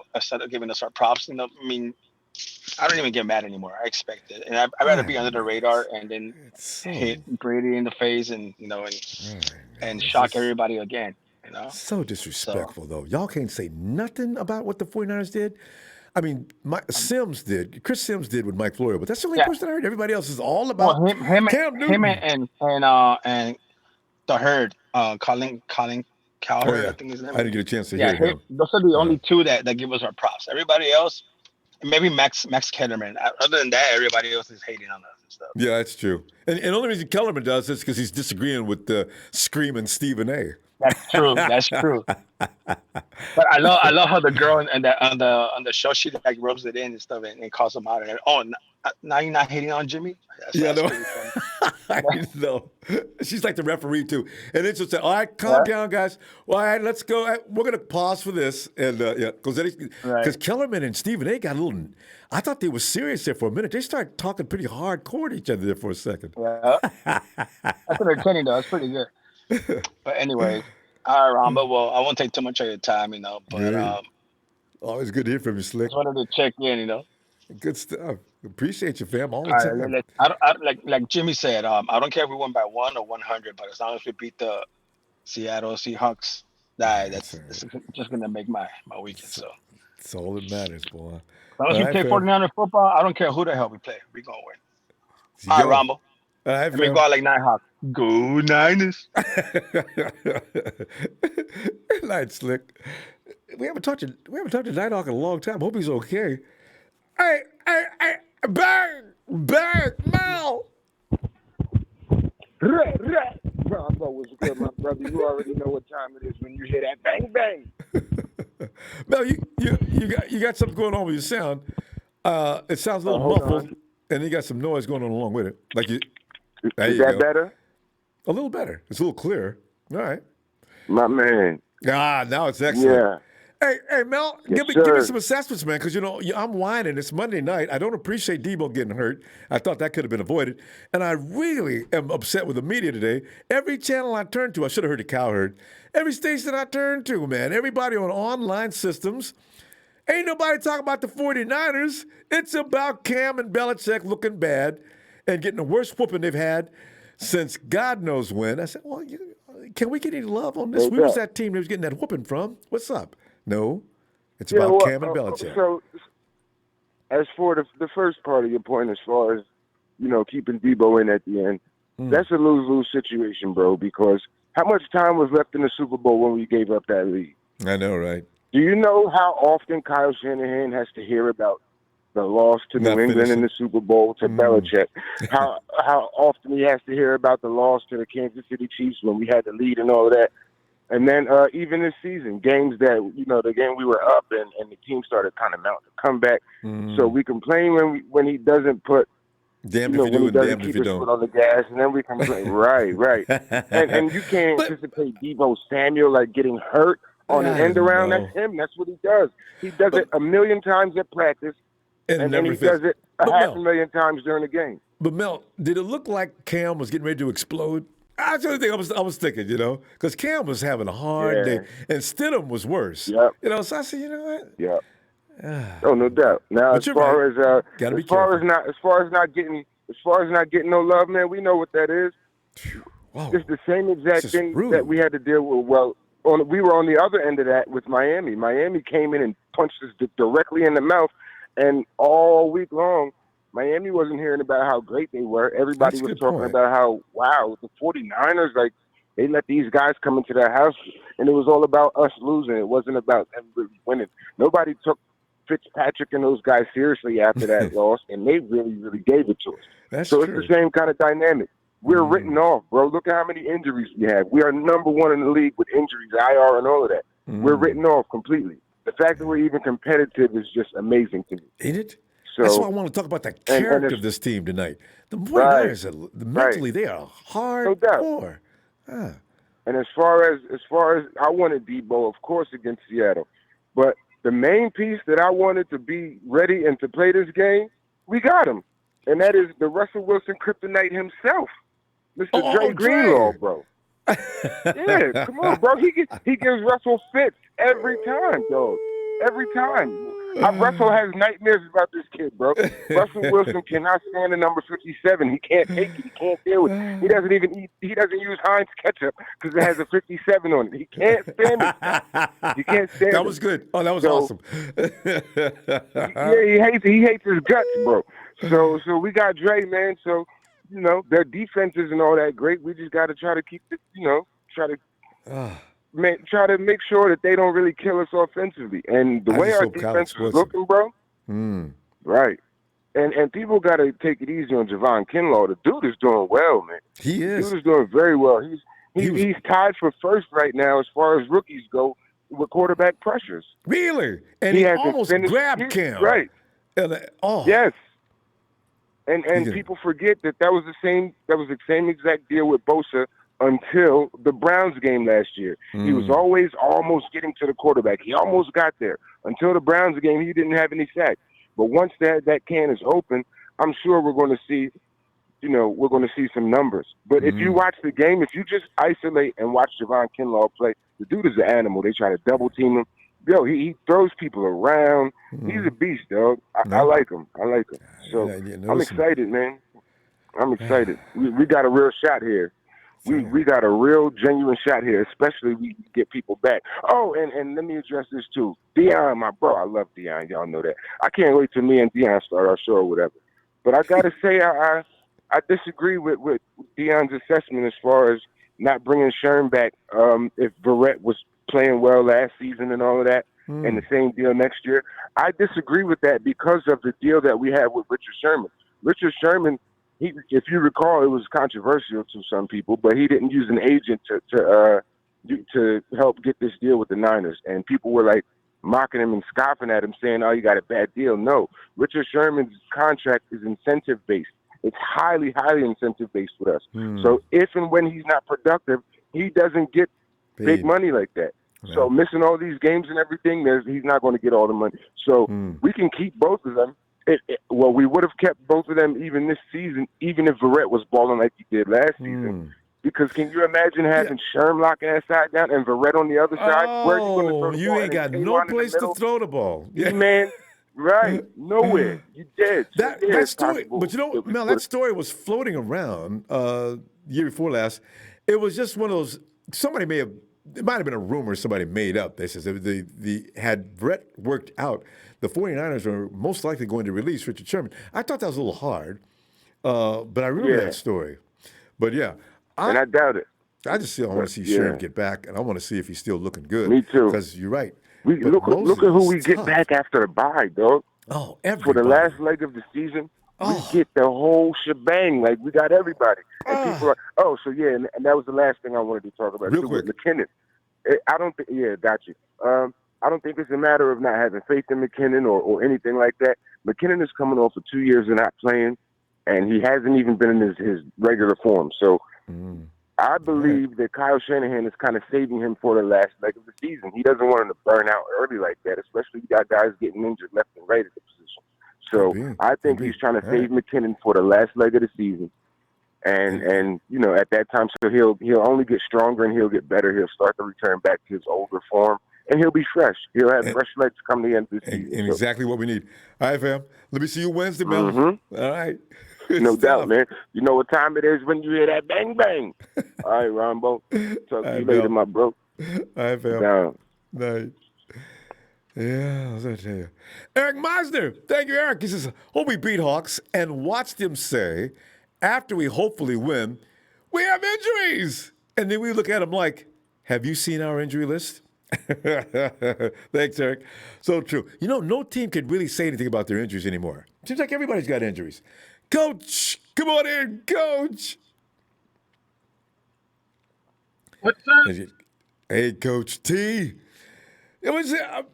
giving us our props. I mean, I don't even get mad anymore. I expect it, and I'd rather be under the radar and then hit Brady in the face and and shock everybody again. So disrespectful though. Y'all can't say nothing about what the 49ers did. I mean, Chris Sims did with Mike Florio, but that's the only person I heard. Everybody else is all about him Cam and the Herd, Colin Cowherd. I think his name. I didn't get a chance to hear him. Those are the only two that give us our props. Everybody else, maybe Max Kellerman. Other than that, everybody else is hating on us and stuff. Yeah, that's true. And the only reason Kellerman does this is because he's disagreeing with the screaming Stephen A. That's true. That's true. But I love how the girl on the show she rubs it in and stuff and calls him out. And now you're not hating on Jimmy. That's I know. She's like the referee too. And then she'll say, "All right, calm down, guys. Well, all right, let's go. We're gonna pause for this." And because Kellerman and Stephen A. got a little. I thought they were serious there for a minute. They started talking pretty hardcore to each other there for a second. Yeah, that's entertaining though. That's pretty good. But anyways, all right, Ronbo. Well, I won't take too much of your time, But always good to hear from you, Slick. Just wanted to check in, Good stuff. Appreciate you, fam. All the time. Right, like Jimmy said, I don't care if we win by 1 or 100, but as long as we beat the Seattle Seahawks, that's just gonna make my weekend. So that's all that matters, boy. As long as we play 49er football, I don't care who the hell we play. We gonna win. All right, Ronbo. All right, let me go out like Nighthawk. Go Niners. Night, Slick. We haven't talked to Nighthawk in a long time. Hope he's okay. Hey, bang, Mal. Ronbo was good, my brother. You already know what time it is when you hear that bang bang. Mel, you got something going on with your sound. It sounds a little muffled, and you got some noise going on along with it. Is that better? A little better. It's a little clearer. All right. My man. Now it's excellent. Yeah. Hey, Mel, give me some assessments, man, because, I'm whining. It's Monday night. I don't appreciate Deebo getting hurt. I thought that could have been avoided. And I really am upset with the media today. Every channel I turn to, I should have heard the Cowherd. Every station I turn to, man, everybody on online systems, ain't nobody talking about the 49ers. It's about Cam and Belichick looking bad and getting the worst whooping they've had since God knows when. I said, well, can we get any love on this? We was that team that was getting that whooping from. What's up? No, it's about Cam and Belichick. So, as for the first part of your point, as far as, keeping Deebo in at the end, that's a lose-lose situation, bro, because how much time was left in the Super Bowl when we gave up that lead? I know, right? Do you know how often Kyle Shanahan has to hear about the loss to New England in the Super Bowl to Belichick? How often he has to hear about the loss to the Kansas City Chiefs when we had the lead and all of that? And then even this season, games that, the game we were up and the team started kind of mounting a comeback. So we complain when he doesn't put, damned if you do and damned if you don't. Foot on the gas, and then we complain. right. And you can't anticipate Deebo Samuel getting hurt on an end around. That's him. That's what he does. He does it a million times at practice, and then he does it half a million times during the game. But Mel, did it look like Cam was getting ready to explode? That's the only thing I was thinking, because Cam was having a hard day, and Stidham was worse. Yep. So I said, you know what? Yeah. Oh, no doubt. Now, as far as not getting no love, man, we know what that is. Whoa. It's the same exact thing that we had to deal with. Well, we were on the other end of that with Miami. Miami came in and punched us directly in the mouth, and all week long, Miami wasn't hearing about how great they were. Everybody That's a was good talking point. about how, wow, the 49ers, like, they let these guys come into their house, and it was all about us losing. It wasn't about them really winning. Nobody took Fitzpatrick and those guys seriously after that loss, and they really, really gave it to us. That's so true. it's the same kind of dynamic. We're written off, bro. Look at how many injuries we have. We are number one in the league with injuries, IR, and all of that. We're written off completely. The fact that we're even competitive is just amazing to me. Ain't it? So, that's why I want to talk about the character of this team tonight. The 49ers, mentally, they are hardcore. And as far as I wanted Deebo, of course, against Seattle, but the main piece that I wanted to be ready and to play this game, we got him, and that is the Russell Wilson kryptonite himself, Mr. Dre Greenlaw, bro. Yeah, come on, bro. He gives Russell fits every time, dog. Every time. Russell has nightmares about this kid, bro. Russell Wilson cannot stand the number 57. He can't take it. He can't deal with it. He doesn't even eat. He doesn't use Heinz ketchup because it has a 57 on it. He can't stand it. He can't stand it. That was good. Oh, that was awesome. Yeah, he hates his guts, bro. So we got Dre, man. So, you know, their defense isn't all that great. We just got to try to keep it, you know, try to make sure that they don't really kill us offensively. And the way our defense is looking, bro, right. And people got to take it easy on Javon Kinlaw. The dude is doing well, man. He is. The dude is doing very well. He's tied for first right now as far as rookies go with quarterback pressures. Really? And he almost grabbed Cam. Right. Yes. And He people forget that was the same exact deal with Bosa until the Browns game last year. He was always almost getting to the quarterback. He almost got there. Until the Browns game, he didn't have any sacks. But once that can is open, I'm sure we're going to see, you know, we're going to see some numbers. But if you watch the game, if you just isolate and watch Javon Kinlaw play, the dude is an animal. They try to double team him. Yo, he throws people around. He's a beast, dog. I like him. I like him. So I'm excited, man. I'm excited. We got a real shot here. We got a real genuine shot here, especially we get people back. Oh, and let me address this too. Deion, my bro, I love Deion. Y'all know that. I can't wait till me and Deion start our show or whatever. But I gotta say, I disagree with Deion's assessment as far as not bringing Sherm back. If Verrett was playing well last season and all of that, and the same deal next year, I disagree with that because of the deal that we had with Richard Sherman. Richard Sherman. If you recall, it was controversial to some people, but he didn't use an agent to help get this deal with the Niners. And people were like mocking him and scoffing at him, saying, "Oh, you got a bad deal." No, Richard Sherman's contract is incentive based. It's highly, highly incentive based with us. So if and when he's not productive, he doesn't get big money like that. Right. So missing all these games and everything, he's not going to get all the money. So we can keep both of them. Well, we would have kept both of them even this season, even if Verrett was balling like he did last season. Because can you imagine having Sherm locking that side down and Verrett on the other side? Where are you going to throw the ball? You ain't got no place to throw the ball. Yeah, man. Right. Nowhere. You did. That story, but you know, Mel, that story was floating around year before last. It was just one of those, it might have been a rumor somebody made up. They said had Brett worked out, the 49ers were most likely going to release Richard Sherman. I thought that was a little hard, but I remember that story. But yeah. And I doubt it. I want to see Sherman get back, and I want to see if he's still looking good. Me too. Because you're right. Look at who we get back after the bye, dog. Oh, everybody. For the last leg of the season, we get the whole shebang. Like, we got everybody. And people are, and that was the last thing I wanted to talk about. Real quick. McKinnon. I don't think, got you. I don't think it's a matter of not having faith in McKinnon or anything like that. McKinnon is coming off for 2 years and not playing, and he hasn't even been in his regular form. So I believe that Kyle Shanahan is kind of saving him for the last leg of the season. He doesn't want him to burn out early like that, especially you got guys getting injured left and right at the position. So I think he's trying to save McKinnon for the last leg of the season. And you know, at that time, so he'll only get stronger and he'll get better. He'll start to return back to his older form, and he'll be fresh. He'll have fresh legs come the end of the season. And exactly what we need. All right, fam. Let me see you Wednesday, Mel. All right. No doubt, man. You know what time it is when you hear that bang bang. All right, Ronbo. Talk to you later, my bro. All right, fam. Down. Night. Yeah, I was going to tell you. Eric Meisner. Thank you, Eric. He says, hope we beat Hawks and watch them say, after we hopefully win, we have injuries. And then we look at him like, have you seen our injury list? Thanks, Eric. So true. You know, no team can really say anything about their injuries anymore. Seems like everybody's got injuries. Coach, come on in, Coach. What's up? Hey, Coach T. I'm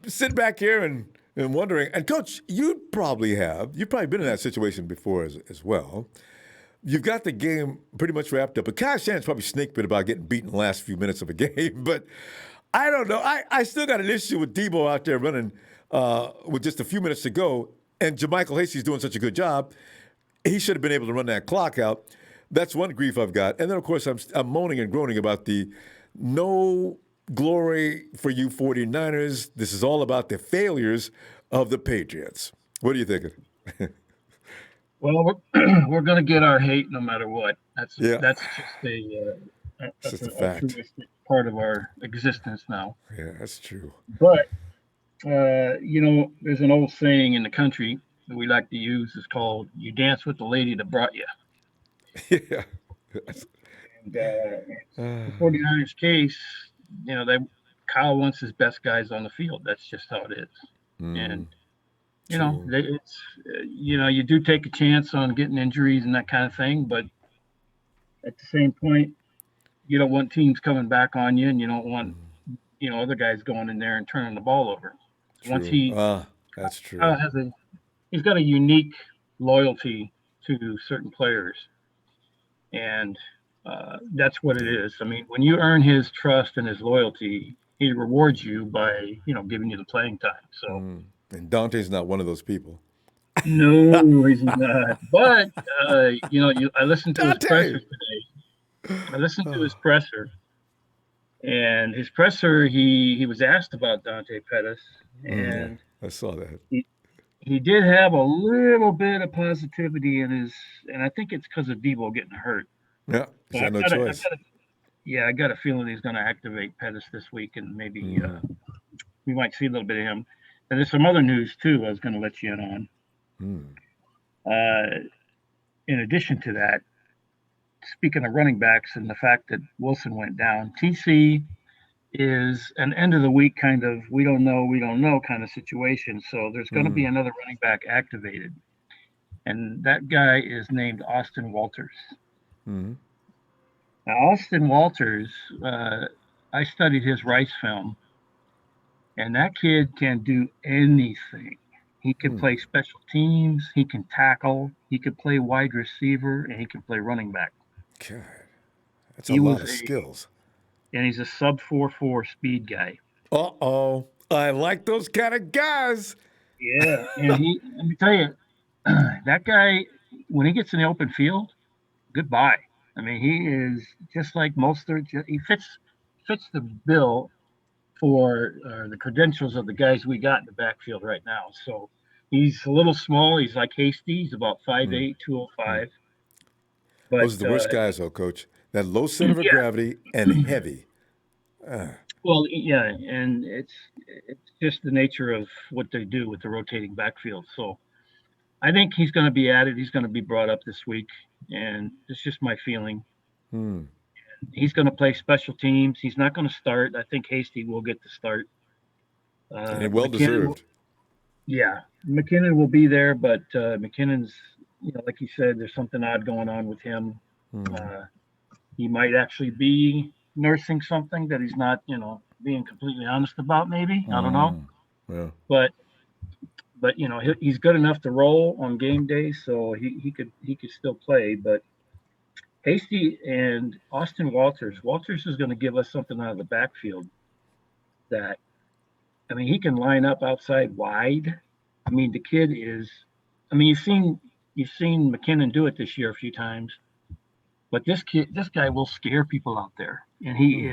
sitting back here and wondering, and Coach, you've probably been in that situation before as well. You've got the game pretty much wrapped up, but Kyle Shanahan's probably snake bit about getting beaten in the last few minutes of a game, but I don't know. I still got an issue with Deebo out there running with just a few minutes to go, and JaMychal Hasty's doing such a good job. He should have been able to run that clock out. That's one grief I've got. And then, of course, I'm moaning and groaning about the no glory for you 49ers. This is all about the failures of the Patriots. What are you thinking? Well, we're going to get our hate no matter what. That's just a fact. altruistic part of our existence now. Yeah, that's true. But, there's an old saying in the country that we like to use. It's called, you dance with the lady that brought you. Yeah. And the 49ers case, Kyle wants his best guys on the field. That's just how it is. And, it's you do take a chance on getting injuries and that kind of thing. But at the same point, you don't want teams coming back on you, and you don't want, other guys going in there and turning the ball over. Once that's true. He's got a unique loyalty to certain players. And that's what it is. I mean, when you earn his trust and his loyalty, he rewards you by, giving you the playing time. So, and Dante's not one of those people. No, he's not. But I listened to his presser today. I listened to his presser, and his presser, he was asked about Dante Pettis, and I saw that. He did have a little bit of positivity in his, and I think it's because of Deebo getting hurt. Yeah, he's got no choice. I got a feeling he's going to activate Pettis this week, and maybe we might see a little bit of him. And there's some other news, too, I was going to let you in on. In addition to that, speaking of running backs and the fact that Wilson went down, TC is an end of the week kind of we don't know kind of situation. So there's going to be another running back activated. And that guy is named Austin Walters. Now, Austin Walters, I studied his Rice film, and that kid can do anything. He can play special teams, he can tackle, he can play wide receiver, and he can play running back. God, that's a lot of skills. And he's a sub 4.4 speed guy. Uh-oh. I like those kind of guys. Yeah. And let me tell you, that guy, when he gets in the open field, goodbye. I mean, he is just like Mostert. He fits the bill for the credentials of the guys we got in the backfield right now. So he's a little small. He's like Hasty. He's about 5'8", 205. But, those are the worst guys, though, Coach. That low center of gravity and heavy. Well, yeah, and it's just the nature of what they do with the rotating backfield. So I think he's going to be added. He's going to be brought up this week, and it's just my feeling. He's going to play special teams. He's not going to start. I think Hasty will get the start. And well-deserved. Yeah, McKinnon will be there, but McKinnon's, like you said, there's something odd going on with him. He might actually be nursing something that he's not, being completely honest about. Maybe I don't know. Yeah. But he's good enough to roll on game day, so he could still play. But Hasty and Austin Walters is going to give us something out of the backfield. That, I mean, he can line up outside wide. I mean, the kid is. I mean, you've seen McKinnon do it this year a few times. But this guy will scare people out there, and he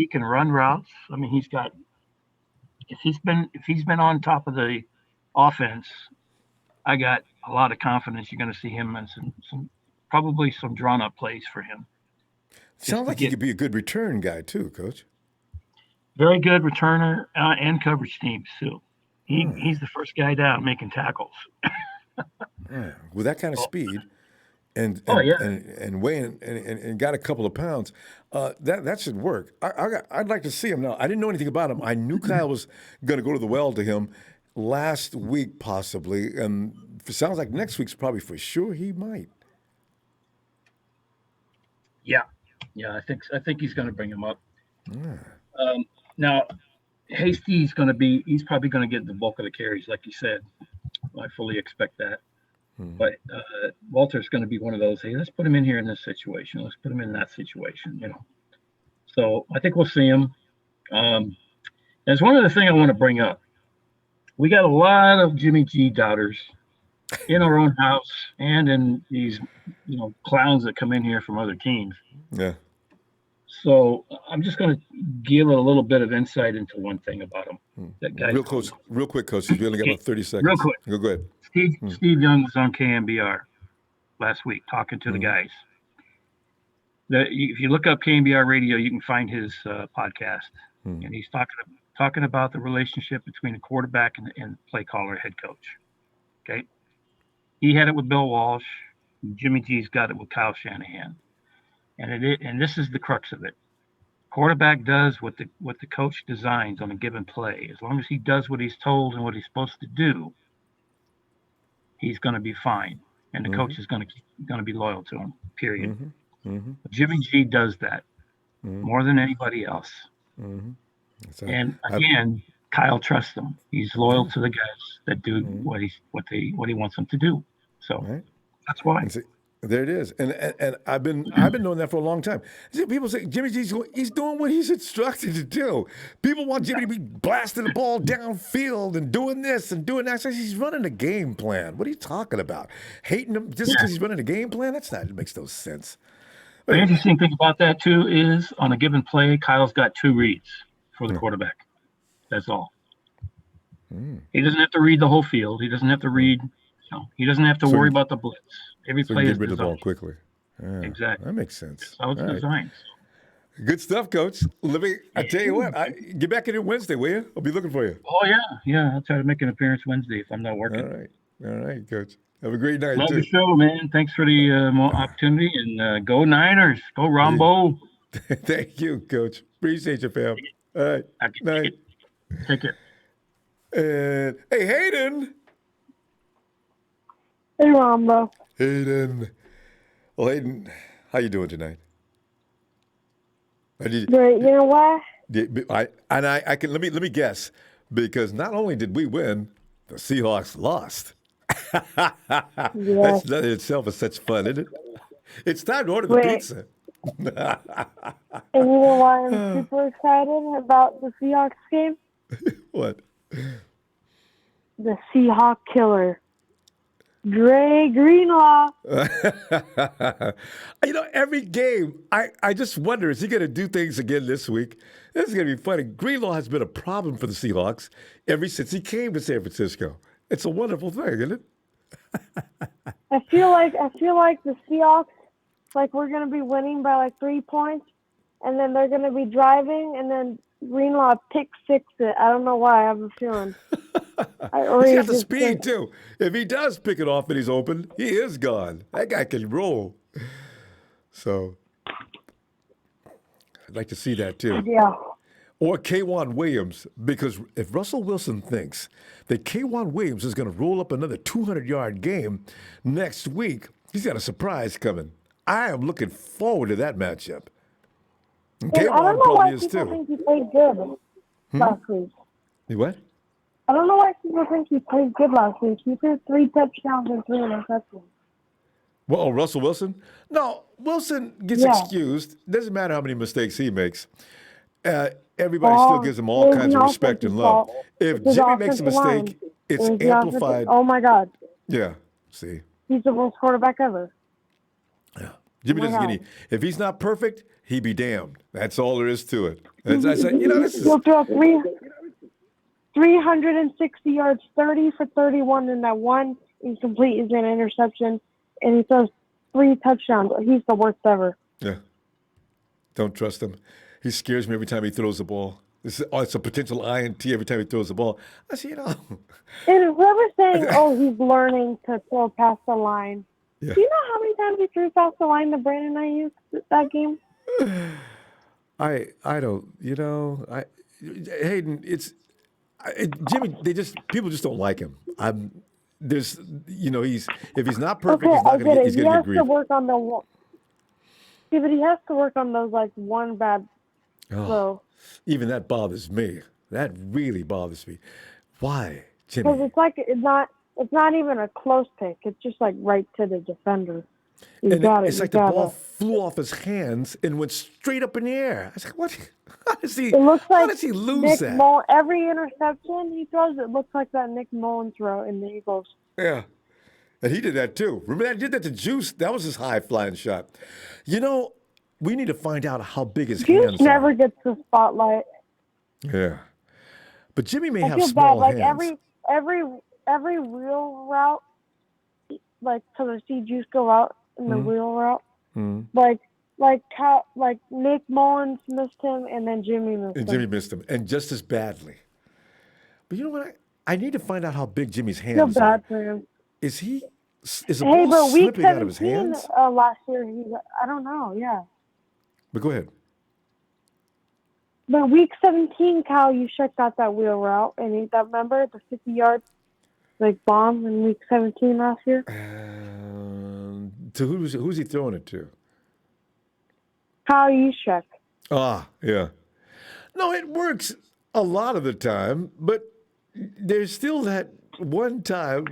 can run routes. I mean, if he's been on top of the offense, I got a lot of confidence you're going to see him in probably some drawn up plays for him. Sounds like he could be a good return guy too, Coach. Very good returner and coverage teams too. He's the first guy down making tackles. With that kind of speed and Oh, yeah. and weighing and got a couple of pounds, that should work. I'd like to see him now. I didn't know anything about him. I knew Kyle was going to go to the well to him last week, possibly, and it sounds like next week's probably for sure he might. Yeah, I think he's going to bring him up. Now, Hasty's he's probably going to get the bulk of the carries, like you said. I fully expect that. But Walter's going to be one of those. Hey, let's put him in here in this situation. Let's put him in that situation. So I think we'll see him. There's one other thing I want to bring up. We got a lot of Jimmy G doubters in our own house and in these, clowns that come in here from other teams. Yeah. So I'm just going to give a little bit of insight into one thing about him. That guy. Real quick, Coach. We only got about 30 seconds. Real quick. Go ahead. Steve Young was on KMBR last week talking to the guys. If you look up KMBR Radio, you can find his podcast, and he's talking about the relationship between the quarterback and play caller, head coach. Okay, he had it with Bill Walsh. Jimmy G's got it with Kyle Shanahan, and this is the crux of it. Quarterback does what the coach designs on a given play. As long as he does what he's told and what he's supposed to do, he's going to be fine, and the coach is going to be loyal to him. Period. Jimmy G does that more than anybody else. And again, Kyle trusts him. He's loyal to the guys that do what he wants them to do. So that's why. There it is, and I've been knowing that for a long time. See, people say Jimmy G's he's doing what he's instructed to do. People want Jimmy to be blasting the ball downfield and doing this and doing that. So he's running a game plan. What are you talking about? Hating him just because he's running a game plan? It makes no sense. The interesting thing about that too is on a given play, Kyle's got 2 reads for the quarterback. That's all. He doesn't have to read the whole field. He doesn't have to read. He doesn't have to worry about the blitz. Every play is get rid of the ball designed quickly. Exactly. That makes sense. That's how it's designed. Good stuff, Coach. I tell you what, get back in here Wednesday, will you? I'll be looking for you. Oh yeah. I'll try to make an appearance Wednesday if I'm not working. All right, Coach. Have a great night. Love the show, man. Thanks for the opportunity, and go Niners, go Ronbo. Thank you, Coach. Appreciate you, fam. All right. Night. Take care. And hey, Hayden. Hey, Ronbo. Hayden. Well, Hayden, how you doing tonight? Great. You know why? I can let me guess, because not only did we win, the Seahawks lost. That in itself is such fun, isn't it? It's time to order the pizza. And you know why I'm super excited about the Seahawks game? What? The Seahawk killer, Dre Greenlaw. Every game, I just wonder, is he going to do things again this week? This is going to be funny. Greenlaw has been a problem for the Seahawks ever since he came to San Francisco. It's a wonderful thing, isn't it? I feel like the Seahawks, we're going to be winning by 3 points, and then they're going to be driving, and then Greenlaw pick six it. I don't know why. I have a feeling. He's got the speed, too. If he does pick it off and he's open, he is gone. That guy can roll. So, I'd like to see that, too. Yeah. Or K'Wan Williams, because if Russell Wilson thinks that K'Wan Williams is going to roll up another 200-yard game next week, he's got a surprise coming. I am looking forward to that matchup. And I don't know why people think he played good last week. You what? I don't know why people think he played good last week. He threw 3 touchdowns and 3 interceptions. Well, Russell Wilson? No, Wilson gets excused. Doesn't matter how many mistakes he makes. Everybody still gives him all kinds of respect and love. If Jimmy makes a mistake, it's amplified. Oh, my God. Yeah, see. He's the worst quarterback ever. Yeah. Jimmy doesn't get any. If he's not perfect, he be damned. That's all there is to it. As I said, this is. He'll throw 360 yards, 30 for 31, and that one incomplete is an interception, and he throws 3 touchdowns. He's the worst ever. Yeah. Don't trust him. He scares me every time he throws the ball. It's a potential INT every time he throws the ball. I said, And whoever's saying, "Oh, he's learning to throw past the line," Yeah. do you know how many times he threw past the line to Brandon Ayuk that game? I don't, Hayden, Jimmy, people just don't like him. If he's not perfect, Okay, he's not I going get to it. he's He going to has get to grief. work on but he has to work on those one bad throw. Even that bothers me. That really bothers me. Why, Because Jimmy? it's not even a close pick. It's just right to the defender. It's like the ball flew off his hands and went straight up in the air. I was like, what? How does he lose that? Every interception he throws, it looks like that Nick Mullen throw in the Eagles. Yeah. And he did that too. Remember that? He did that to Juice. That was his high flying shot. We need to find out how big his hands Juice never gets the spotlight. Yeah. But Jimmy may I have feel small bad. hands. Every wheel route, to see Juice go out in the wheel route, like Nick Mullins missed him, and then Jimmy missed him. And Jimmy missed him, and just as badly. But you know what? I need to find out how big Jimmy's I feel hands bad are. for him. Is the ball but week slipping out of his 17 hands? last year, I don't know, yeah. But go ahead. But week 17, Kyle, you checked out that wheel route, and remember the 50-yard bomb in week 17 last year? To who's he throwing it to? Kyle, you check. Ah, yeah. No, it works a lot of the time, but there's still that one time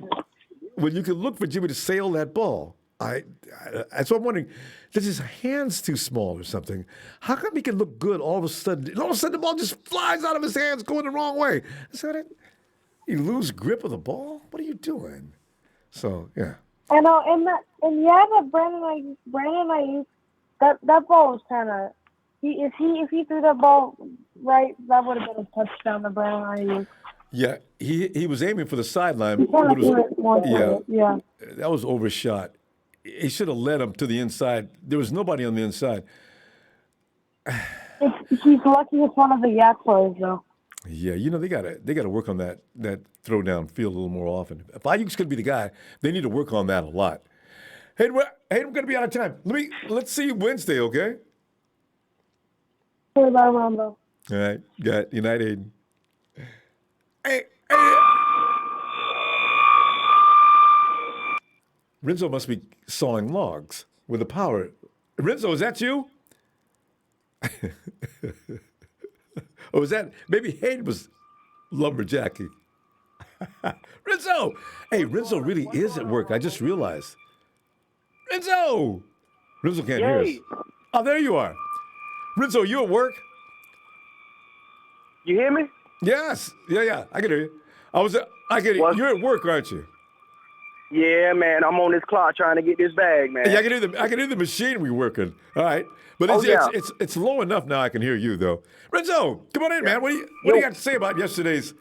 when you can look for Jimmy to sail that ball. That's what I'm wondering. Is his hands too small or something? How come he can look good all of a sudden? And all of a sudden the ball just flies out of his hands going the wrong way. So you lose grip of the ball? What are you doing? So, yeah. I know, that Brandon Ayuk, that ball was kind of. If he threw that ball right, that would have been a touchdown to Brandon Ayuk. Yeah, he was aiming for the sideline. Yeah. That was overshot. He should have led him to the inside. There was nobody on the inside. He's lucky it's one of the yak plays, though. Yeah, they gotta work on that throw down field a little more often. If Ayuk's gonna be the guy, they need to work on that a lot. Hey, we're gonna be out of time. Let's see you Wednesday, okay? Bye, Ronbo. All right, got you night, Aiden. Hey. Renzo must be sawing logs with the power. Renzo, is that you? Or was that maybe Hayden was lumberjacking? Renzo! Hey, Renzo really is at work. I just realized. Renzo! Renzo can't hear us. Oh, there you are. Renzo, you at work? You hear me? Yes. Yeah. I can hear you. I can hear you. You're at work, aren't you? Yeah, man. I'm on this clock trying to get this bag, man. Yeah, I can hear the machinery working. All right. But it's low enough now I can hear you, though. Renzo, come on in, man. What do you got to say about yesterday's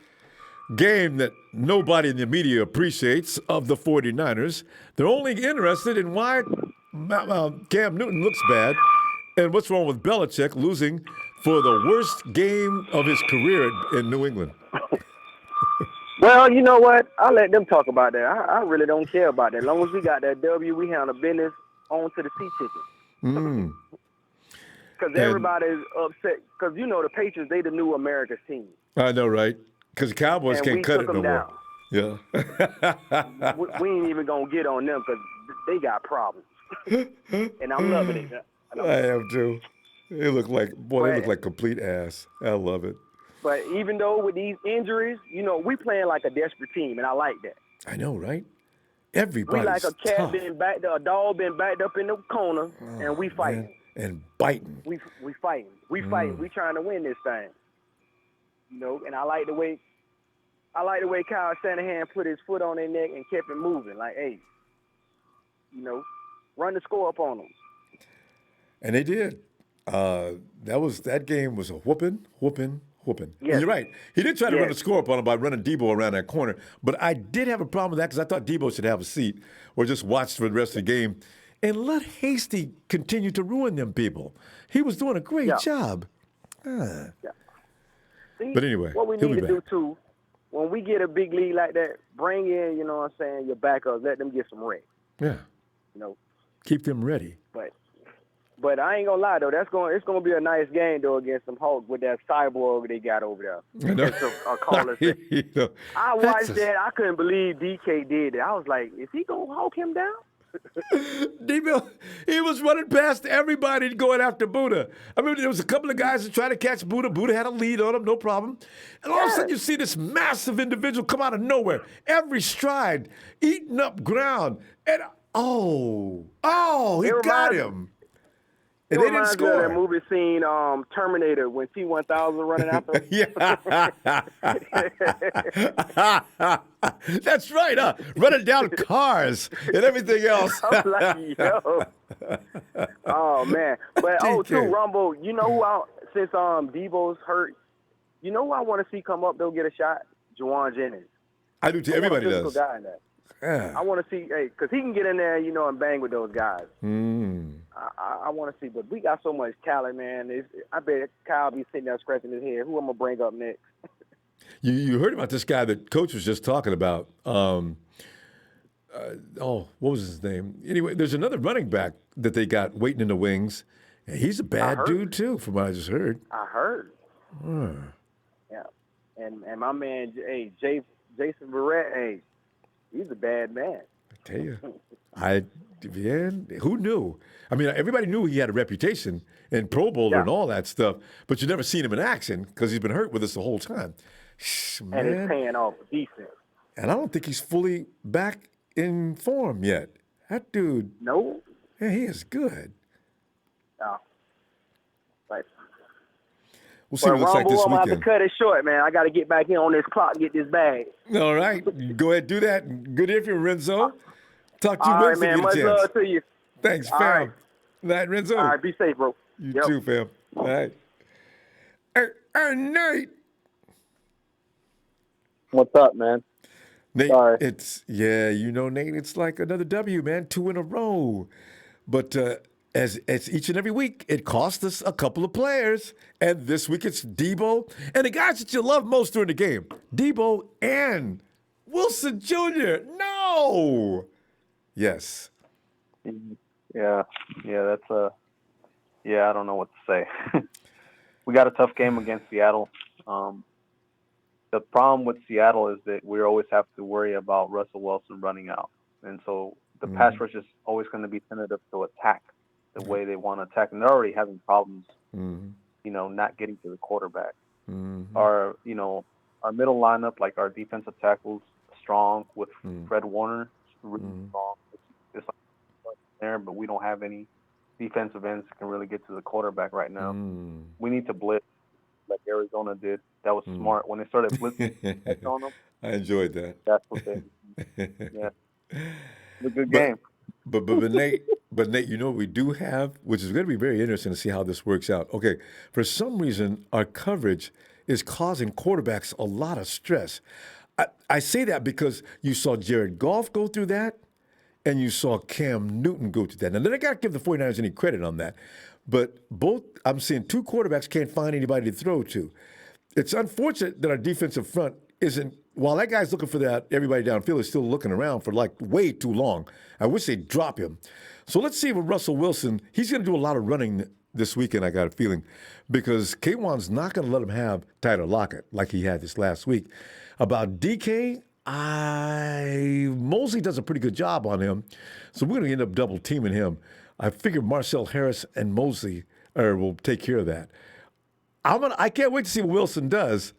game that nobody in the media appreciates of the 49ers? They're only interested in why Cam Newton looks bad and what's wrong with Belichick losing for the worst game of his career in New England. Well, you know what? I'll let them talk about that. I really don't care about that. As long as we got that W, we handle business on to the C-ticket. Because everybody's upset. Because, the Patriots, they the new America's team. I know, right? Because the Cowboys can't cut it no more. Yeah. we ain't even going to get on them because they got problems. And I'm loving it. I am too. They look like complete ass. I love it. But even though with these injuries, we playing like a desperate team, and I like that. I know, right? Everybody's we like a cat tough. a dog been backed up in the corner, and we fighting. Man. And biting. We fighting. We fighting. We trying to win this thing. And I like the way Kyle Shanahan put his foot on their neck and kept it moving. Like, hey, run the score up on them. And they did. That game was a whooping. Yes. And you're right. He did try to run the score up on him by running Deebo around that corner. But I did have a problem with that because I thought Deebo should have a seat or just watch for the rest of the game and let Hasty continue to ruin them people. He was doing a great job. See, But anyway, what we he'll need be to do too, when we get a big lead like that, bring in, you know what I'm saying, your backups, let them get some rest. Yeah. You know. Keep them ready. But I ain't gonna lie though, it's gonna be a nice game though against some Hulk with that cyborg they got over there. I know. You know, I that's watched that. I couldn't believe DK did it. I was like, is he gonna Hulk him down? Deebo, he was running past everybody going after Buddha. I mean, there was a couple of guys that tried to catch Buddha. Buddha had a lead on him, no problem. And all of a sudden, you see this massive individual come out of nowhere, every stride, eating up ground. And, he got him. It And they didn't reminds me of that score. movie scene, Terminator, when T-1000 running after him. That's right, huh? Running down cars and everything else. I'm like, yo. Oh, man. But, too, Ronbo, you know who since Deebo's hurt, you know who I want to see come up, they'll get a shot? Juwan Jennings. I do too. Everybody I want a physical does. guy in that. Yeah. I want to see, because he can get in there, you know, and bang with those guys. Mm. I want to see, but we got so much talent, man. I bet Kyle be sitting there scratching his head. Who I'm gonna bring up next? You heard about this guy that Coach was just talking about. What was his name? Anyway, there's another running back that they got waiting in the wings. And he's a bad dude too, from what I just heard. I heard. Huh. Yeah, and my man, Jason Verrett, he's a bad man. I tell you, who knew? I mean, everybody knew he had a reputation and Pro Bowler and all that stuff, but you never seen him in action because he's been hurt with us the whole time. Man. And he's paying off defense. And I don't think he's fully back in form yet. That dude. No. Yeah, he is good. No. Right. We'll see what it looks like this I'm going to have weekend. to cut it short, man. I got to get back in on this clock and get this bag. All right. You go ahead and do that. Good to hear from you, Renzo. Talk to you All right, Wednesday. man. Get a Much chance. love to you. Thanks, All fam. right. Night, Renzo. All right. Be safe, bro. You too, fam. All right. Hey, Nate. What's up, man? Nate, Sorry. Nate, it's like another W, man, 2 in a row. But as each and every week, it cost us a couple of players. And this week it's Deebo and the guys that you love most during the game. Deebo and Wilson Jr. No. Yes. Yeah, that's I don't know what to say. We got a tough game against Seattle. The problem with Seattle is that we always have to worry about Russell Wilson running out. And so the pass rush is always going to be tentative to attack the way they want to attack. And they're already having problems, not getting to the quarterback. Our middle lineup, like our defensive tackles, strong with Fred Warner, really strong. It's like there, but we don't have any defensive ends that can really get to the quarterback right now. We need to blitz like Arizona did. That was smart. When they started blitzing on them, I enjoyed that. That's what they yeah. It's a good game. But Nate, you know what we do have, which is going to be very interesting to see how this works out. Okay, for some reason, our coverage is causing quarterbacks a lot of stress. I say that because you saw Jared Goff go through that, and you saw Cam Newton go through that. Now, then I got to give the 49ers any credit on that. But I'm seeing 2 quarterbacks can't find anybody to throw to. It's unfortunate that our defensive front isn't, while that guy's looking for that, everybody downfield is still looking around for like way too long. I wish they'd drop him. So let's see with Russell Wilson. He's going to do a lot of running this weekend, I got a feeling, because K1's not going to let him have Tyler Lockett like he had this last week. About DK, Mosley does a pretty good job on him, so we're going to end up double teaming him. I figure Marcel Harris and Mosley will take care of that. I can't wait to see what Wilson does.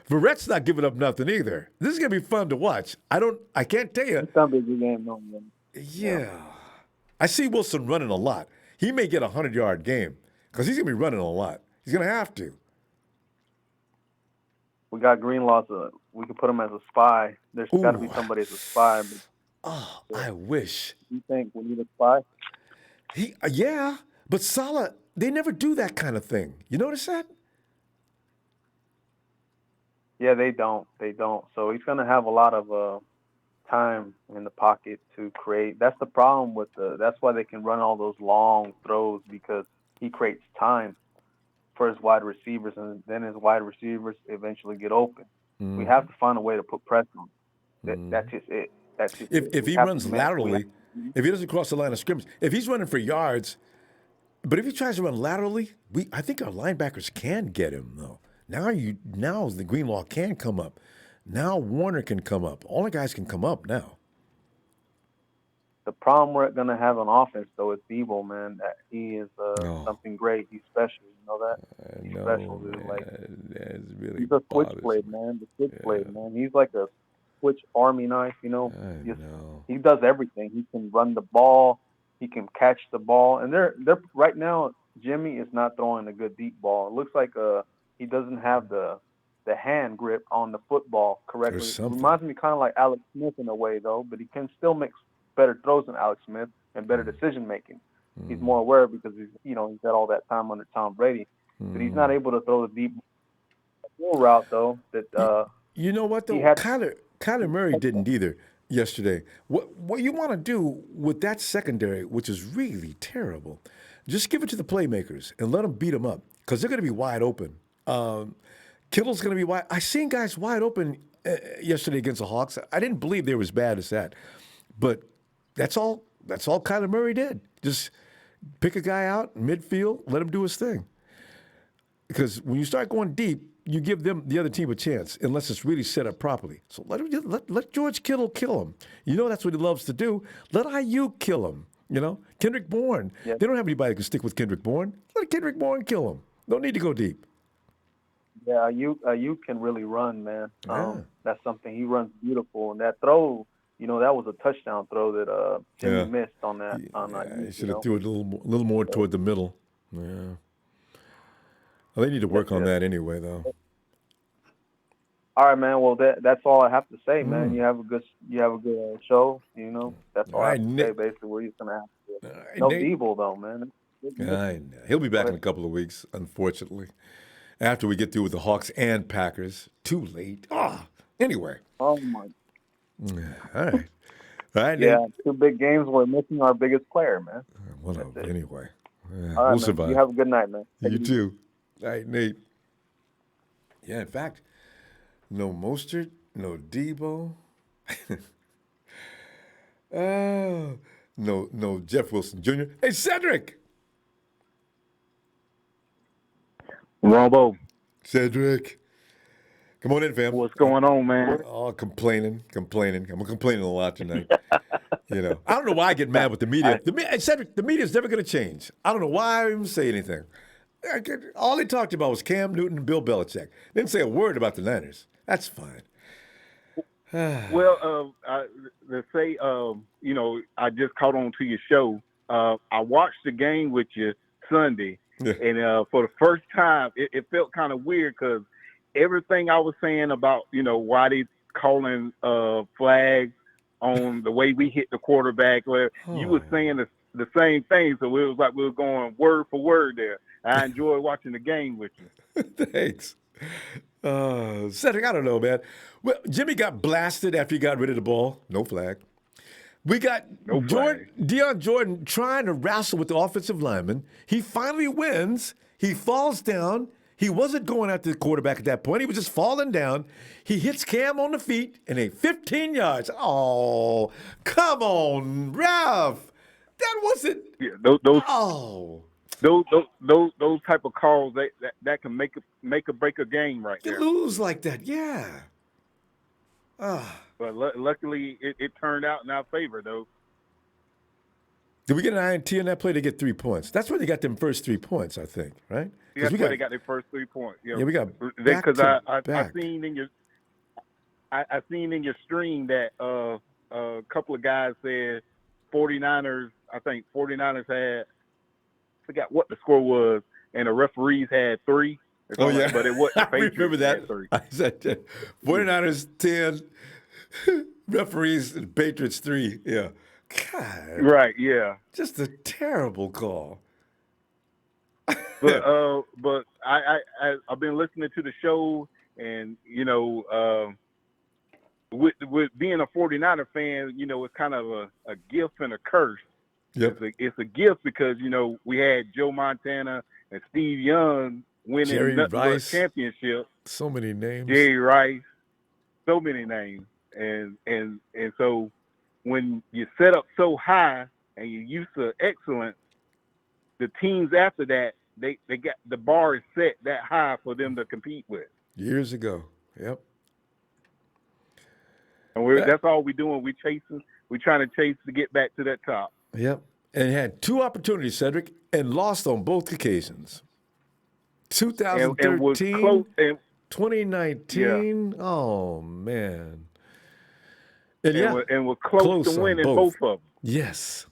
Verrett's not giving up nothing either. This is gonna be fun to watch. I can't tell you. It's gonna be a good game, no man. Yeah. I see Wilson running a lot. He may get a 100-yard game because he's gonna be running a lot. He's gonna have to. We got Greenlaw. We could put him as a spy. There's got to be somebody as a spy. But, I wish. You think we need a spy? Yeah, but Saleh, they never do that kind of thing. You notice that? Yeah, they don't. So he's going to have a lot of time in the pocket to create. That's the problem with that's why they can run all those long throws, because he creates time. for his wide receivers, and then his wide receivers eventually get open. Mm-hmm. We have to find a way to put pressure on him. That's just it. That's just if he runs laterally, if he doesn't cross the line of scrimmage, if he's running for yards, but if he tries to run laterally, I think our linebackers can get him though. Now the Greenlaw can come up. Now Warner can come up. All the guys can come up now. The problem we're going to have on offense, though, is Deebo, man. That he is something great. He's special. You know that? He's special, dude. Like, really he's a switchblade, man. The switchblade, man. He's like a switch army knife, you know? He does everything. He can run the ball. He can catch the ball. And they're right now, Jimmy is not throwing a good deep ball. It looks like he doesn't have the hand grip on the football correctly. It reminds me kind of like Alex Smith in a way, though, but he can still make better throws than Alex Smith and better decision making. He's more aware because he's got all that time under Tom Brady, but he's not able to throw the deep route though. That you know what though, Kyler Murray didn't either yesterday. What you want to do with that secondary, which is really terrible, just give it to the playmakers and let them beat them up because they're going to be wide open. Kittle's going to be wide. I seen guys wide open yesterday against the Hawks. I didn't believe they were as bad as that, but that's all Kyler Murray did. Just pick a guy out in midfield, let him do his thing. Because when you start going deep, you give the other team a chance, unless it's really set up properly. So let George Kittle kill him. You know that's what he loves to do. Let IU kill him. You know, Kendrick Bourne. They don't have anybody that can stick with Kendrick Bourne. Let Kendrick Bourne kill him. No need to go deep. Yeah, IU can really run, man. That's something. He runs beautiful, and that throw. You know, that was a touchdown throw that Jimmy missed on that. He should have threw it a little more toward the middle. Yeah. Well, they need to work on that anyway, though. All right, man. Well, that's all I have to say, man. You have a good show. You know, that's all I have to say. Basically, we're just gonna have to. No Deebo though, man. I know. He'll be back in a couple of weeks, unfortunately. After we get through with the Hawks and Packers. Too late. Anyway. Oh my. All right. Yeah, Nate. 2 big games. We're missing our biggest player, man. Anyway. All right, we'll survive. You have a good night, man. You too. All right, Nate. Yeah, in fact, no Mostert, no Deebo. No Jeff Wilson Jr. Hey, Cedric. Ronbo. Cedric. Come on in, fam. What's going on, man? Oh, complaining. I'm complaining a lot tonight. You know, I don't know why I get mad with the media. Cedric, the media's never going to change. I don't know why I even say anything. All they talked about was Cam Newton and Bill Belichick. They didn't say a word about the Niners. That's fine. Well, I just caught on to your show. I watched the game with you Sunday, and for the first time, it felt kind of weird because everything I was saying about, why they calling flags on the way we hit the quarterback, where you were saying the same thing. So it was like we were going word for word there. I enjoyed watching the game with you. Thanks. Cedric, I don't know, man. Well, Jimmy got blasted after he got rid of the ball. No flag. We got Deion Jordan trying to wrestle with the offensive lineman. He finally wins. He falls down. He wasn't going after the quarterback at that point. He was just falling down. He hits Cam on the feet and 15 yards. Oh, come on, Ralph. That wasn't. Yeah, those type of calls that can make or break a game right there. You lose like that, yeah. But luckily, it turned out in our favor, though. Did we get an INT in that play? They get 3 points. That's where they got them first 3 points, I think, right? Yeah, that's where they got their first 3 points. Yeah, we got because I seen in your stream that a couple of guys said 49ers. I think 49ers had. I forgot what the score was, and the referees had 3. Oh, yeah. But it wasn't. I remember that. I said 49ers 10, referees, and Patriots 3. Yeah. God. Right, yeah. Just a terrible call. But I've been listening to the show, and, with being a 49er fan, it's kind of a gift and a curse. Yep. It's a gift because, we had Joe Montana and Steve Young winning Jerry nothing but Rice. championships. So many names. Jerry Rice, so many names, and so when you set up so high and you're used to excellence, the teams after that they got the bar is set that high for them to compete with. Years ago, yep. And that's all we're doing. We're chasing. We're trying to chase to get back to that top. Yep. And had 2 opportunities, Cedric, and lost on both occasions. 2013, and was close, and 2019. Yeah. Oh, man. And we're close to winning both of them. Yes.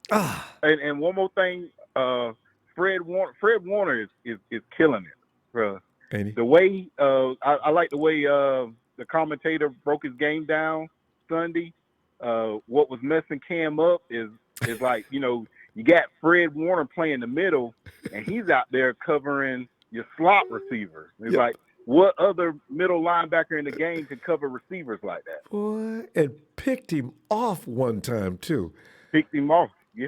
And one more thing, Fred Warner is killing it, bro. The way I like the way the commentator broke his game down Sunday. What was messing Cam up is like, you got Fred Warner playing the middle, and he's out there covering your slot receiver. It's like, what other middle linebacker in the game can cover receivers like that? Boy, and picked him off one time too. Picked him off, yeah.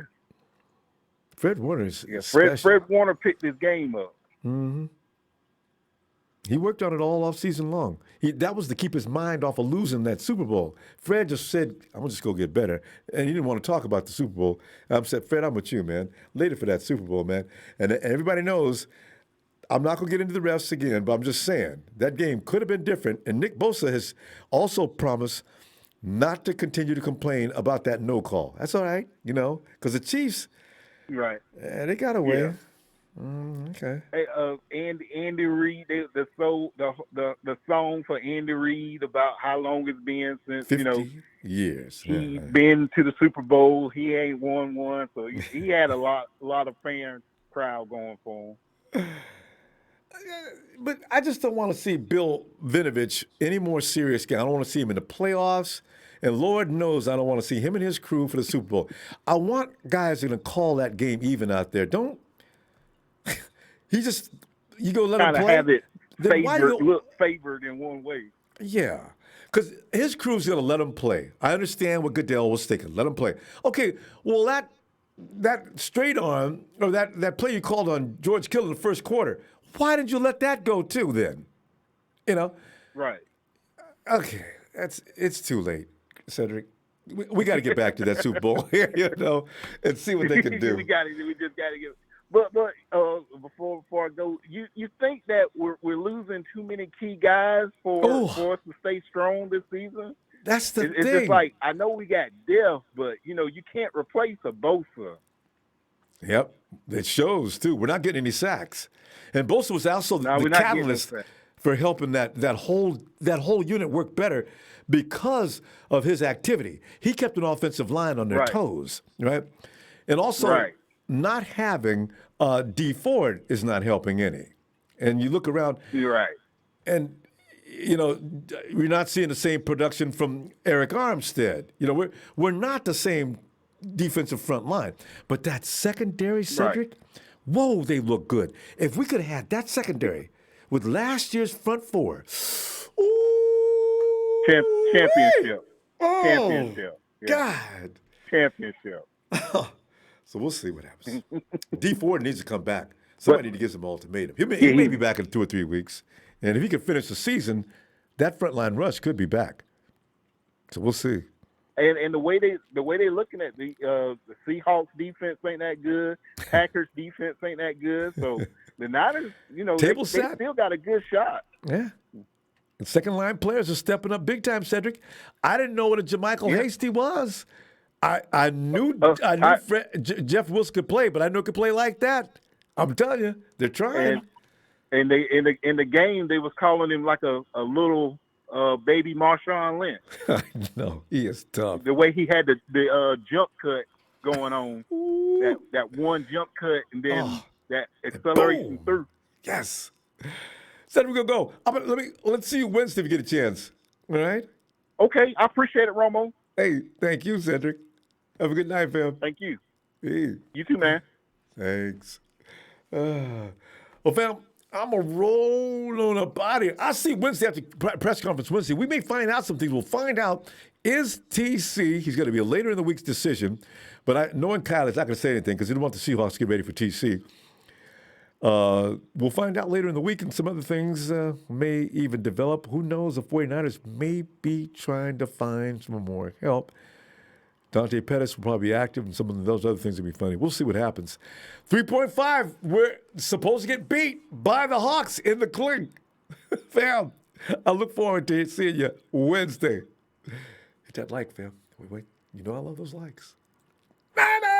Fred Warner's Fred Warner picked his game up. Mm-hmm. He worked on it all off season long. That was to keep his mind off of losing that Super Bowl. Fred just said, I'm going to just go get better. And he didn't want to talk about the Super Bowl. I said, Fred, I'm with you, man. Later for that Super Bowl, man. And everybody knows I'm not going to get into the refs again, but I'm just saying that game could have been different. And Nick Bosa has also promised not to continue to complain about that no call. That's all right, because the Chiefs, right? They got away. Yeah. Okay. Hey, Andy Reid, the song for Andy Reid about how long it's been since 50 years he's been to the Super Bowl. He ain't won one, so he had a lot of fan crowd going for him. But I just don't want to see Bill Vinovich any more serious game. I don't want to see him in the playoffs. And Lord knows I don't want to see him and his crew for the Super Bowl. I want guys who are going to call that game even out there. Don't you go let him play. Have it favored in one way. Yeah, because his crew's going to let him play. I understand what Goodell was thinking. Let him play. Okay, well, that straight arm, or that play you called on George Kittle in the first quarter, why didn't you let that go too then? Right. Okay, it's too late, Cedric. We got to get back to that Super Bowl, and see what they can do. We just got to get. But before I go, you think that we're losing too many key guys for us to stay strong this season? That's the thing. It's just like, I know we got depth, but you can't replace a Bosa. Yep, it shows too. We're not getting any sacks, and Bosa was also the catalyst for helping that whole unit work better because of his activity. He kept an offensive line on their toes, right? And also, not having D Ford is not helping any. And you look around, you're right, and we're not seeing the same production from Eric Armstead. We're not the same defensive front line, but that secondary, Cedric, whoa, they look good. If we could have had that secondary with last year's front four, championship, God, championship. So we'll see what happens. D Ford needs to come back. Somebody needs to give him an ultimatum. He may be back in 2 or 3 weeks, and if he can finish the season, that frontline rush could be back. So we'll see. And the way they looking at the Seahawks defense ain't that good. Packers defense ain't that good. So the Niners, they still got a good shot. Yeah. And second line players are stepping up big time, Cedric. I didn't know what a JaMychal Hasty was. I knew Jeff Wilson could play, but I knew he could play like that. I'm telling you, they're trying. And they in the game they was calling him like a little baby Marshawn Lynch. I know, he is tough. The way he had the jump cut going on, that one jump cut, and then that acceleration through. Yes. Cedric, we're gonna go. Let's see you Wednesday if you get a chance. All right. Okay, I appreciate it, Romo. Hey, thank you, Cedric. Have a good night, fam. Thank you. Hey. You too, man. Thanks. Well, fam, I'm a roll on a body. I'll see Wednesday after press conference Wednesday. We may find out some things. We'll find out, is TC, he's going to be a later in the week's decision, but knowing Kyle is not going to say anything because he didn't want the Seahawks to get ready for TC. We'll find out later in the week, and some other things may even develop. Who knows? The 49ers may be trying to find some more help. Dante Pettis will probably be active, and some of those other things will be funny. We'll see what happens. 3.5, we're supposed to get beat by the Hawks in the clink. Fam, I look forward to seeing you Wednesday. Hit that like, fam. Wait. You know I love those likes. Bye-bye!